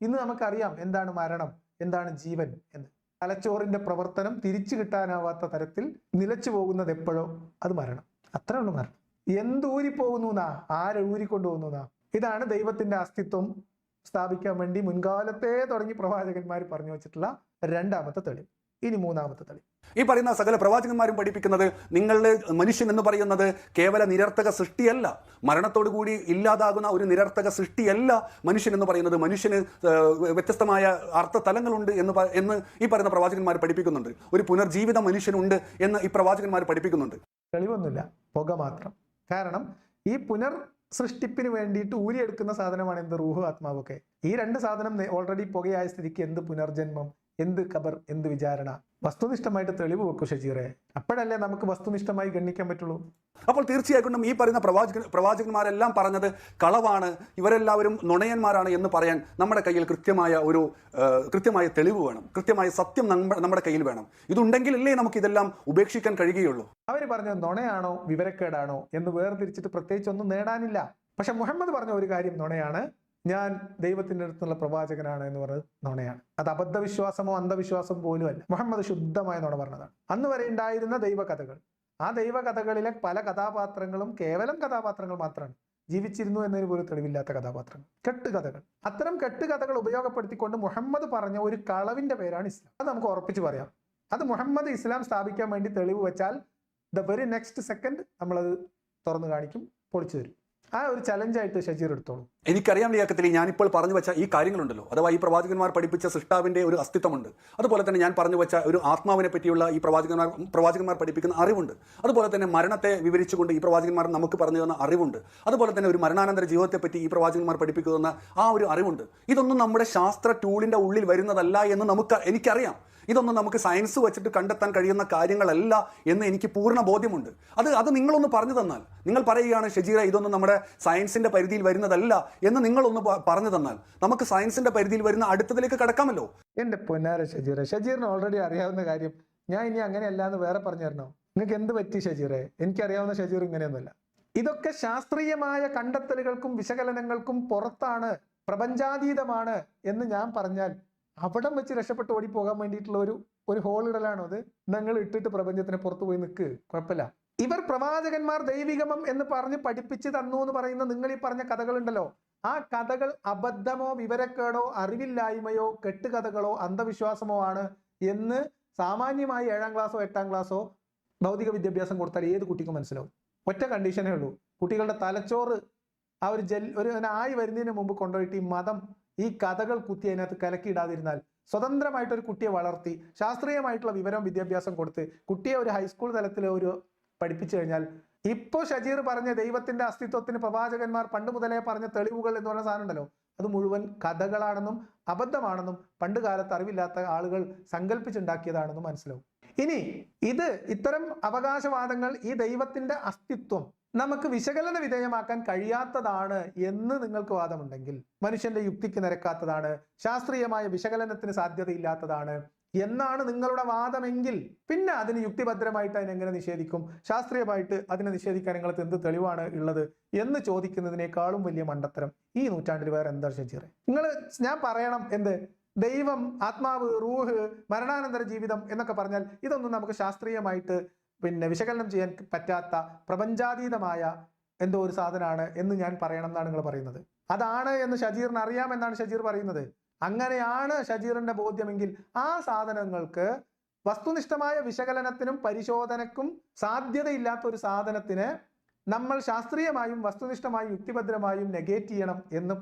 ഇന്ന് നമുക്കറിയാം എന്താണ് മരണം, എന്താണ് ജീവൻ എന്ന്. തലച്ചോറിന്റെ പ്രവർത്തനം തിരിച്ചു കിട്ടാനാവാത്ത തരത്തിൽ നിലച്ചു പോകുന്നത് എപ്പോഴോ അത് മരണം. അത്രേ ഉള്ളൂ മരണം. എന്തൂരിപ്പോകുന്നു എന്നാ, ആരൂരിക്കൊണ്ടുപോകുന്നു എന്നാ. ഇതാണ് ദൈവത്തിന്റെ അസ്തിത്വം സ്ഥാപിക്കാൻ വേണ്ടി മുൻകാലത്തെ തുടങ്ങി പ്രവാചകന്മാർ പറഞ്ഞു വെച്ചിട്ടുള്ള രണ്ടാമത്തെ തെളിവ്. ഇനി മൂന്നാമത്തെ തെളിവ്. ഈ പറയുന്ന സകല പ്രവാചകന്മാരും പഠിപ്പിക്കുന്നത് നിങ്ങളുടെ മനുഷ്യൻ എന്ന് പറയുന്നത് കേവല നിരർത്ഥക സൃഷ്ടിയല്ല, മരണത്തോടു കൂടി ഇല്ലാതാകുന്ന ഒരു നിരർത്ഥക സൃഷ്ടിയല്ല മനുഷ്യൻ എന്ന് പറയുന്നത്. മനുഷ്യന് വ്യത്യസ്തമായ അർത്ഥതലങ്ങളുണ്ട് എന്ന് ഈ പറയുന്ന പ്രവാചകന്മാർ പഠിപ്പിക്കുന്നുണ്ട്. ഒരു പുനർജീവിത മനുഷ്യനുണ്ട് എന്ന് ഈ പ്രവാചകന്മാർ പഠിപ്പിക്കുന്നുണ്ട്. തെളിവൊന്നുമില്ല, പുക മാത്രം. കാരണം ഈ പുനർ സൃഷ്ടിപ്പിന് വേണ്ടിയിട്ട് ഊരിയെടുക്കുന്ന സാധനമാണ് എന്ത്? റൂഹ്, ആത്മാവൊക്കെ. ഈ രണ്ട് സാധനം ഓൾറെഡി പുകയായ സ്ഥിതിക്ക് എന്ത് പുനർജന്മം, എന്ത് ഖബർ, എന്ത് വിചാരണ? വസ്തുനിഷ്ഠമായിട്ട് തെളിവ് വെക്കൂ ഷജീറെ, അപ്പോഴല്ലേ നമുക്ക് വസ്തുനിഷ്ഠമായി ഗണ്ണിക്കാൻ പറ്റുള്ളൂ. അപ്പോൾ തീർച്ചയായിട്ടും ഈ പറയുന്ന പ്രവാചകന്മാരെല്ലാം പറഞ്ഞത് കളവാണ്, ഇവരെല്ലാവരും നുണയന്മാരാണ് എന്ന് പറയാൻ നമ്മുടെ കയ്യിൽ കൃത്യമായ തെളിവ് വേണം, കൃത്യമായ സത്യം നമ്മുടെ കയ്യിൽ വേണം. ഇതുണ്ടെങ്കിലല്ലേ നമുക്ക് ഇതെല്ലാം ഉപേക്ഷിക്കാൻ കഴിയുകയുള്ളൂ. അവർ പറഞ്ഞത് നുണയാണോ വിവരക്കേടാണോ എന്ന് വേർതിരിച്ചിട്ട് പ്രത്യേകിച്ച് ഒന്നും നേടാനില്ല. പക്ഷെ മുഹമ്മദ് പറഞ്ഞ ഒരു കാര്യം നുണയാണ്, ഞാൻ ദൈവത്തിന്റെ അടുത്തുള്ള പ്രവാചകനാണ് എന്ന് പറഞ്ഞത് നുണയാണ്. അത് അബദ്ധവിശ്വാസമോ അന്ധവിശ്വാസമോ പോലും അല്ല. മുഹമ്മദ് ശുദ്ധമായ നുണ പറഞ്ഞതാണ്. അന്ന് വരെ ഉണ്ടായിരുന്ന ദൈവകഥകൾ, ആ ദൈവകഥകളിലെ പല കഥാപാത്രങ്ങളും കേവലം കഥാപാത്രങ്ങൾ മാത്രമാണ്, ജീവിച്ചിരുന്നു എന്നതിന് പോലും തെളിവില്ലാത്ത കഥാപാത്രങ്ങൾ, കെട്ടുകഥകൾ. അത്തരം കെട്ടുകഥകൾ ഉപയോഗപ്പെടുത്തിക്കൊണ്ട് മുഹമ്മദ് പറഞ്ഞ ഒരു കളവിന്റെ പേരാണ് ഇസ്ലാം. അത് നമുക്ക് ഉറപ്പിച്ച് പറയാം. അത് മുഹമ്മദ് ഇസ്ലാം സ്ഥാപിക്കാൻ വേണ്ടി തെളിവ് വെച്ചാൽ ദ വെരി നെക്സ്റ്റ് സെക്കൻഡ് നമ്മളത് തുറന്നു കാണിക്കും, പൊളിച്ചു തരും. ആ ഒരു ചലഞ്ചായിട്ട് ഷജീർ എടുത്തോളൂ. എനിക്കറിയാം ലിയാഖത്തിൽ, ഞാനിപ്പോൾ പറഞ്ഞു വെച്ച ഈ കാര്യങ്ങളുണ്ടല്ലോ, അഥവാ ഈ പ്രവാചകന്മാർ പഠിപ്പിച്ച സൃഷ്ടാവിന്റെ ഒരു അസ്തിത്വമുണ്ട്, അതുപോലെ തന്നെ ഞാൻ പറഞ്ഞു വെച്ച ഒരു ആത്മാവിനെ പറ്റിയുള്ള ഈ പ്രവാചകന്മാർ പഠിപ്പിക്കുന്ന അറിവുണ്ട്, അതുപോലെ തന്നെ മരണത്തെ വിവരിച്ചുകൊണ്ട് ഈ പ്രവാചകന്മാർ നമുക്ക് പറഞ്ഞു തന്ന അറിവുണ്ട്, അതുപോലെ തന്നെ ഒരു മരണാനന്തര ജീവിതത്തെപ്പറ്റി ഈ പ്രവാചകന്മാർ പഠിപ്പിക്കുന്ന ആ ഒരു അറിവുണ്ട്. ഇതൊന്നും നമ്മുടെ ശാസ്ത്ര ടൂളിന്റെ ഉള്ളിൽ വരുന്നതല്ല എന്ന് എനിക്കറിയാം. ഇതൊന്നും നമുക്ക് സയൻസ് വെച്ചിട്ട് കണ്ടെത്താൻ കഴിയുന്ന കാര്യങ്ങളല്ല എന്ന് എനിക്ക് പൂർണ്ണ ബോധ്യമുണ്ട്. അത് നിങ്ങളൊന്ന് പറഞ്ഞു തന്നാൽ, നിങ്ങൾ പറയുകയാണ് ഷജീറ ഇതൊന്നും നമ്മുടെ സയൻസിന്റെ പരിധിയിൽ വരുന്നതല്ല എന്ന് നിങ്ങളൊന്ന് പറഞ്ഞു തന്നാൽ നമുക്ക് സയൻസിന്റെ പരിധിയിൽ വരുന്ന അടുത്തതിലേക്ക് കടക്കാമല്ലോ. എന്റെ പൊന്നാര ഷജീറിന് ഓൾറെഡി അറിയാവുന്ന കാര്യം ഞാൻ ഇനി അങ്ങനെയല്ല എന്ന് വേറെ പറഞ്ഞു തരണോ? നിങ്ങൾക്ക് എന്ത് പറ്റി ഷജീറെ? എനിക്കറിയാവുന്ന ഷജീർ ഇങ്ങനെയൊന്നുമല്ല. ഇതൊക്കെ ശാസ്ത്രീയമായ കണ്ടെത്തലുകൾക്കും വിശകലനങ്ങൾക്കും പുറത്താണ്, പ്രപഞ്ചാതീതമാണ് എന്ന് ഞാൻ പറഞ്ഞാൽ അവിടം വെച്ച് രക്ഷപ്പെട്ട് ഓടിപ്പോകാൻ വേണ്ടിയിട്ടുള്ള ഒരു ഹോൾ ഇടലാണോ അത്? നിങ്ങൾ ഇട്ടിട്ട് പ്രപഞ്ചത്തിന് പുറത്തു പോയി നിൽക്ക്, കുഴപ്പമില്ല. ഇവർ പ്രവാചകന്മാർ ദൈവികമം എന്ന് പറഞ്ഞ് പഠിപ്പിച്ച് തന്നു എന്ന് പറയുന്ന നിങ്ങൾ ഈ പറഞ്ഞ കഥകളുണ്ടല്ലോ, ആ കഥകൾ അബദ്ധമോ വിവരക്കേടോ അറിവില്ലായ്മയോ കെട്ടുകഥകളോ അന്ധവിശ്വാസമോ ആണ് എന്ന് സാമാന്യമായി 7ാം ക്ലാസ്സോ 8ാം ക്ലാസ്സോ ഭൗതിക വിദ്യാഭ്യാസം കൊടുത്താൽ ഏത് കുട്ടിക്കും മനസ്സിലാവും. ഒറ്റ കണ്ടീഷനേ ഉള്ളൂ, കുട്ടികളുടെ തലച്ചോറ് ആ ഒരു ആയി വരുന്നതിന് മുമ്പ് കൊണ്ടുപോയിട്ട് ഈ മതം, ഈ കഥകൾ കുത്തി അതിനകത്ത് കലക്കിയിടാതിരുന്നാൽ, സ്വതന്ത്രമായിട്ടൊരു കുട്ടിയെ വളർത്തി ശാസ്ത്രീയമായിട്ടുള്ള വിവരം വിദ്യാഭ്യാസം കൊടുത്ത് കുട്ടിയെ ഒരു ഹൈസ്കൂൾ തലത്തിൽ പഠിപ്പിച്ചു കഴിഞ്ഞാൽ, ഇപ്പോൾ ഷജീർ പറഞ്ഞ ദൈവത്തിന്റെ അസ്തിത്വത്തിന് പ്രവാചകന്മാർ പണ്ട് മുതലേ പറഞ്ഞ തെളിവുകൾ എന്ന് പറഞ്ഞ സാധനം ഉണ്ടല്ലോ, അത് മുഴുവൻ കഥകളാണെന്നും അബദ്ധമാണെന്നും പണ്ട് കാലത്ത് അറിവില്ലാത്ത ആളുകൾ സങ്കല്പിച്ചുണ്ടാക്കിയതാണെന്നും മനസ്സിലാവും. ഇനി ഇത്തരം അവകാശവാദങ്ങൾ, ഈ ദൈവത്തിന്റെ അസ്തിത്വം നമുക്ക് വിശകലന വിധേയമാക്കാൻ കഴിയാത്തതാണ് എന്ന് നിങ്ങൾക്ക് വാദമുണ്ടെങ്കിൽ, മനുഷ്യന്റെ യുക്തിക്ക് നിരക്കാത്തതാണ്, ശാസ്ത്രീയമായ വിശകലനത്തിന് സാധ്യതയില്ലാത്തതാണ് എന്നാണ് നിങ്ങളുടെ വാദമെങ്കിൽ, പിന്നെ അതിന് യുക്തിഭദ്രമായിട്ട് അതിനെങ്ങനെ നിഷേധിക്കും? ശാസ്ത്രീയമായിട്ട് അതിനെ നിഷേധിക്കാൻ നിങ്ങൾക്ക് എന്ത് തെളിവാണ് ഉള്ളത് എന്ന് ചോദിക്കുന്നതിനേക്കാളും വലിയ മണ്ടത്തരം ഈ നൂറ്റാണ്ടിൽ വേറെ എന്താ ഷജീറെ? ഞാൻ പറയണം എന്ത്? ദൈവം, ആത്മാവ്, റൂഹ്, മരണാനന്തര ജീവിതം എന്നൊക്കെ പറഞ്ഞാൽ ഇതൊന്നും നമുക്ക് ശാസ്ത്രീയമായിട്ട് വിശകലനം ചെയ്യാൻ പറ്റാത്ത പ്രപഞ്ചാതീതമായ എന്തോ ഒരു സാധനമാണ് എന്ന് ഞാൻ പറയണം എന്നാണ് നിങ്ങൾ പറയുന്നത്. അതാണ് എന്ന് ഷജീറിന് അറിയാമെന്നാണ് ഷജീർ പറയുന്നത്. അങ്ങനെയാണ് ഷജീറിന്റെ ബോധ്യമെങ്കിൽ ആ സാധനങ്ങൾക്ക് വസ്തുനിഷ്ഠമായ വിശകലനത്തിനും പരിശോധനക്കും സാധ്യതയില്ലാത്ത ഒരു സാധനത്തിന് നമ്മൾ ശാസ്ത്രീയമായും വസ്തുനിഷ്ഠമായും യുക്തിഭദ്രമായും നെഗേറ്റ് ചെയ്യണം എന്ന്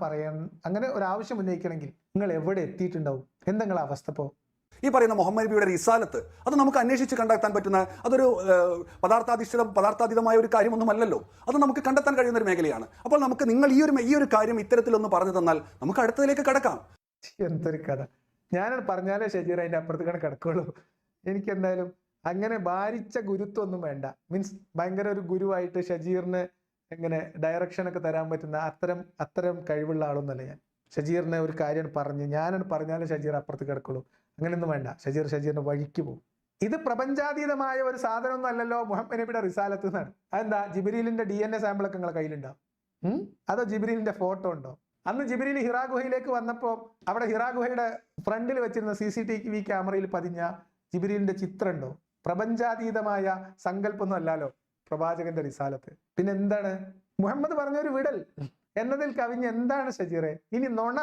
അങ്ങനെ ഒരു ആവശ്യം ഉന്നയിക്കണമെങ്കിൽ നിങ്ങൾ എവിടെ എത്തിയിട്ടുണ്ടാവും? എന്തെങ്കിലും അവസ്ഥ? ഇപ്പോൾ ഈ പറയുന്ന മുഹമ്മദ് നബിയുടെ റിസാലത്ത് അത് നമുക്ക് അന്വേഷിച്ച് കണ്ടെത്താൻ പറ്റുന്ന, അതൊരു പദാർത്ഥാതീതമായ ഒരു കാര്യമൊന്നുമല്ലല്ലോ. അത് നമുക്ക് കണ്ടെത്താൻ കഴിയുന്ന ഒരു മേഖലയാണ്. അപ്പോൾ നമുക്ക് നിങ്ങൾ ഈ ഒരു കാര്യം ഇത്തരത്തിലൊന്ന് പറഞ്ഞു തന്നാൽ നമുക്ക് അടുത്തതിലേക്ക് കടക്കാം. എന്തൊരു കഥ! ഞാൻ പറഞ്ഞാലേ ഷജീർ അതിന്റെ അപ്പുറത്തേക്കാണ് കിടക്കുള്ളൂ. എനിക്ക് എന്തായാലും അങ്ങനെ ഭാരിച്ച ഗുരുത്വം ഒന്നും വേണ്ട. മീൻസ് ഭയങ്കര ഒരു ഗുരുവായിട്ട് ഷജീറിന് എങ്ങനെ ഡയറക്ഷനൊക്കെ തരാൻ പറ്റുന്ന അത്തരം കഴിവുള്ള ആളൊന്നല്ല ഞാൻ. ഷജീറിനെ ഒരു കാര്യം ഞാനാണ് പറഞ്ഞാലും ഷജീർ അപ്പുറത്ത് കിടക്കുള്ളൂ. അങ്ങനെയൊന്നും വേണ്ട. ഷജീറിന്റെ വഴിക്ക് പോകും. ഇത് പ്രപഞ്ചാതീതമായ ഒരു സാധനമൊന്നും അല്ലല്ലോ മുഹമ്മദ് നബിയുടെ റിസാലത്ത് എന്നാണ്. അതെന്താ? ജിബ്രീലിന്റെ DNA സാമ്പിളൊക്കെ നിങ്ങളെ കയ്യിലുണ്ടാവും? അതോ ജിബ്രീലിന്റെ ഫോട്ടോ ഉണ്ടോ? അന്ന് ജിബ്രീൽ ഹിറാ ഗുഹയിലേക്ക് വന്നപ്പോൾ അവിടെ ഹിറാ ഗുഹയുടെ ഫ്രണ്ടിൽ വെച്ചിരുന്ന CCTV ക്യാമറയിൽ പതിഞ്ഞ ജിബ്രീലിന്റെ ചിത്രം ഉണ്ടോ? പ്രപഞ്ചാതീതമായ സങ്കല്പമൊന്നും അല്ലല്ലോ പ്രവാചകന്റെ റിസാലത്ത്. പിന്നെ എന്താണ്? മുഹമ്മദ് പറഞ്ഞൊരു വിടൽ എന്നതിൽ കവിഞ്ഞ് എന്താണ് ഷജീറെ? ഇനി നുണ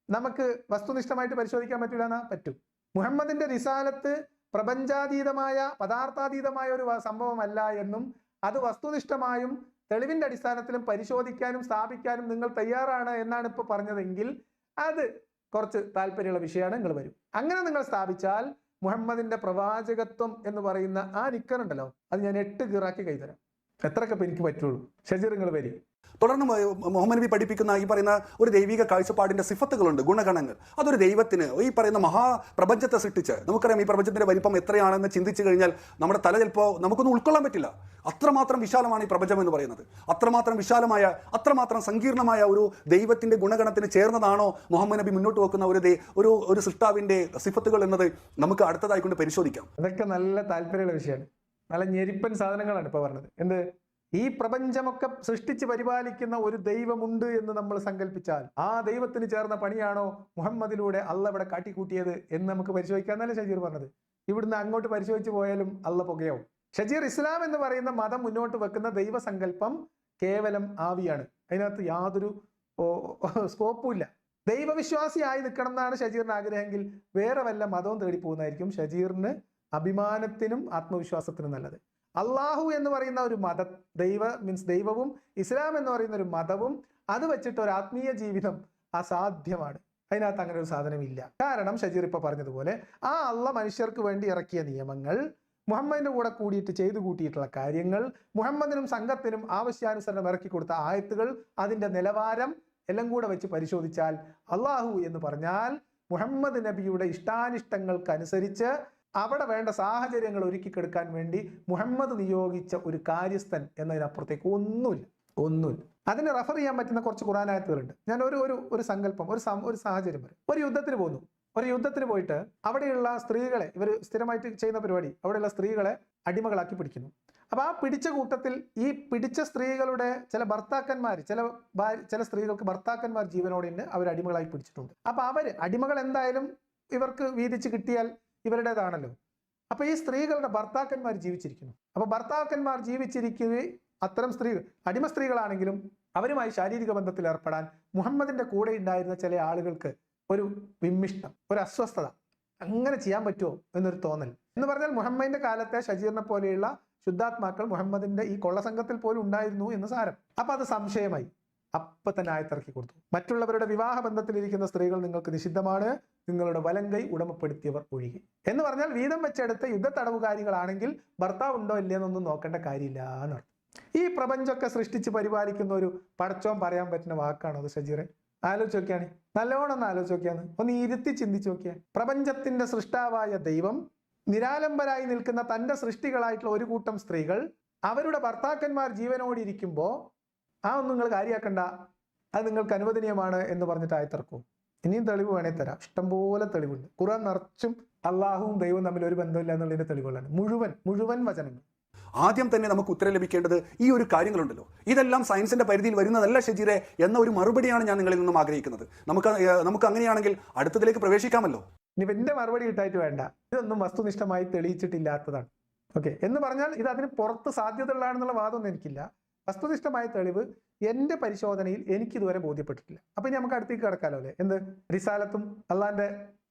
നമുക്ക് വസ്തുനിഷ്ഠമായിട്ട് പരിശോധിക്കാൻ പറ്റില്ല എന്നാ? പറ്റും. മുഹമ്മദിന്റെ റിസാലത്ത് പ്രപഞ്ചാതീതമായ പദാർത്ഥാതീതമായ ഒരു സംഭവമല്ല എന്നും അത് വസ്തുനിഷ്ഠമായും തെളിവിന്റെ അടിസ്ഥാനത്തിലും പരിശോധിക്കാനും സ്ഥാപിക്കാനും നിങ്ങൾ തയ്യാറാണ് എന്നാണ് ഇപ്പൊ പറഞ്ഞതെങ്കിൽ അത് കുറച്ച് താല്പര്യമുള്ള വിഷയമാണ്. നിങ്ങൾ വരും. അങ്ങനെ നിങ്ങൾ സ്ഥാപിച്ചാൽ മുഹമ്മദിന്റെ പ്രവാചകത്വം എന്ന് പറയുന്ന ആ നിക്കറുണ്ടല്ലോ, അത് ഞാൻ 8 ഗിറാക്കി കൈതരാം. എത്രയൊക്കെ എനിക്ക് പറ്റുള്ളൂ. ഷജീർ നിങ്ങൾ വരി. തുടർന്ന് മുഹമ്മദ് നബി പഠിപ്പിക്കുന്ന ഈ പറയുന്ന ഒരു ദൈവിക കാഴ്ചപ്പാടിന്റെ സിഫത്തുകളുണ്ട്, ഗുണഗണങ്ങൾ. അതൊരു ദൈവത്തിന് ഈ പറയുന്ന മഹാപ്രപഞ്ചത്തെ സൃഷ്ടിച്ച്, നമുക്കറിയാം ഈ പ്രപഞ്ചത്തിന്റെ വലിപ്പം എത്രയാണെന്ന് ചിന്തിച്ചു കഴിഞ്ഞാൽ നമ്മുടെ തല ചിലപ്പോൾ നമുക്കൊന്നും ഉൾക്കൊള്ളാൻ പറ്റില്ല. അത്രമാത്രം വിശാലമാണ് ഈ പ്രപഞ്ചം എന്ന് പറയുന്നത്. അത്രമാത്രം വിശാലമായ, അത്രമാത്രം സങ്കീർണമായ ഒരു ദൈവത്തിന്റെ ഗുണഗണത്തിന് ചേർന്നതാണോ മുഹമ്മദ് നബി മുന്നോട്ട് വെക്കുന്ന ഒരു സൃഷ്ടാവിന്റെ സിഫത്തുകൾ എന്നത് നമുക്ക് അടുത്തതായിക്കൊണ്ട് പരിശോധിക്കാം. അതൊക്കെ നല്ല താല്പര്യമുള്ള വിഷയമാണ്. നല്ല ഞെരിപ്പൻ സാധനങ്ങളാണ് ഇപ്പൊ പറഞ്ഞത്. എന്ത്? ഈ പ്രപഞ്ചമൊക്കെ സൃഷ്ടിച്ച് പരിപാലിക്കുന്ന ഒരു ദൈവമുണ്ട് എന്ന് നമ്മൾ സങ്കല്പിച്ചാൽ ആ ദൈവത്തിന് ചേർന്ന പണിയാണോ മുഹമ്മദിലൂടെ അള്ള ഇവിടെ കാട്ടിക്കൂട്ടിയത് എന്ന് നമുക്ക് പരിശോധിക്കാന്നല്ലേ ഷജീർ പറഞ്ഞത്. ഇവിടുന്ന് അങ്ങോട്ട് പരിശോധിച്ച് പോയാലും അള്ള പുകയാവും. ഷജീർ ഇസ്ലാം എന്ന് പറയുന്ന മതം മുന്നോട്ട് വെക്കുന്ന ദൈവസങ്കല്പം കേവലം ആവിയാണ്. അതിനകത്ത് യാതൊരു സ്കോപ്പും ഇല്ല. ദൈവവിശ്വാസിയായി നിൽക്കണം എന്നാണ് ഷജീറിന് ആഗ്രഹമെങ്കിൽ വേറെ വല്ല മതവും തേടി പോകുന്നതായിരിക്കും ഷജീറിന് അഭിമാനത്തിനും ആത്മവിശ്വാസത്തിനും നല്ലത്. അള്ളാഹു എന്ന് പറയുന്ന ഒരു മതം, ദൈവവും ഇസ്ലാം എന്ന് പറയുന്ന ഒരു മതവും അത് വെച്ചിട്ട് ഒരു ആത്മീയ ജീവിതം അസാധ്യമാണ്. അതിനകത്ത് അങ്ങനെ ഒരു സാധനമില്ല. കാരണം ഷജീർ ഇപ്പൊ പറഞ്ഞതുപോലെ ആ അള്ള മനുഷ്യർക്ക് വേണ്ടി ഇറക്കിയ നിയമങ്ങൾ, മുഹമ്മദിന്റെ കൂടെ കൂടിയിട്ട് ചെയ്തു കൂട്ടിയിട്ടുള്ള കാര്യങ്ങൾ, മുഹമ്മദിനും സംഘത്തിനും ആവശ്യാനുസരണം ഇറക്കി കൊടുത്ത ആയത്തുകൾ, അതിന്റെ നിലവാരം എല്ലാം കൂടെ വെച്ച് പരിശോധിച്ചാൽ അള്ളാഹു എന്ന് പറഞ്ഞാൽ മുഹമ്മദ് നബിയുടെ ഇഷ്ടാനിഷ്ടങ്ങൾക്കനുസരിച്ച് അവിടെ വേണ്ട സാഹചര്യങ്ങൾ ഒരുക്കിക്കെടുക്കാൻ വേണ്ടി മുഹമ്മദ് നിയോഗിച്ച ഒരു കാര്യസ്ഥൻ എന്നതിനപ്പുറത്തേക്ക് ഒന്നുമില്ല. അതിനെ റെഫർ ചെയ്യാൻ പറ്റുന്ന കുറച്ച് ഖുർആൻ ആയത്തുകളുണ്ട്. ഞാൻ ഒരു സങ്കല്പം, ഒരു സാഹചര്യം വരും. ഒരു യുദ്ധത്തിന് പോയിട്ട് അവിടെയുള്ള സ്ത്രീകളെ, ഇവർ സ്ഥിരമായിട്ട് ചെയ്യുന്ന പരിപാടി, അവിടെയുള്ള സ്ത്രീകളെ അടിമകളാക്കി പിടിക്കുന്നു. അപ്പൊ ആ പിടിച്ച കൂട്ടത്തിൽ ഈ പിടിച്ച സ്ത്രീകളുടെ ചില ഭർത്താക്കന്മാർ, ചില സ്ത്രീകൾക്ക് ഭർത്താക്കന്മാർ ജീവനോടെ ഉണ്ട്, അവർ അടിമകളായി പിടിച്ചിട്ടുണ്ട്. അപ്പൊ അടിമകൾ എന്തായാലും ഇവർക്ക് വീതിച്ച് കിട്ടിയാൽ ഇവരുടേതാണല്ലോ. അപ്പൊ ഈ സ്ത്രീകളുടെ ഭർത്താക്കന്മാർ ജീവിച്ചിരിക്കുന്നു. അപ്പൊ ഭർത്താക്കന്മാർ ജീവിച്ചിരിക്കുക അത്തരം സ്ത്രീകൾ അടിമ സ്ത്രീകളാണെങ്കിലും അവരുമായി ശാരീരിക ബന്ധത്തിൽ ഏർപ്പെടാൻ മുഹമ്മദിന്റെ കൂടെ ഉണ്ടായിരുന്ന ചില ആളുകൾക്ക് ഒരു വിമ്മിഷ്ടം, ഒരു അസ്വസ്ഥത. അങ്ങനെ ചെയ്യാൻ പറ്റുമോ എന്നൊരു തോന്നൽ. എന്ന് പറഞ്ഞാൽ മുഹമ്മദിന്റെ കാലത്തെ ഷജീറിനെ പോലെയുള്ള ശുദ്ധാത്മാക്കൾ മുഹമ്മദിന്റെ ഈ കൊള്ളസംഘത്തിൽ പോലും ഉണ്ടായിരുന്നു എന്ന് സാരം. അപ്പൊ അത് സംശയമായി. അപ്പൊ തന്നെ ആയത്തിറക്കി കൊടുത്തു. മറ്റുള്ളവരുടെ വിവാഹ ബന്ധത്തിലിരിക്കുന്ന സ്ത്രീകൾ നിങ്ങൾക്ക് നിഷിദ്ധമാണ്, നിങ്ങളുടെ വലങ്കൈ ഉടമപ്പെടുത്തിയവർ ഒഴികെ. എന്ന് പറഞ്ഞാൽ വീതം വെച്ചെടുത്ത യുദ്ധ തടവുകാരികളാണെങ്കിൽ ഭർത്താവ് ഉണ്ടോ ഇല്ലയെന്നൊന്നും നോക്കേണ്ട കാര്യമില്ല എന്നർത്ഥം. ഈ പ്രപഞ്ചമൊക്കെ സൃഷ്ടിച്ച് പരിപാലിക്കുന്ന ഒരു പടച്ചോൻ പറയാൻ പറ്റുന്ന വാക്കാണോ അത് ഷജീറെ? ആലോചിച്ച് നോക്കിയാണ്, നല്ലോണം ഒന്ന് ആലോചിച്ച് നോക്കിയാണ്, ഒന്ന് ഇരുത്തി ചിന്തിച്ചു നോക്കിയാൽ. പ്രപഞ്ചത്തിന്റെ സൃഷ്ടാവായ ദൈവം നിരാലംബരായി നിൽക്കുന്ന തൻ്റെ സൃഷ്ടികളായിട്ടുള്ള ഒരു കൂട്ടം സ്ത്രീകൾ അവരുടെ ഭർത്താക്കന്മാർ ജീവനോടിരിക്കുമ്പോൾ ആ ഒന്നും നിങ്ങൾ കാര്യമാക്കണ്ട, അത് നിങ്ങൾക്ക് അനുവദനീയമാണ് എന്ന് പറഞ്ഞിട്ട് ആയത്തിറക്കും. ഇനിയും തെളിവ് വേണേ തരാം, ഇഷ്ടംപോലെ തെളിവുണ്ട്. ഖുർആൻ നിറച്ചും അള്ളാഹുവും ദൈവവും തമ്മിൽ ഒരു ബന്ധമില്ല എന്നുള്ളതിന്റെ തെളിവുകളാണ് മുഴുവൻ വചനങ്ങൾ. ആദ്യം തന്നെ നമുക്ക് ഉത്തരം ലഭിക്കേണ്ടത് ഈ ഒരു കാര്യങ്ങളുണ്ടല്ലോ, ഇതെല്ലാം സയൻസിന്റെ പരിധിയിൽ വരുന്നതല്ല ഷജീറെ എന്ന ഒരു മറുപടിയാണ് ഞാൻ നിങ്ങളിൽ നിന്നും ആഗ്രഹിക്കുന്നത്. നമുക്ക് അങ്ങനെയാണെങ്കിൽ അടുത്തതിലേക്ക് പ്രവേശിക്കാമല്ലോ. ഇനി എന്റെ മറുപടി കിട്ടായിട്ട് വേണ്ട, ഇതൊന്നും വസ്തുനിഷ്ഠമായി തെളിയിച്ചിട്ടില്ലാത്തതാണ്. ഓക്കെ എന്ന് പറഞ്ഞാൽ ഇത് അതിന് പുറത്ത് സാധ്യതയുള്ളതാണെന്നുള്ള വാദമൊന്നും എനിക്കില്ല. വസ്തുനിഷ്ഠമായ തെളിവ് എന്റെ പരിശോധനയിൽ എനിക്ക് ഇതുവരെ ബോധ്യപ്പെട്ടിട്ടില്ല. അപ്പൊ ഇനി നമുക്ക് അടുത്തേക്ക് കിടക്കാലോ അല്ലേ, എന്ത് റിസാലത്തും അള്ളാന്റെ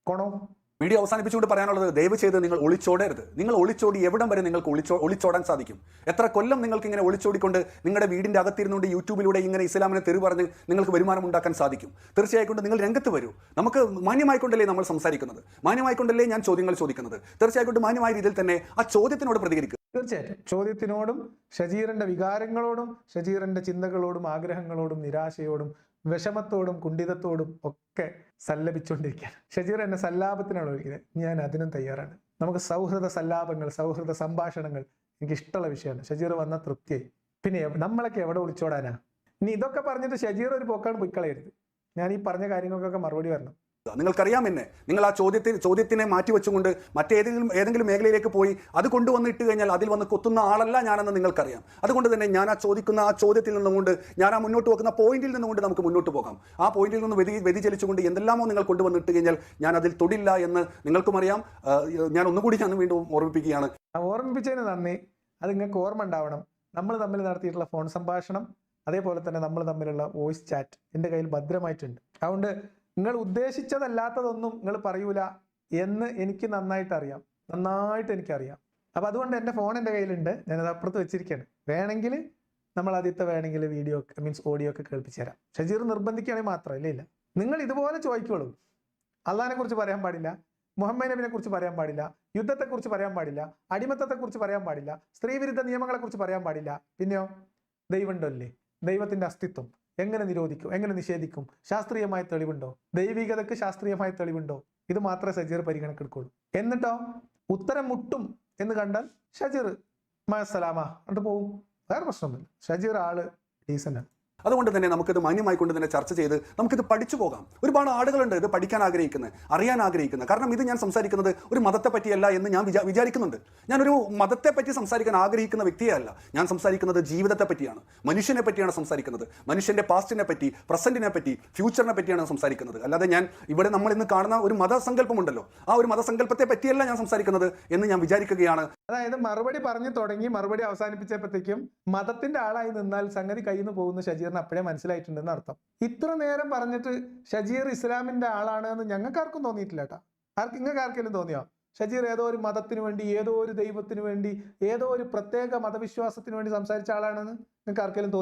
ഗുണവും. വീഡിയോ അവസാനിപ്പിച്ചുകൊണ്ട് പറയാനുള്ളത്, ദയവ് ചെയ്ത് നിങ്ങൾ ഒളിച്ചോടരുത്. നിങ്ങൾ ഒളിച്ചോടി എവിടം വരെ നിങ്ങൾക്ക് ഒളിച്ചോടാൻ സാധിക്കും? എത്ര കൊല്ലം നിങ്ങൾക്ക് ഇങ്ങനെ ഒളിച്ചോടിക്കൊണ്ട് നിങ്ങളുടെ വീടിന്റെ അകത്തിരുന്നുകൊണ്ട് യൂട്യൂബിലൂടെ ഇങ്ങനെ ഇസ്ലാമിനെ തെറി പറഞ്ഞ് നിങ്ങൾക്ക് വരുമാനം ഉണ്ടാക്കാൻ സാധിക്കും? തീർച്ചയായും നിങ്ങൾ രംഗത്ത് വരൂ. നമുക്ക് മാന്യമായിക്കൊണ്ടല്ലേ നമ്മൾ സംസാരിക്കുന്നത്, മാന്യമായിക്കൊണ്ടല്ലേ ഞാൻ ചോദ്യങ്ങൾ ചോദിക്കുന്നത്. തീർച്ചയായിട്ടും മാന്യമായ രീതിയിൽ തന്നെ ആ ചോദ്യത്തിനോട് പ്രതികരിക്കുക. തീർച്ചയായിട്ടും ചോദ്യത്തിനോടും ഷജീറിന്റെ വികാരങ്ങളോടും ഷജീറിന്റെ ചിന്തകളോടും ആഗ്രഹങ്ങളോടും നിരാശയോടും വിഷമത്തോടും കുണ്ഠിതത്തോടും ഒക്കെ സല്ലപിച്ചുകൊണ്ടിരിക്കുകയാണ്. ഷജീർ എന്നെ സല്ലാപത്തിനാണ് വിളിക്കുന്നത്, ഞാൻ അതിനും തയ്യാറാണ്. നമുക്ക് സൗഹൃദ സല്ലാപങ്ങൾ, സൗഹൃദ സംഭാഷണങ്ങൾ എനിക്ക് ഇഷ്ടമുള്ള വിഷയമാണ്. ഷജീർ വന്ന തൃപ്തിയായി. പിന്നെ നമ്മളൊക്കെ എവിടെ ഒളിച്ചോടാനാ? ഇനി ഇതൊക്കെ പറഞ്ഞിട്ട് ഷജീർ ഒരു പോക്കാണ് പൊയ്ക്കളയരുത്. ഞാൻ ഈ പറഞ്ഞ കാര്യങ്ങൾക്കൊക്കെ മറുപടി വരണം. നിങ്ങൾക്കറിയാം എന്നെ, നിങ്ങൾ ആ ചോദ്യത്തിനെ മാറ്റിവെച്ചുകൊണ്ട് ഏതെങ്കിലും മേഖലയിലേക്ക് പോയി അത് കൊണ്ടുവന്നിട്ട് കഴിഞ്ഞാൽ അതിൽ വന്ന് കൊത്തുന്ന ആളല്ല ഞാനെന്ന് നിങ്ങൾക്കറിയാം. അതുകൊണ്ട് തന്നെ ഞാൻ ആ ചോദ്യത്തിൽ നിന്നുകൊണ്ട്, ഞാൻ ആ മുന്നോട്ട് വെക്കുന്ന പോയിന്റിൽ നിന്നുകൊണ്ട് നമുക്ക് മുന്നോട്ട് പോകാം. ആ പോയിന്റിൽ നിന്ന് വ്യതിചലിച്ചുകൊണ്ട് എന്തെല്ലാമോ നിങ്ങൾ കൊണ്ടുവന്നിട്ട് കഴിഞ്ഞാൽ ഞാൻ അതിൽ തൊടില്ല എന്ന് നിങ്ങൾക്കും അറിയാം. ഞാൻ ഒന്നുകൂടി വീണ്ടും ഓർമ്മിപ്പിക്കുകയാണ്. ഓർമ്മിപ്പിച്ചതിന് നന്ദി. അത് നിങ്ങൾക്ക് ഓർമ്മ ഉണ്ടാവണം, നമ്മൾ തമ്മിൽ നടത്തിയിട്ടുള്ള ഫോൺ സംഭാഷണം, അതേപോലെ തന്നെ നമ്മൾ തമ്മിലുള്ള വോയിസ് ചാറ്റ് എൻ്റെ കയ്യിൽ ഭദ്രമായിട്ടുണ്ട്. അതുകൊണ്ട് നിങ്ങൾ ഉദ്ദേശിച്ചതല്ലാത്തതൊന്നും നിങ്ങൾ പറയൂല എന്ന് എനിക്ക് നന്നായിട്ട് എനിക്കറിയാം. അപ്പൊ അതുകൊണ്ട് എൻ്റെ ഫോൺ എൻ്റെ കയ്യിലുണ്ട്, ഞാനത് അപ്പുറത്ത് വെച്ചിരിക്കുകയാണ്. വേണമെങ്കിൽ നമ്മൾ വേണമെങ്കിൽ വീഡിയോ മീൻസ് ഓഡിയോ ഒക്കെ കേൾപ്പിച്ചു തരാം. ഷജീർ നിർബന്ധിക്കുകയാണെങ്കിൽ മാത്രമല്ല. ഇല്ല, നിങ്ങൾ ഇതുപോലെ ചോദിക്കോളൂ. അള്ളാഹിനെ കുറിച്ച് പറയാൻ പാടില്ല, മുഹമ്മദ് നബിനെ കുറിച്ച് പറയാൻ പാടില്ല, യുദ്ധത്തെക്കുറിച്ച് പറയാൻ പാടില്ല, അടിമത്തത്തെക്കുറിച്ച് പറയാൻ പാടില്ല, സ്ത്രീവിരുദ്ധ നിയമങ്ങളെക്കുറിച്ച് പറയാൻ പാടില്ല. പിന്നെയോ ദൈവമുണ്ടല്ലേ, ദൈവത്തിന്റെ അസ്തിത്വം എങ്ങനെ നിരോധിക്കും, എങ്ങനെ നിഷേധിക്കും? ശാസ്ത്രീയമായ തെളിവുണ്ടോ? ദൈവികതയ്ക്ക് ശാസ്ത്രീയമായ തെളിവുണ്ടോ? ഇത് മാത്രമേ ഷജീർ പരിഗണക്കെടുക്കുള്ളൂ. എന്നിട്ടോ ഉത്തരം മുട്ടും എന്ന് കണ്ടാൽ ഷജീർ മഅസ്സലാമ എന്നിട്ട് പോവും. വേറെ പ്രശ്നമൊന്നുമില്ല. ഷജീർ ആള് ഡീസൻ്റാണ്. അതുകൊണ്ട് തന്നെ നമുക്കിത് മാന്യമായിക്കൊണ്ട് തന്നെ ചർച്ച ചെയ്ത് നമുക്കിത് പഠിച്ചു പോകാം. ഒരുപാട് ആളുകളുണ്ട് ഇത് പഠിക്കാൻ ആഗ്രഹിക്കുന്നത്, അറിയാൻ ആഗ്രഹിക്കുന്നത്. കാരണം ഇത് ഞാൻ സംസാരിക്കുന്നത് ഒരു മതത്തെ പറ്റിയല്ല എന്ന് ഞാൻ വിചാരിക്കുന്നുണ്ട്. ഞാനൊരു മതത്തെ പറ്റി സംസാരിക്കാൻ ആഗ്രഹിക്കുന്ന വ്യക്തിയല്ല. ഞാൻ സംസാരിക്കുന്നത് ജീവിതത്തെ പറ്റിയാണ്, മനുഷ്യനെ പറ്റിയാണ് സംസാരിക്കുന്നത്. മനുഷ്യന്റെ പാസ്റ്റിനെ പറ്റി, പ്രസന്റിനെ പറ്റി, ഫ്യൂച്ചറിനെ പറ്റിയാണ് സംസാരിക്കുന്നത്. അല്ലാതെ ഞാൻ ഇവിടെ നമ്മൾ ഇന്ന് കാണുന്ന ഒരു മതസങ്കല്പമുണ്ടല്ലോ, ആ ഒരു മതസങ്കല്പത്തെ പറ്റിയല്ല ഞാൻ സംസാരിക്കുന്നത് എന്ന് ഞാൻ വിചാരിക്കുകയാണ്. അതായത് മറുപടി പറഞ്ഞു തുടങ്ങി മറുപടി അവസാനിപ്പിച്ചപ്പോഴത്തേക്കും മതത്തിന്റെ ആളായി നിന്നാൽ സംഗതി കയ്യിൽ നിന്ന് പോകുന്ന ഷജീറിന് അപ്പോഴേ മനസ്സിലായിട്ടുണ്ടെന്ന് അർത്ഥം. ഇത്ര നേരം പറഞ്ഞിട്ട് ഷജീർ ഇസ്ലാമിന്റെ ആളാണ് എന്ന് ഞങ്ങൾക്കാർക്കും തോന്നിയിട്ടില്ല കേട്ടോ. നിങ്ങൾക്ക് ആർക്കെങ്കിലും തോന്നിയോ ഷജീർ ഏതോ ഒരു മതത്തിന് വേണ്ടി, ഏതോ ഒരു ദൈവത്തിന് വേണ്ടി, ഏതോ ഒരു പ്രത്യേക മതവിശ്വാസത്തിന് വേണ്ടി സംസാരിച്ച ആളാണെന്ന് നിങ്ങൾക്ക് ആർക്കെങ്കിലും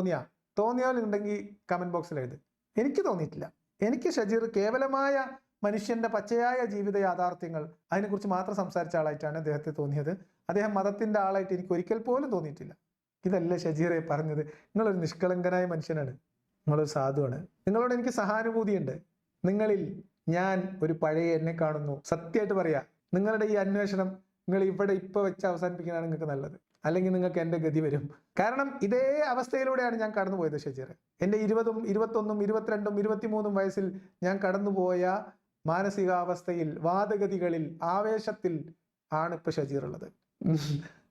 തോന്നിയാലുണ്ടെങ്കിൽ കമന്റ് ബോക്സിൽ എഴുത്. എനിക്ക് തോന്നിയിട്ടില്ല. എനിക്ക് ഷജീർ കേവലമായ മനുഷ്യന്റെ പച്ചയായ ജീവിത യാഥാർത്ഥ്യങ്ങൾ അതിനെക്കുറിച്ച് മാത്രം സംസാരിച്ച ആളായിട്ടാണ് അദ്ദേഹത്തെ തോന്നിയത്. അദ്ദേഹം മതത്തിന്റെ ആളായിട്ട് എനിക്ക് ഒരിക്കൽ പോലും തോന്നിയിട്ടില്ല. ഇതല്ല ഷജീറെ പറഞ്ഞത്. നിങ്ങളൊരു നിഷ്കളങ്കനായ മനുഷ്യനാണ്, നിങ്ങളൊരു സാധുവാണ്, നിങ്ങളോട് എനിക്ക് സഹാനുഭൂതിയുണ്ട്. നിങ്ങളിൽ ഞാൻ ഒരു പഴയ എന്നെ കാണുന്നു. സത്യമായിട്ട് പറയാ, നിങ്ങളുടെ ഈ അന്വേഷണം നിങ്ങൾ ഇവിടെ ഇപ്പൊ വെച്ച് അവസാനിപ്പിക്കാനാണ് നിങ്ങൾക്ക് നല്ലത്. അല്ലെങ്കിൽ നിങ്ങൾക്ക് എൻ്റെ ഗതി വരും. കാരണം ഇതേ അവസ്ഥയിലൂടെയാണ് ഞാൻ കടന്നുപോയത് ഷജീറെ. എൻ്റെ 20, 21, 22, 23 വയസ്സിൽ ഞാൻ കടന്നുപോയ മാനസികാവസ്ഥയിൽ, വാദഗതികളിൽ, ആവേശത്തിൽ ആണ് ഇപ്പൊ ഷജീർ ഉള്ളത്.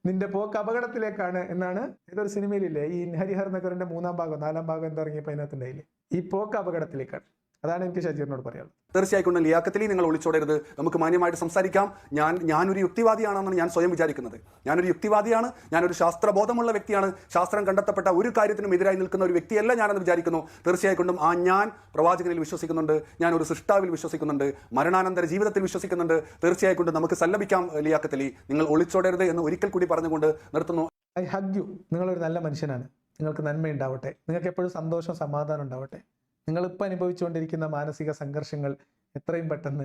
നിന്റെ പോക്ക് അപകടത്തിലേക്കാണ് എന്നാണ് ഏതൊരു സിനിമയിലില്ലേ, ഈ ഹരിഹർ നഗറിന്റെ 3ാം ഭാഗം 4ാം ഭാഗം എന്തിറങ്ങിയപ്പോൾ അതിനകത്തുണ്ടായില്ലേ, ഈ പോക്ക് അപകടത്തിലേക്കാണ്. അതാണ് എനിക്ക് ഷജീറിനോട് പറയാനുള്ളത്. തീർച്ചയായിട്ടും ലിയാഖത്തിൽ നിങ്ങൾ ഒളിച്ചോടരുത്. നമുക്ക് മാന്യമായിട്ട് സംസാരിക്കാം. ഞാനൊരു യുക്തിവാദിയാണെന്നാണ് ഞാൻ സ്വയം വിചാരിക്കുന്നത്. ഞാനൊരു യുക്തിവാദിയാണ്, ഞാനൊരു ശാസ്ത്രബോധമുള്ള വ്യക്തിയാണ്. ശാസ്ത്രം കണ്ടെത്തപ്പെട്ട ഒരു കാര്യത്തിനും എതിരായി നിൽക്കുന്ന ഒരു വ്യക്തിയല്ല ഞാനെന്ന് വിചാരിക്കുന്നു. തീർച്ചയായിട്ടും ഞാൻ പ്രവാചകനിൽ വിശ്വസിക്കുന്നുണ്ട്, ഞാനൊരു സൃഷ്ടാവിൽ വിശ്വസിക്കുന്നുണ്ട്, മരണാനന്തര ജീവിതത്തിൽ വിശ്വസിക്കുന്നുണ്ട്. തീർച്ചയായിട്ടും നമുക്ക് സല്ലപിക്കാം ലിയാഖത്തിൽ. നിങ്ങൾ ഒളിച്ചോടരുത് എന്ന് ഒരിക്കൽ കൂടി പറഞ്ഞുകൊണ്ട് നിർത്തുന്നു. I hug you. നിങ്ങളൊരു നല്ല മനുഷ്യനാണ്. നിങ്ങൾക്ക് നന്മയുണ്ടാവട്ടെ, നിങ്ങൾക്ക് എപ്പോഴും സന്തോഷം സമാധാനം ഉണ്ടാവട്ടെ. നിങ്ങളിപ്പോൾ അനുഭവിച്ചുകൊണ്ടിരിക്കുന്ന മാനസിക സംഘർഷങ്ങൾ എത്രയും പെട്ടെന്ന്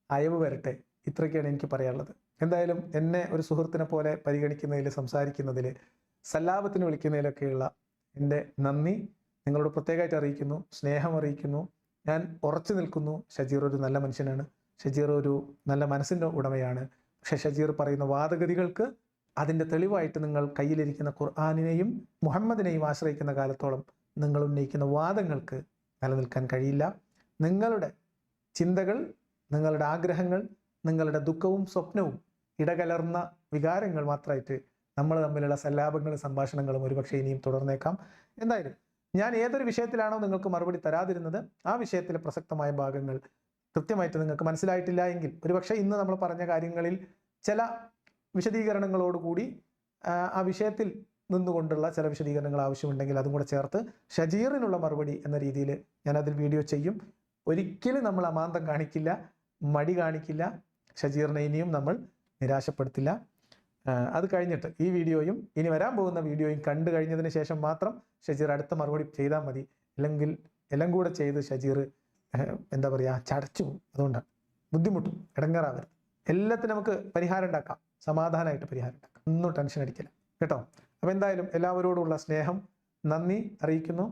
അയവ് വരട്ടെ. ഇത്രയൊക്കെയാണ് എനിക്ക് പറയാനുള്ളത്. എന്തായാലും എന്നെ ഒരു സുഹൃത്തിനെ പോലെ പരിഗണിക്കുന്നതിൽ, സംസാരിക്കുന്നതിൽ, സല്ലാപത്തിന് വിളിക്കുന്നതിലൊക്കെയുള്ള എൻ്റെ നന്ദി നിങ്ങളോട് പ്രത്യേകമായിട്ട് അറിയിക്കുന്നു, സ്നേഹം അറിയിക്കുന്നു. ഞാൻ ഉറച്ചു നിൽക്കുന്നു. ഷജീർ ഒരു നല്ല മനുഷ്യനാണ്, ഷജീർ ഒരു നല്ല മനസ്സിൻ്റെ ഉടമയാണ്. പക്ഷെ ഷജീർ പറയുന്ന വാദഗതികൾക്ക് അതിൻ്റെ തെളിവായിട്ട് നിങ്ങൾ കയ്യിലിരിക്കുന്ന ഖുർആാനിനെയും മുഹമ്മദിനെയും ആശ്രയിക്കുന്ന കാലത്തോളം നിങ്ങൾ ഉന്നയിക്കുന്ന വാദങ്ങൾക്ക് നിലനിൽക്കാൻ കഴിയില്ല. നിങ്ങളുടെ ചിന്തകൾ, നിങ്ങളുടെ ആഗ്രഹങ്ങൾ, നിങ്ങളുടെ ദുഃഖവും സ്വപ്നവും ഇടകലർന്ന വികാരങ്ങൾ മാത്രമായിട്ട് നമ്മൾ തമ്മിലുള്ള സല്ലാപങ്ങളും സംഭാഷണങ്ങളും ഒരുപക്ഷെ ഇനിയും തുടർന്നേക്കാം. എന്തായാലും ഞാൻ ഏതൊരു വിഷയത്തിലാണോ നിങ്ങൾക്ക് മറുപടി തരാതിരുന്നത് ആ വിഷയത്തിലെ പ്രസക്തമായ ഭാഗങ്ങൾ കൃത്യമായിട്ട് നിങ്ങൾക്ക് മനസ്സിലായിട്ടില്ല എങ്കിൽ ഒരുപക്ഷെ ഇന്ന് നമ്മൾ പറഞ്ഞ കാര്യങ്ങളിൽ ചില വിശദീകരണങ്ങളോടുകൂടി ആ വിഷയത്തിൽ നിന്നുകൊണ്ടുള്ള ചില വിശദീകരണങ്ങൾ ആവശ്യമുണ്ടെങ്കിൽ അതും കൂടെ ചേർത്ത് ഷജീറിനുള്ള മറുപടി എന്ന രീതിയിൽ ഞാനതിൽ വീഡിയോ ചെയ്യും. ഒരിക്കലും നമ്മൾ അമാന്തം കാണിക്കില്ല, മടി കാണിക്കില്ല. ഷജീറിനെ ഇനിയും നമ്മൾ നിരാശപ്പെടുത്തില്ല. അത് കഴിഞ്ഞിട്ട് ഈ വീഡിയോയും ഇനി വരാൻ പോകുന്ന വീഡിയോയും കണ്ടു കഴിഞ്ഞതിന് ശേഷം മാത്രം ഷജീർ അടുത്ത മറുപടി ചെയ്താൽ മതി. അല്ലെങ്കിൽ എല്ലാം കൂടെ ചെയ്ത് ഷജീർ എന്താ പറയുക, ചടച്ചു. അതുകൊണ്ടാണ് ബുദ്ധിമുട്ടും ഇടങ്ങാറാവരുത്. എല്ലാത്തിനും നമുക്ക് പരിഹാരം ഉണ്ടാക്കാം, സമാധാനമായിട്ട് പരിഹാരം ഉണ്ടാക്കാം. ഒന്നും ടെൻഷൻ അടിക്കില്ല കേട്ടോ. അപ്പോൾ എന്തായാലും എല്ലാവരോടുള്ള സ്നേഹം, നന്ദി അറിയിക്കുന്നു.